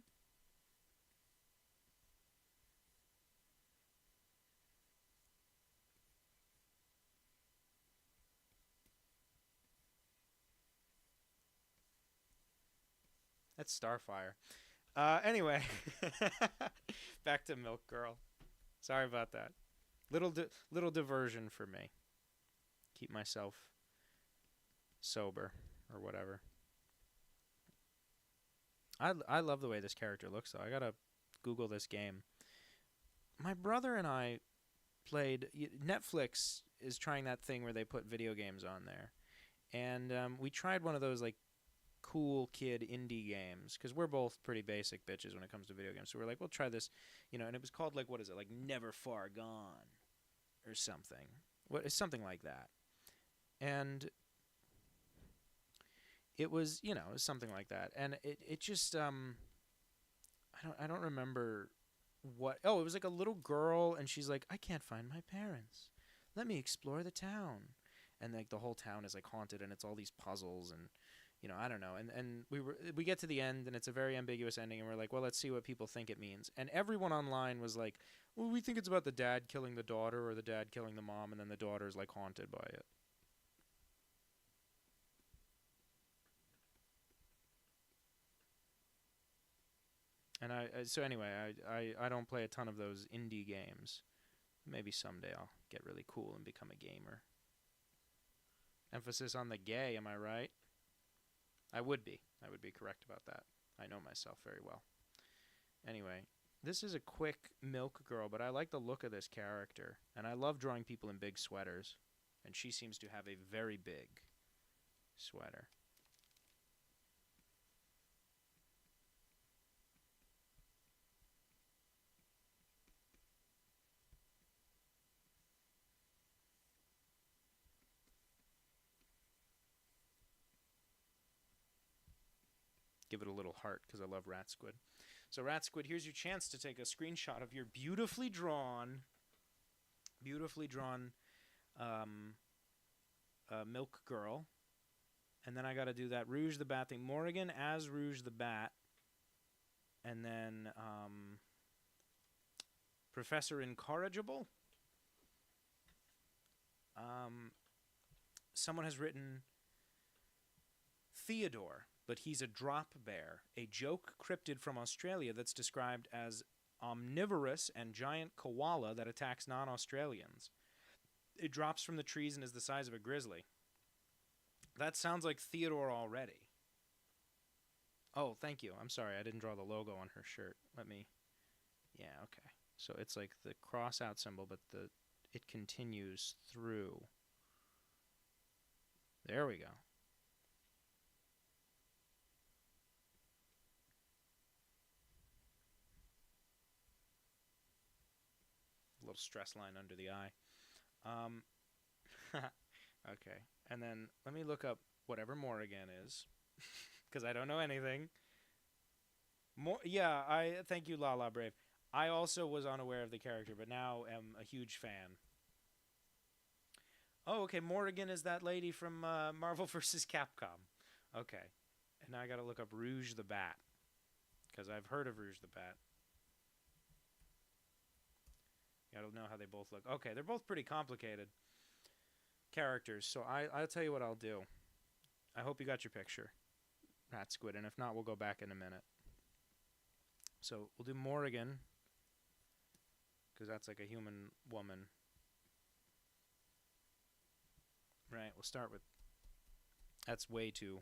Speaker 2: That's Starfire. Anyway, back to Milk Girl. Sorry about that. Little diversion for me. Keep myself sober or whatever. I love the way this character looks, though. I gotta Google this game. My brother and I played... Netflix is trying that thing where they put video games on there. And we tried one of those, like, cool kid indie games, because we're both pretty basic bitches when it comes to video games. So we're like, we'll try this, and it was called, like, what is it, like Never Far Gone or something. Something like that. And it was, it was something like that. And it just, I don't remember what. Oh, it was like a little girl, and she's like, I can't find my parents. Let me explore the town. And like the whole town is like haunted, and it's all these puzzles, and I don't know. And we get to the end, and it's a very ambiguous ending, and we're like, well, let's see what people think it means. And everyone online was like, well, we think it's about the dad killing the daughter or the dad killing the mom, and then the daughter's like haunted by it. And so anyway, I don't play a ton of those indie games. Maybe someday I'll get really cool and become a gamer. Emphasis on the gay, am I right? I would be correct about that. I know myself very well. Anyway, this is a quick Milk Girl, but I like the look of this character. And I love drawing people in big sweaters. And she seems to have a very big sweater. Give it a little heart because I love Rat Squid. So Rat Squid, here's your chance to take a screenshot of your beautifully drawn Milk Girl. And then I got to do that Rouge the Bat thing. Morrigan as Rouge the Bat. And then Professor Incorrigible. Someone has written Theodore, but he's a drop bear, a joke cryptid from Australia that's described as omnivorous and giant koala that attacks non-Australians. It drops from the trees and is the size of a grizzly. That sounds like Theodore already. Oh, thank you. I'm sorry, I didn't draw the logo on her shirt. Yeah, okay. So it's like the cross-out symbol, but it continues through. There we go. Little stress line under the eye. Okay. And then let me look up whatever Morrigan is, because I don't know anything. I thank you, La La Brave. I also was unaware of the character, but now am a huge fan. Oh, okay. Morrigan is that lady from Marvel vs. Capcom. Okay. And now I got to look up Rouge the Bat, because I've heard of Rouge the Bat. I don't know how they both look. Okay, they're both pretty complicated characters, so I'll tell you what I'll do. I hope you got your picture, Rat Squid, and if not, we'll go back in a minute. So we'll do Morrigan, because that's like a human woman. Right, we'll start with... That's way too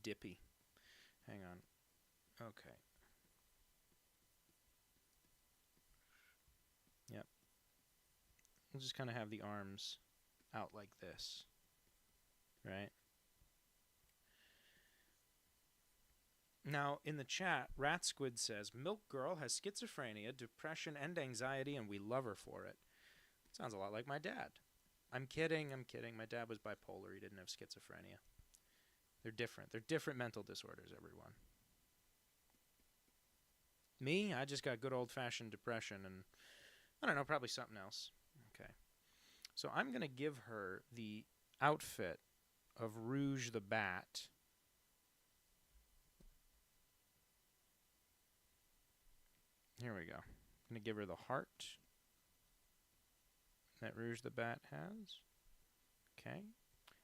Speaker 2: dippy. Hang on. Okay. Yep. We'll just kind of have the arms out like this. Right? Now, in the chat, Rat Squid says, Milk Girl has schizophrenia, depression, and anxiety, and we love her for it. Sounds a lot like my dad. I'm kidding. My dad was bipolar. He didn't have schizophrenia. They're different. They're different mental disorders, everyone. Me, I just got good old-fashioned depression and, I don't know, probably something else. Okay. So I'm going to give her the outfit of Rouge the Bat. Here we go. I'm going to give her the heart that Rouge the Bat has. Okay.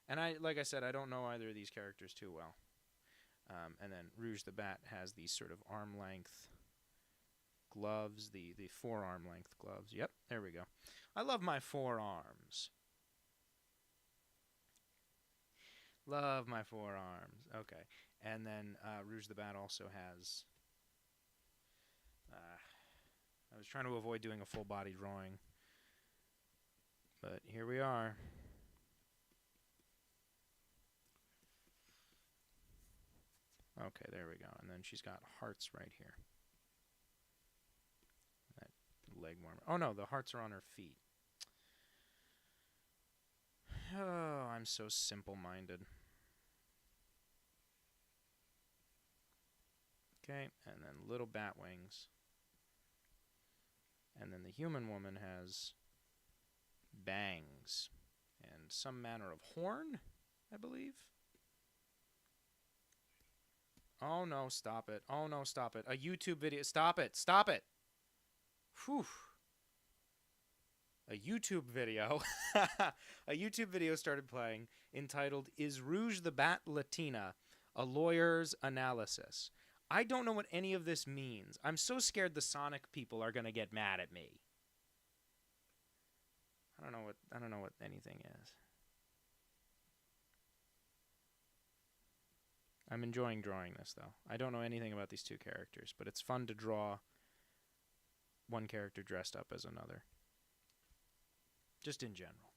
Speaker 2: And like I said, I don't know either of these characters too well. And then Rouge the Bat has these sort of arm-length gloves, the forearm-length gloves. Yep, there we go. I love my forearms. Love my forearms. Okay. And then Rouge the Bat also has... I was trying to avoid doing a full-body drawing. But here we are. Okay, there we go. And then she's got hearts right here. That leg warmer. Oh, no, the hearts are on her feet. Oh, I'm so simple-minded. Okay, and then little bat wings. And then the human woman has bangs and some manner of horn, I believe. Oh no, stop it. Oh no, stop it. A YouTube video. Stop it. Stop it. Whew. A YouTube video. A YouTube video started playing entitled "Is Rouge the Bat Latina? A Lawyer's Analysis." I don't know what any of this means. I'm so scared the Sonic people are going to get mad at me. I don't know what anything is. I'm enjoying drawing this though. I don't know anything about these two characters, but it's fun to draw one character dressed up as another. Just in general.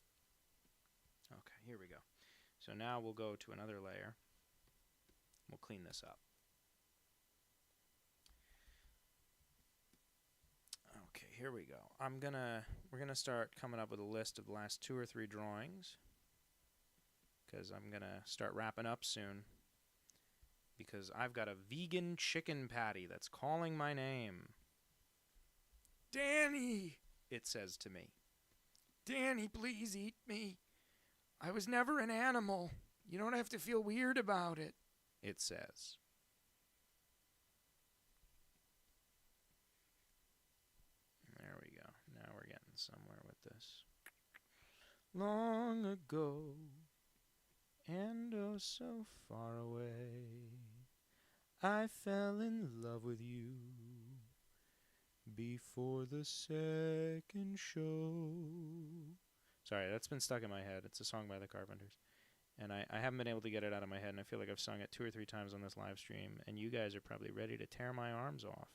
Speaker 2: Okay, here we go. So now we'll go to another layer. We'll clean this up. Okay, here we go. We're gonna start coming up with a list of the last 2 or 3 drawings, because I'm gonna start wrapping up soon. Because I've got a vegan chicken patty that's calling my name.
Speaker 3: Danny!
Speaker 2: It says to me.
Speaker 3: Danny, please eat me. I was never an animal. You don't have to feel weird about it.
Speaker 2: It says. There we go. Now we're getting somewhere with this. Long ago, and oh so far away, I fell in love with you before the second show. Sorry, that's been stuck in my head. It's a song by the Carpenters. And I haven't been able to get it out of my head, and I feel like I've sung it 2 or 3 times on this live stream, and you guys are probably ready to tear my arms off.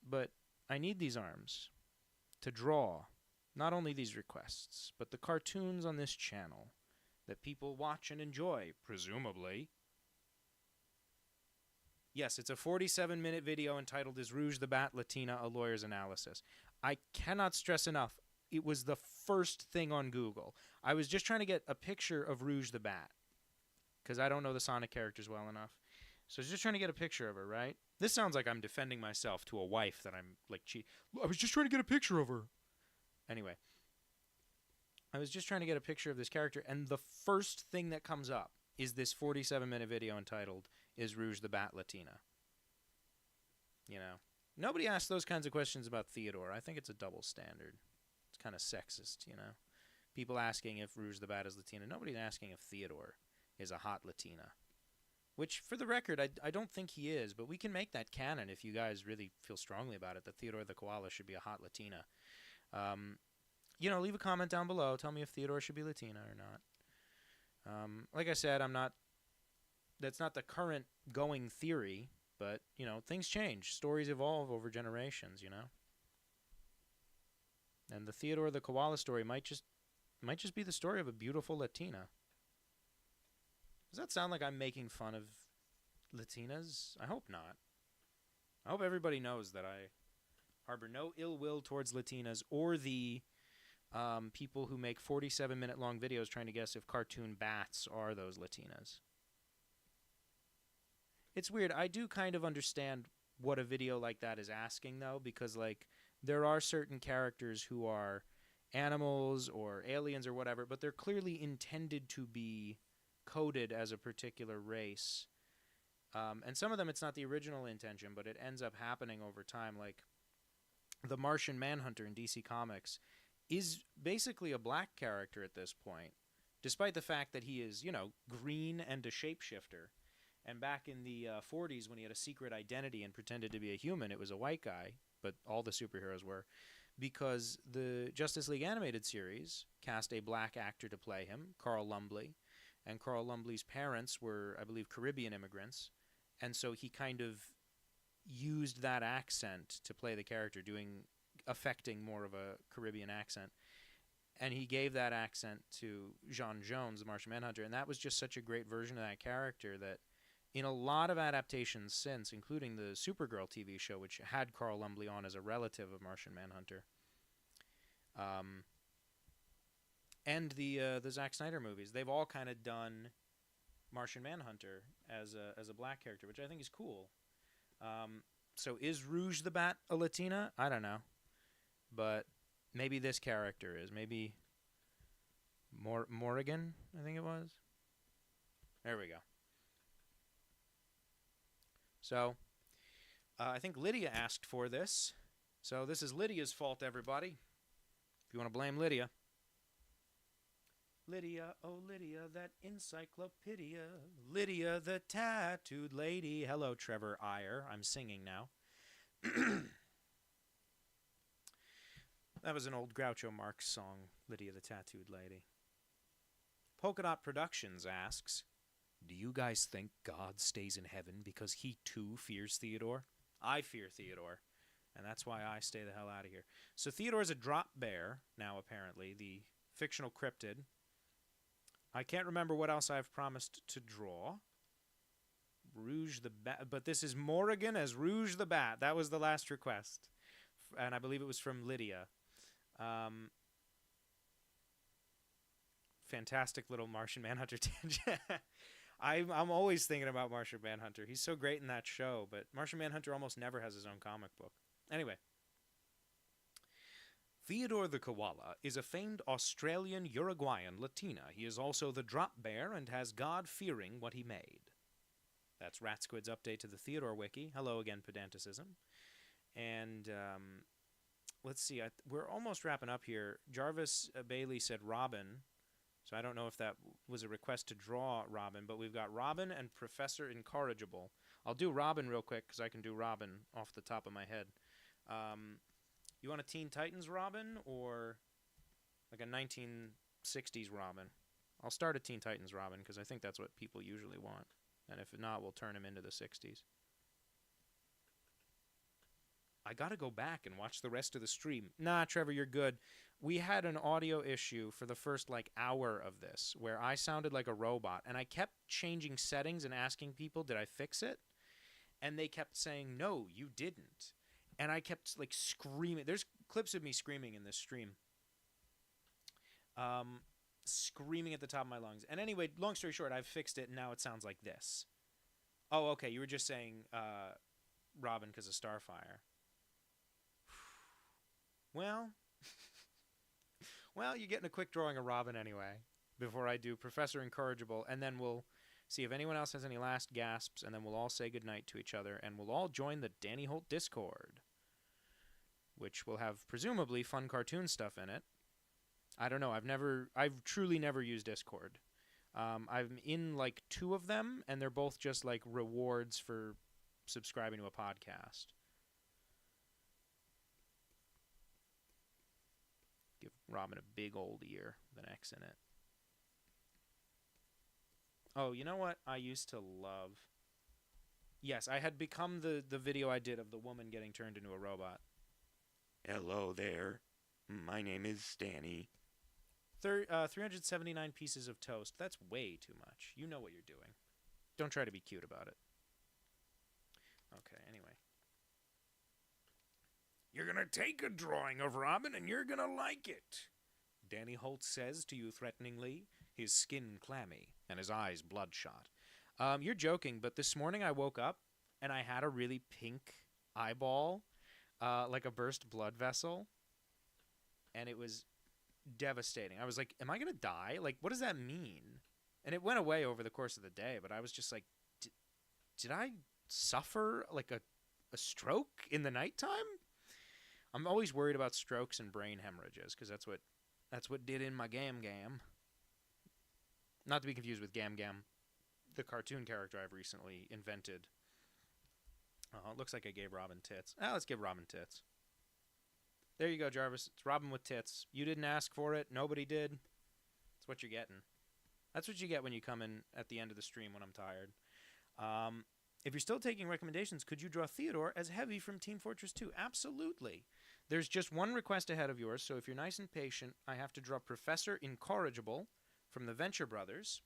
Speaker 2: But I need these arms to draw not only these requests, but the cartoons on this channel that people watch and enjoy, presumably. Yes, it's a 47-minute video entitled "Is Rouge the Bat Latina? A Lawyer's Analysis." I cannot stress enough, it was the first thing on Google. I was just trying to get a picture of Rouge the Bat, because I don't know the Sonic characters well enough. So I was just trying to get a picture of her, right? This sounds like I'm defending myself to a wife that I'm, like, I was just trying to get a picture of her. Anyway, I was just trying to get a picture of this character, and the first thing that comes up is this 47-minute video entitled "Is Rouge the Bat Latina?" You know? Nobody asks those kinds of questions about Theodore. I think it's a double standard. It's kind of sexist, you know? People asking if Rouge the Bat is Latina. Nobody's asking if Theodore is a hot Latina. Which, for the record, I don't think he is, but we can make that canon if you guys really feel strongly about it, that Theodore the Koala should be a hot Latina. You know, leave a comment down below. Tell me if Theodore should be Latina or not. Like I said, that's not the current going theory, but, you know, things change. Stories evolve over generations, you know? And the Theodore the Koala story might just be the story of a beautiful Latina. Does that sound like I'm making fun of Latinas? I hope not. I hope everybody knows that I harbor no ill will towards Latinas or the people who make 47-minute long videos trying to guess if cartoon bats are those Latinas. It's weird. I do kind of understand what a video like that is asking, though, because, like, there are certain characters who are animals or aliens or whatever, but they're clearly intended to be coded as a particular race. And some of them, it's not the original intention, but it ends up happening over time. Like, the Martian Manhunter in DC Comics is basically a black character at this point, despite the fact that he is, you know, green and a shapeshifter. And back in the 40s, when he had a secret identity and pretended to be a human, it was a white guy, but all the superheroes were, because the Justice League animated series cast a black actor to play him, Carl Lumbly, and Carl Lumbly's parents were, I believe, Caribbean immigrants, and so he kind of used that accent to play the character, affecting more of a Caribbean accent. And he gave that accent to J'onn J'onzz, the Martian Manhunter, and that was just such a great version of that character that in a lot of adaptations since, including the Supergirl TV show, which had Carl Lumbly on as a relative of Martian Manhunter, and the Zack Snyder movies, they've all kind of done Martian Manhunter as a black character, which I think is cool. So is Rouge the Bat a Latina? I don't know. But maybe this character is. Maybe Morrigan, I think it was. There we go. So, I think Lydia asked for this. So this is Lydia's fault, everybody. If you want to blame Lydia. Lydia, oh Lydia, that encyclopedia. Lydia, the tattooed lady. Hello, Trevor Iyer. I'm singing now. That was an old Groucho Marx song, Lydia, the tattooed lady. Polka Dot Productions asks, do you guys think God stays in heaven because he too fears Theodore? I fear Theodore, and that's why I stay the hell out of here. So Theodore's a drop bear now, apparently, the fictional cryptid. I can't remember what else I've promised to draw. Rouge the Bat, but this is Morrigan as Rouge the Bat. That was the last request, and I believe it was from Lydia. Fantastic little Martian Manhunter tangent. I'm always thinking about Martian Manhunter. He's so great in that show, but Martian Manhunter almost never has his own comic book. Anyway. Theodore the Koala is a famed Australian Uruguayan Latina. He is also the drop bear and has God fearing what he made. That's Ratsquid's update to the Theodore Wiki. Hello again, Pedanticism. And let's see. We're almost wrapping up here. Jarvis Bailey said Robin. So I don't know if that was a request to draw Robin, but we've got Robin and Professor Incorrigible. I'll do Robin real quick because I can do Robin off the top of my head. You want a Teen Titans Robin or like a 1960s Robin? I'll start a Teen Titans Robin because I think that's what people usually want. And if not, we'll turn him into the 60s. I gotta go back and watch the rest of the stream. Nah, Trevor, you're good. We had an audio issue for the first hour of this where I sounded like a robot, and I kept changing settings and asking people, did I fix it? And they kept saying, no, you didn't. And I kept screaming. There's clips of me screaming in this stream. Screaming at the top of my lungs. And anyway, long story short, I've fixed it, and now it sounds like this. Oh, okay, you were just saying Robin because of Starfire. Well, you're getting a quick drawing of Robin anyway, before I do Professor Incorrigible, and then we'll see if anyone else has any last gasps, and then we'll all say goodnight to each other, and we'll all join the Danny Holt Discord, which will have presumably fun cartoon stuff in it. I don't know. I've truly never used Discord. I'm in 2 of them, and they're both just rewards for subscribing to a podcast. Give Robin a big old ear with an X in it. Oh, you know what I used to love? Yes, I had become the video I did of the woman getting turned into a robot.
Speaker 4: Hello there. My name is Danny.
Speaker 2: 379 pieces of toast. That's way too much. You know what you're doing. Don't try to be cute about it. Okay, anyway.
Speaker 3: You're gonna take a drawing of Robin and you're gonna like it,
Speaker 2: Danny Holt says to you threateningly, his skin clammy and his eyes bloodshot. You're joking, but this morning I woke up and I had a really pink eyeball, like a burst blood vessel, and it was devastating. I was like, am I gonna die? What does that mean? And it went away over the course of the day, but I was just like, did I suffer a stroke in the nighttime? I'm always worried about strokes and brain hemorrhages because that's what did in my Gam Gam. Not to be confused with Gam Gam, the cartoon character I've recently invented. Oh, it looks like I gave Robin tits. Let's give Robin tits. There you go, Jarvis. It's Robin with tits. You didn't ask for it. Nobody did. That's what you're getting. That's what you get when you come in at the end of the stream when I'm tired. If you're still taking recommendations, could you draw Theodore as Heavy from Team Fortress 2? Absolutely. There's just one request ahead of yours, so if you're nice and patient, I have to draw Professor Incorrigible from the Venture Brothers,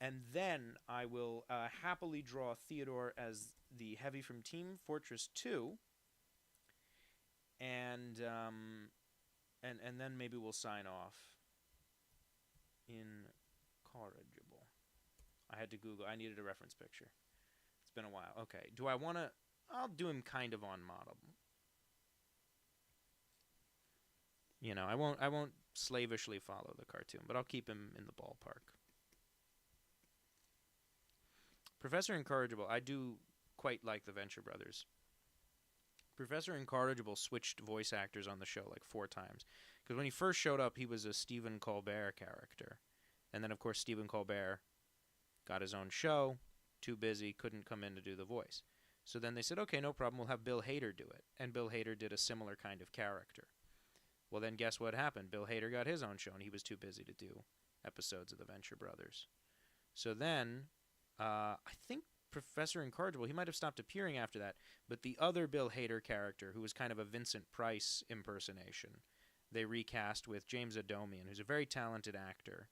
Speaker 2: and then I will happily draw Theodore as the Heavy from Team Fortress 2, and then maybe we'll sign off. Incorrigible. I had to Google. I needed a reference picture. It's been a while. Okay. Do I want to... I'll do him kind of on model. You know, I won't slavishly follow the cartoon, but I'll keep him in the ballpark. Professor Incorrigible, I do quite like the Venture Brothers. Professor Incorrigible switched voice actors on the show like 4 times. Because when he first showed up, he was a Stephen Colbert character. And then, of course, Stephen Colbert got his own show, too busy, couldn't come in to do the voice. So then they said, okay, no problem, we'll have Bill Hader do it. And Bill Hader did a similar kind of character. Well, then guess what happened? Bill Hader got his own show, and he was too busy to do episodes of the Venture Brothers. So then, I think Professor Incorrigible, he might have stopped appearing after that, but the other Bill Hader character, who was kind of a Vincent Price impersonation, they recast with James Adomian, who's a very talented actor,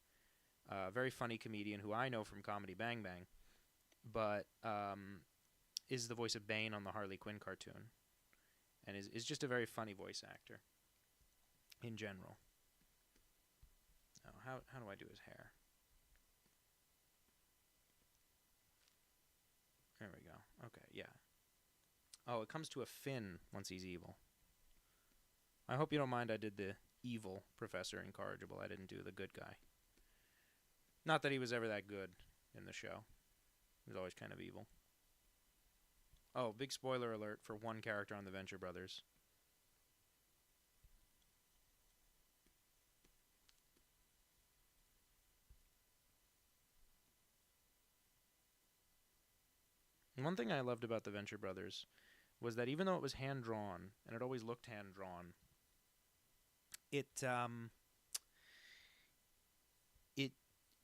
Speaker 2: a very funny comedian who I know from Comedy Bang Bang, but is the voice of Bane on the Harley Quinn cartoon, and is just a very funny voice actor in general. Oh, how do I do his hair? There we go. Okay, yeah. Oh, it comes to a fin once he's evil. I hope you don't mind I did the evil Professor Incorrigible. I didn't do the good guy. Not that he was ever that good in the show. He was always kind of evil. Oh, big spoiler alert for one character on the Venture Brothers. One thing I loved about the Venture Brothers was that even though it was hand-drawn, and it always looked hand-drawn,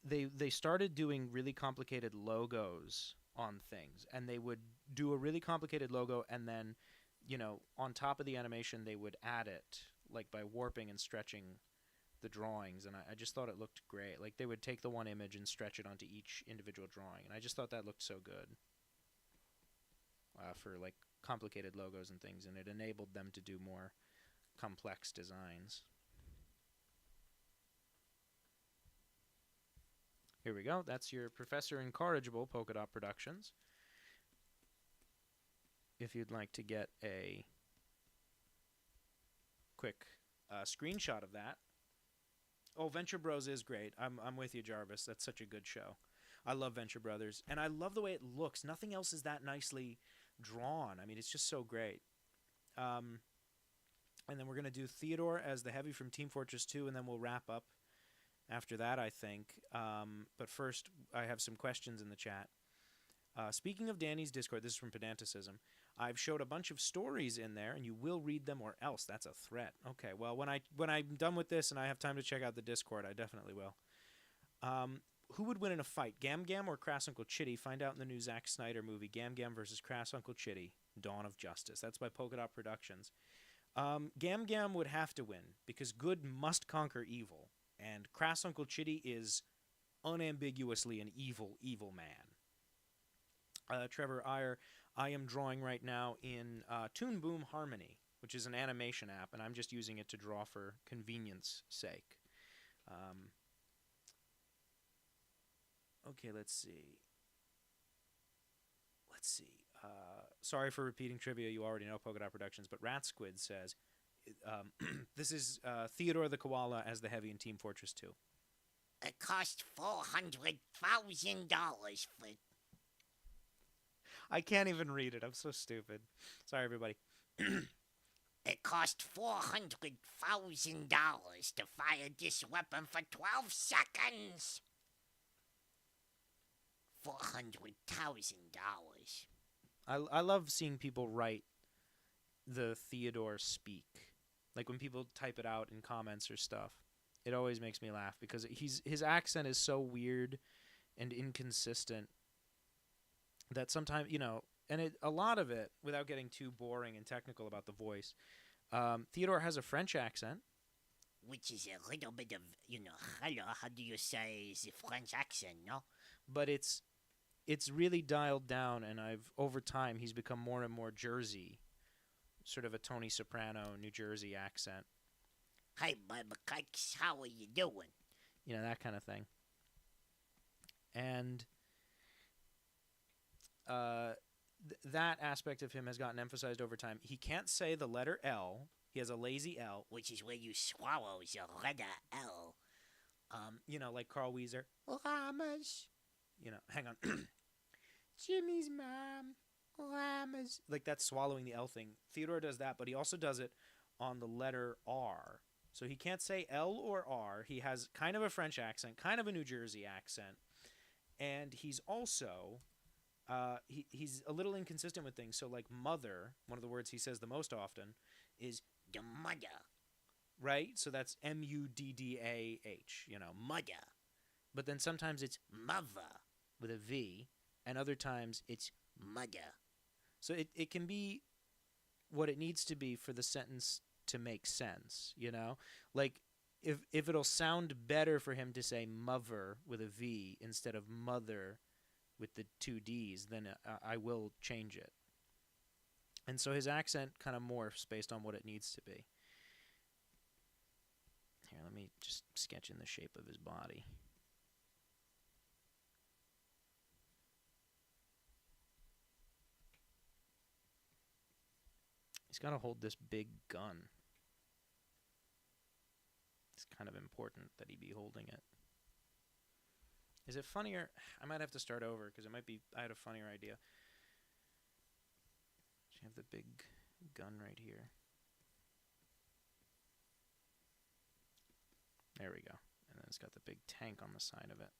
Speaker 2: they started doing really complicated logos on things, and they would do a really complicated logo, and then, you know, on top of the animation, they would add it, like by warping and stretching the drawings, and I just thought it looked great. Like, they would take the one image and stretch it onto each individual drawing, and I just thought that looked so good for, like, complicated logos and things, and it enabled them to do more complex designs. Here we go. That's your Professor Incorrigible Polka Dot Productions. If you'd like to get a quick screenshot of that. Oh, Venture Bros is great. I'm with you, Jarvis. That's such a good show. I love Venture Brothers, and I love the way it looks. Nothing else is that nicely drawn. I mean, it's just so great. And then we're going to do Theodore as the Heavy from Team Fortress 2, and then we'll wrap up after that, I think. But first, I have some questions in the chat. Speaking of Danny's Discord, this is from Pedanticism. I've showed a bunch of stories in there, and you will read them or else. That's a threat. Okay, well, when I'm done with this and I have time to check out the Discord, I definitely will. Who would win in a fight, Gam Gam or Crass Uncle Chitty? Find out in the new Zack Snyder movie, Gam Gam versus Crass Uncle Chitty, Dawn of Justice. That's by Polka Dot Productions. Gam Gam would have to win because good must conquer evil, and Crass Uncle Chitty is unambiguously an evil, evil man. Trevor Iyer, I am drawing right now in Toon Boom Harmony, which is an animation app, and I'm just using it to draw for convenience sake. Okay, let's see. Sorry for repeating trivia you already know, Polka Dot Productions, but Rat Squid says, this is Theodore the Koala as the Heavy in Team Fortress 2.
Speaker 5: It cost $400,000 for...
Speaker 2: I can't even read it. I'm so stupid. Sorry, everybody.
Speaker 5: It cost $400,000 to fire this weapon for 12 seconds. $400,000.
Speaker 2: I love seeing people write the Theodore speak. Like when people type it out in comments or stuff. It always makes me laugh because his accent is so weird and inconsistent that sometimes, you know, and a lot of it, without getting too boring and technical about the voice, Theodore has a French accent.
Speaker 5: Which is a little bit of, you know, hello, how do you say the French accent, no?
Speaker 2: But it's really dialed down, and over time, he's become more and more Jersey, sort of a Tony Soprano, New Jersey accent.
Speaker 5: Hey, Bubba Cakes, how are you doing?
Speaker 2: You know, that kind of thing. And that aspect of him has gotten emphasized over time. He can't say the letter L. He has a lazy L.
Speaker 5: Which is where you swallow the letter L.
Speaker 2: You know, like Carl Weezer. Lamas. You know, hang on. Jimmy's mom. like that's swallowing the L thing. Theodore does that, but he also does it on the letter R. So he can't say L or R. He has kind of a French accent, kind of a New Jersey accent, and he's also he's a little inconsistent with things. So like mother, one of the words he says the most often is
Speaker 5: The mother.
Speaker 2: right. So that's Mudddah, you know.
Speaker 5: Mother.
Speaker 2: But then sometimes it's
Speaker 5: Mother.
Speaker 2: with a V, and other times it's
Speaker 5: Mother.
Speaker 2: so it can be what it needs to be for the sentence to make sense, you know? Like if it'll sound better for him to say mother with a V instead of mother with the two D's, then I will change it. And so his accent kind of morphs based on what it needs to be. Here, let me just sketch in the shape of his body. He's got to hold this big gun. It's kind of important that he be holding it. Is it funnier? I might have to start over because it might be. I had a funnier idea. You have the big gun right here. There we go. And then it's got the big tank on the side of it.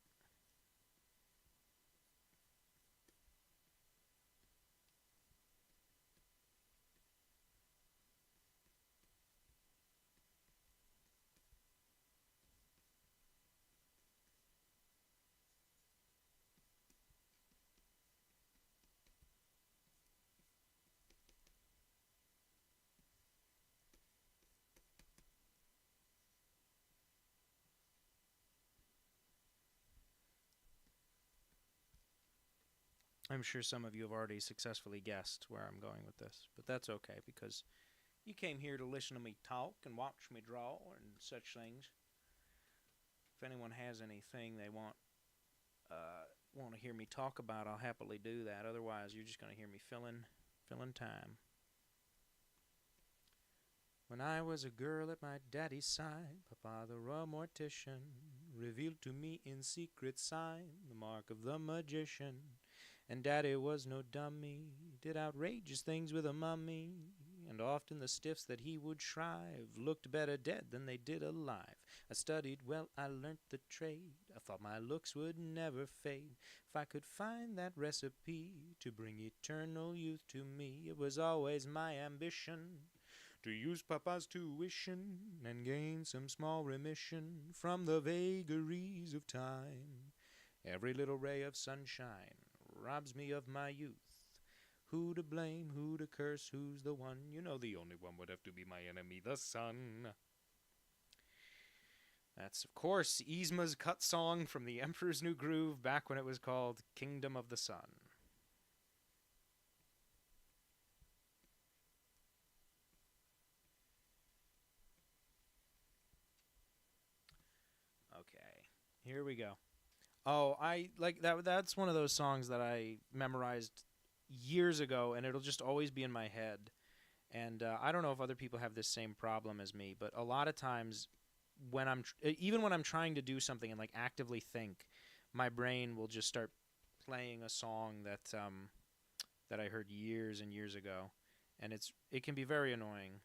Speaker 2: I'm sure some of you have already successfully guessed where I'm going with this, but that's okay because you came here to listen to me talk and watch me draw and such things. If anyone has anything they want to hear me talk about, I'll happily do that. Otherwise, you're just going to hear me filling time. When I was a girl at my daddy's side, Papa the royal mortician revealed to me in secret sign the mark of the magician. And Daddy was no dummy, did outrageous things with a mummy, and often the stiffs that he would shrive looked better dead than they did alive. I studied well, I learnt the trade, I thought my looks would never fade. If I could find that recipe to bring eternal youth to me, it was always my ambition to use Papa's tuition and gain some small remission from the vagaries of time. Every little ray of sunshine robs me of my youth. Who to blame, who to curse, who's the one? You know the only one would have to be my enemy, the sun. That's, of course, Yzma's cut song from The Emperor's New Groove back when it was called Kingdom of the Sun. Okay, here we go. Oh, I like that. That's one of those songs that I memorized years ago, and it'll just always be in my head. And I don't know if other people have this same problem as me, but a lot of times when even when I'm trying to do something and like actively think, my brain will just start playing a song that that I heard years and years ago, and it can be very annoying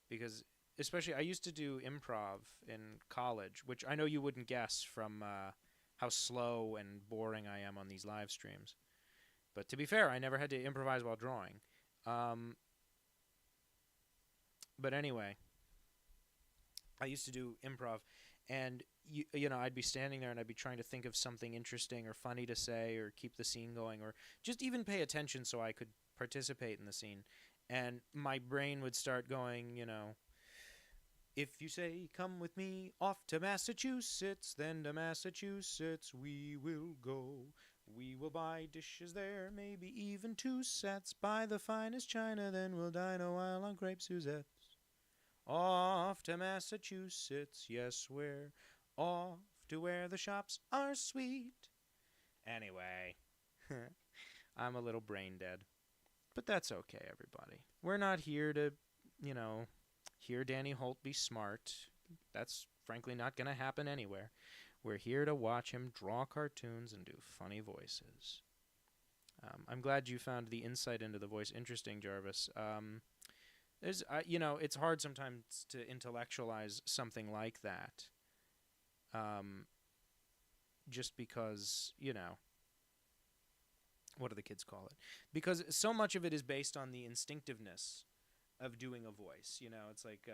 Speaker 2: because. Especially, I used to do improv in college, which I know you wouldn't guess from how slow and boring I am on these live streams. But to be fair, I never had to improvise while drawing. But anyway, I used to do improv, and you know, I'd be standing there and I'd be trying to think of something interesting or funny to say or keep the scene going or just even pay attention so I could participate in the scene. And my brain would start going, you know, if you say, come with me off to Massachusetts, then to Massachusetts we will go. We will buy dishes there, maybe even 2 sets. Buy the finest china, then we'll dine a while on crepe Suzettes. Off to Massachusetts, yes, we're off to where the shops are sweet. Anyway, I'm a little brain dead. But that's okay, everybody. We're not here to, you know, hear Danny Holt be smart. That's frankly not going to happen anywhere. We're here to watch him draw cartoons and do funny voices. I'm glad you found the insight into the voice interesting, Jarvis. There's, it's hard sometimes to intellectualize something like that. Just because, what do the kids call it? Because so much of it is based on the instinctiveness of doing a voice. It's like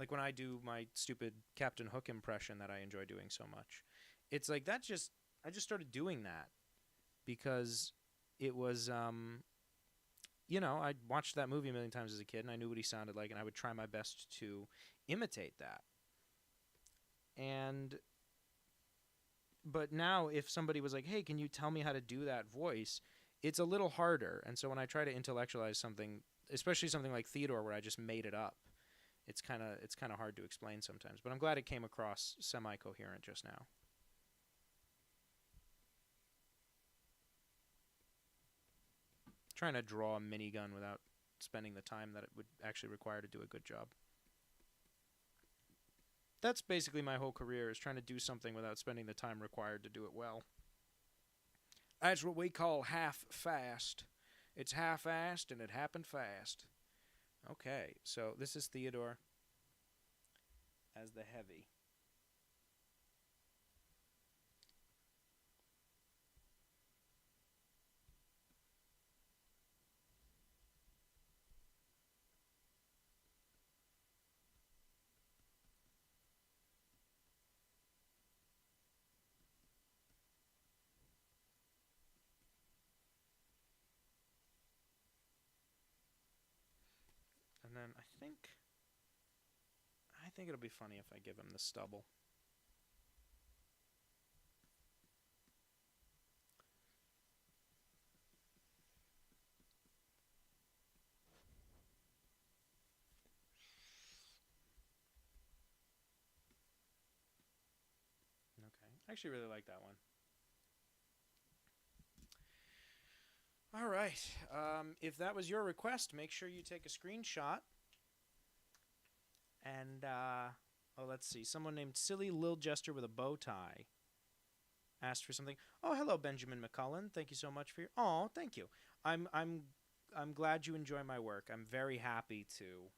Speaker 2: when I do my stupid Captain Hook impression that I enjoy doing so much. It's like I just started doing that because it was, I watched that movie a million times as a kid, and I knew what he sounded like, and I would try my best to imitate that. But now if somebody was like, hey, can you tell me how to do that voice, it's a little harder. And so when I try to intellectualize something, especially something like Theodore where I just made it up, it's kind of hard to explain sometimes. But I'm glad it came across semi-coherent just now. Trying to draw a minigun without spending the time that it would actually require to do a good job. That's basically my whole career, is trying to do something without spending the time required to do it well. That's what we call half-fast. It's half-assed and it happened fast. Okay, so this is Theodore as the heavy. And then I think it'll be funny if I give him the stubble. Okay. I actually really like that one. All right. If that was your request, make sure you take a screenshot. And, let's see. Someone named Silly Lil Jester with a bow tie asked for something. Oh, hello, Benjamin McCullen. Thank you so much for your... Oh, thank you. I'm glad you enjoy my work. I'm very happy to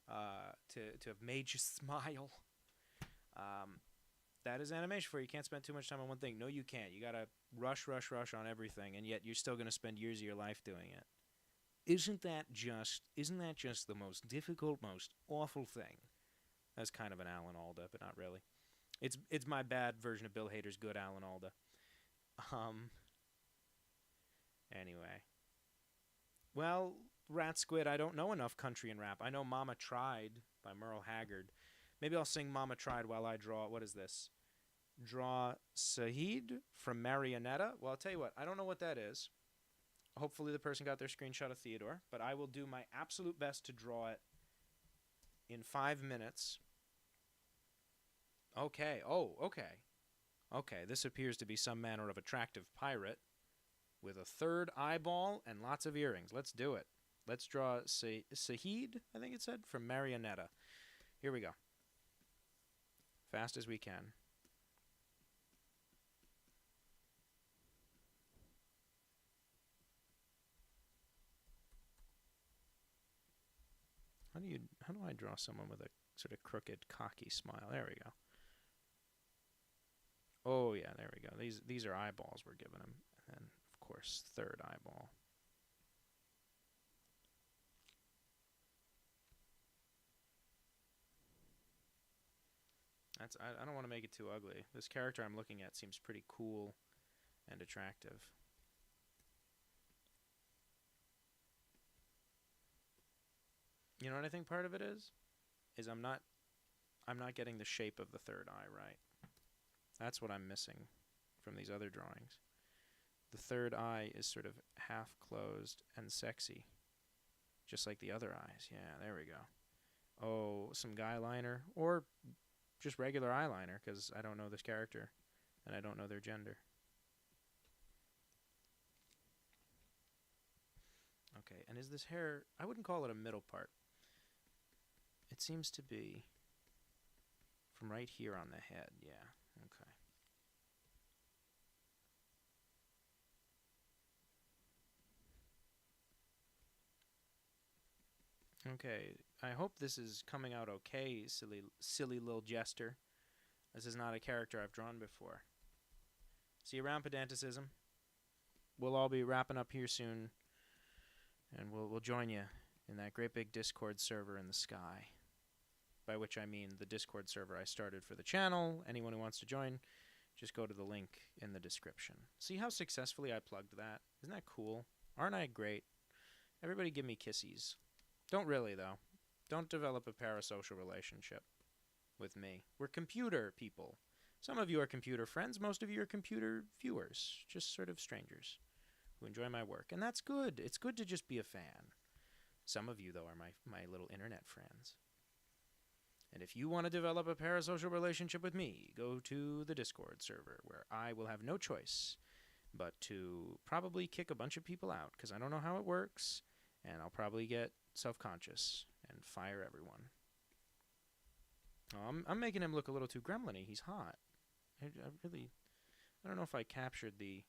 Speaker 2: have made you smile. That is animation for you. You can't spend too much time on one thing. No, you can't. You gotta rush on everything, and yet you're still gonna spend years of your life doing it. Isn't that just the most difficult, most awful thing? That's kind of an Alan Alda, but not really. It's my bad version of Bill Hader's good Alan Alda. Anyway. Well, Rat Squid, I don't know enough country and rap. I know Mama Tried by Merle Haggard. Maybe I'll sing Mama Tried while I draw, what is this? Draw Sahid from Marionetta. Well, I'll tell you what, I don't know what that is. Hopefully the person got their screenshot of Theodore, but I will do my absolute best to draw it in 5 minutes. Okay, Okay, this appears to be some manner of attractive pirate with a third eyeball and lots of earrings. Let's do it. Let's draw Sahid, I think it said, from Marionetta. Here we go. Fast as we can. How do I draw someone with a sort of crooked, cocky smile? There we go. Oh yeah, there we go. These are eyeballs we're giving him, and then of course third eyeball. I don't want to make it too ugly. This character I'm looking at seems pretty cool and attractive. You know what I think part of it is? I'm not getting the shape of the third eye right. That's what I'm missing from these other drawings. The third eye is sort of half closed and sexy, just like the other eyes. Yeah, there we go. Oh, some guy liner, or just regular eyeliner, because I don't know this character, and I don't know their gender. Okay, and is this hair... I wouldn't call it a middle part. It seems to be from right here on the head, yeah, okay. Okay, I hope this is coming out okay, silly little jester. This is not a character I've drawn before. See you around, Pedanticism. We'll all be wrapping up here soon, and we'll join you in that great big Discord server in the sky. By which I mean the Discord server I started for the channel. Anyone who wants to join, just go to the link in the description. See how successfully I plugged that? Isn't that cool? Aren't I great? Everybody give me kissies. Don't really, though. Don't develop a parasocial relationship with me. We're computer people. Some of you are computer friends. Most of you are computer viewers. Just sort of strangers who enjoy my work. And that's good. It's good to just be a fan. Some of you, though, are my little internet friends. And if you want to develop a parasocial relationship with me, go to the Discord server, where I will have no choice but to probably kick a bunch of people out, because I don't know how it works, and I'll probably get self-conscious and fire everyone. Oh, I'm making him look a little too gremlin-y. He's hot. I don't know if I captured the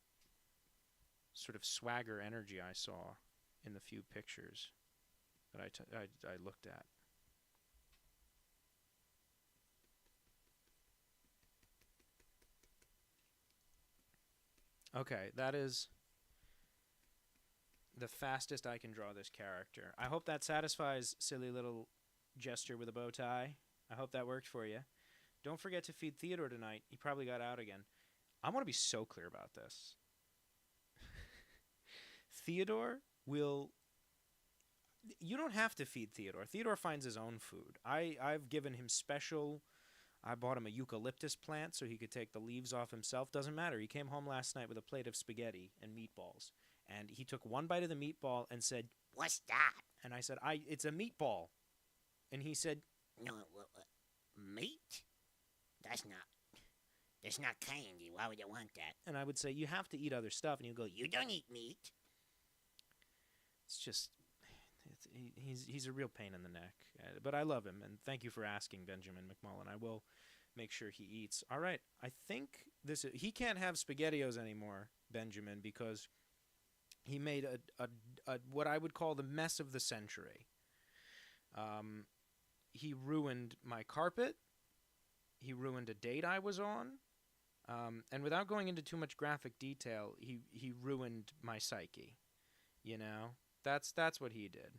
Speaker 2: sort of swagger energy I saw in the few pictures that I looked at. Okay, that is the fastest I can draw this character. I hope that satisfies silly little jester with a bow tie. I hope that worked for you. Don't forget to feed Theodore tonight. He probably got out again. I want to be so clear about this. Theodore will... You don't have to feed Theodore. Theodore finds his own food. I've given him special... I bought him a eucalyptus plant so he could take the leaves off himself. Doesn't matter. He came home last night with a plate of spaghetti and meatballs. And he took one bite of the meatball and said,
Speaker 5: What's that?
Speaker 2: and I said, it's a meatball. And he said,
Speaker 5: No, meat? That's not candy. Why would you want that?
Speaker 2: and I would say, you have to eat other stuff. And he'd go,
Speaker 5: You don't eat meat.
Speaker 2: it's just, he's a real pain in the neck. But I love him. And thank you for asking, Benjamin McMullen. I will make sure he eats. All right. I think he can't have SpaghettiOs anymore, Benjamin, because he made a what I would call the mess of the century. He ruined my carpet. He ruined a date I was on. And without going into too much graphic detail, he ruined my psyche. You know? That's what he did.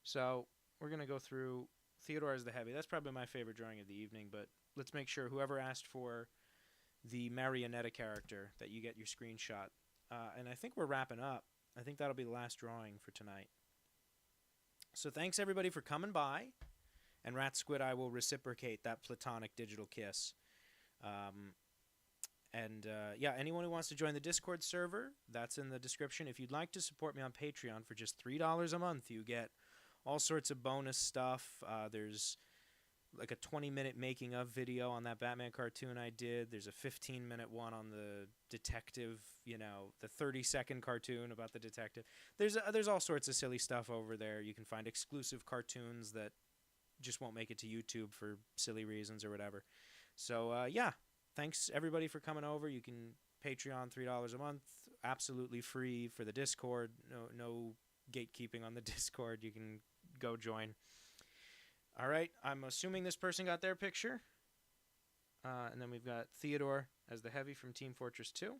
Speaker 2: So we're going to go through Theodore as the heavy. That's probably my favorite drawing of the evening, but let's make sure whoever asked for the Marionetta character that you get your screenshot. And I think we're wrapping up. I think that'll be the last drawing for tonight. So thanks everybody for coming by. And Rat Squid, I will reciprocate that platonic digital kiss. Yeah, anyone who wants to join the Discord server, that's in the description. If you'd like to support me on Patreon for just $3 a month, you get all sorts of bonus stuff. There's like a 20-minute making of video on that Batman cartoon I did. There's a 15-minute one on the detective, the 30-second cartoon about the detective. There's all sorts of silly stuff over there. You can find exclusive cartoons that just won't make it to YouTube for silly reasons or whatever. So, yeah. Thanks, everybody, for coming over. You can Patreon $3 a month, absolutely free for the Discord. No gatekeeping on the Discord. You can go join. All right, I'm assuming this person got their picture. And then we've got Theodore as the heavy from Team Fortress 2.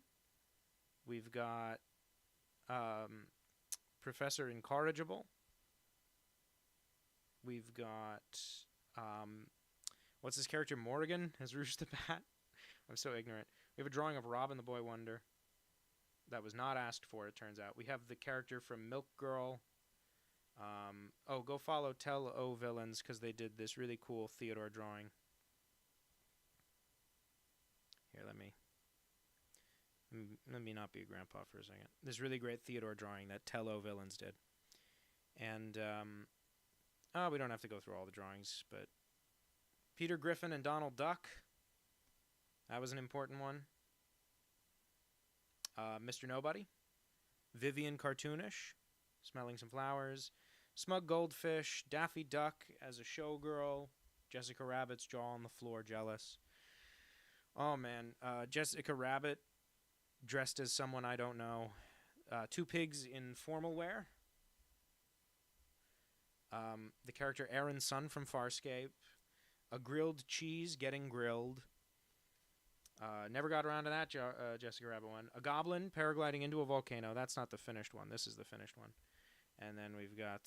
Speaker 2: We've got Professor Incorrigible. We've got, what's his character, Morrigan as Rouge the Bat. I'm so ignorant. We have a drawing of Robin the Boy Wonder that was not asked for, it turns out. We have the character from Milk Girl. Go follow Tell O Villains because they did this really cool Theodore drawing. Here, let me not be a grandpa for a second. This really great Theodore drawing that Tell O Villains did. And, we don't have to go through all the drawings, but Peter Griffin and Donald Duck. That was an important one. Mr. Nobody. Vivian Cartoonish, Smelling Some Flowers. Smug Goldfish. Daffy Duck as a showgirl. Jessica Rabbit's jaw on the floor, jealous. Oh, man. Jessica Rabbit dressed as someone I don't know. Two pigs in formal wear. The character Aaron Sun from Farscape. A grilled cheese getting grilled. Never got around to that Jessica Rabbit one. A goblin paragliding into a volcano. That's not the finished one. This is the finished one. And then we've got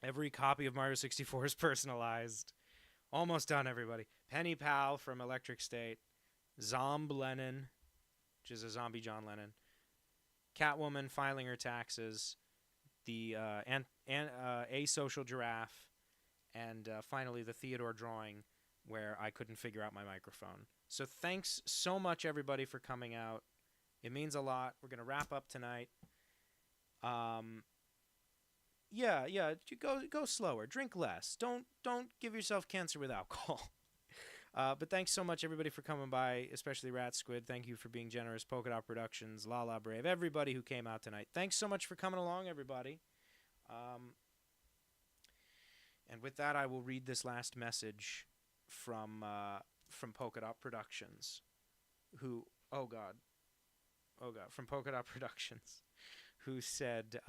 Speaker 2: every copy of Mario 64 is personalized. Almost done, everybody. Penny Pal from Electric State. Zomb Lennon, which is a zombie John Lennon. Catwoman filing her taxes. The Asocial Giraffe. And finally, the Theodore drawing, where I couldn't figure out my microphone. So thanks so much, everybody, for coming out. It means a lot. We're going to wrap up tonight. Yeah, go slower. Drink less. Don't give yourself cancer with alcohol. But thanks so much, everybody, for coming by, especially Rat Squid. Thank you for being generous. Polka Dot Productions, Lala Brave, everybody who came out tonight. Thanks so much for coming along, everybody. And with that, I will read this last message from Polka Dot Productions, from Polka Dot Productions, who said,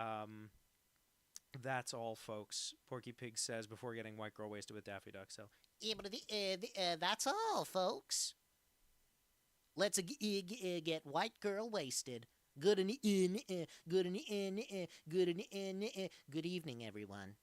Speaker 2: "That's all, folks." Porky Pig says before getting white girl wasted with Daffy Duck. So
Speaker 5: Yeah, but that's all, folks. Let's get white girl wasted. Good evening, everyone.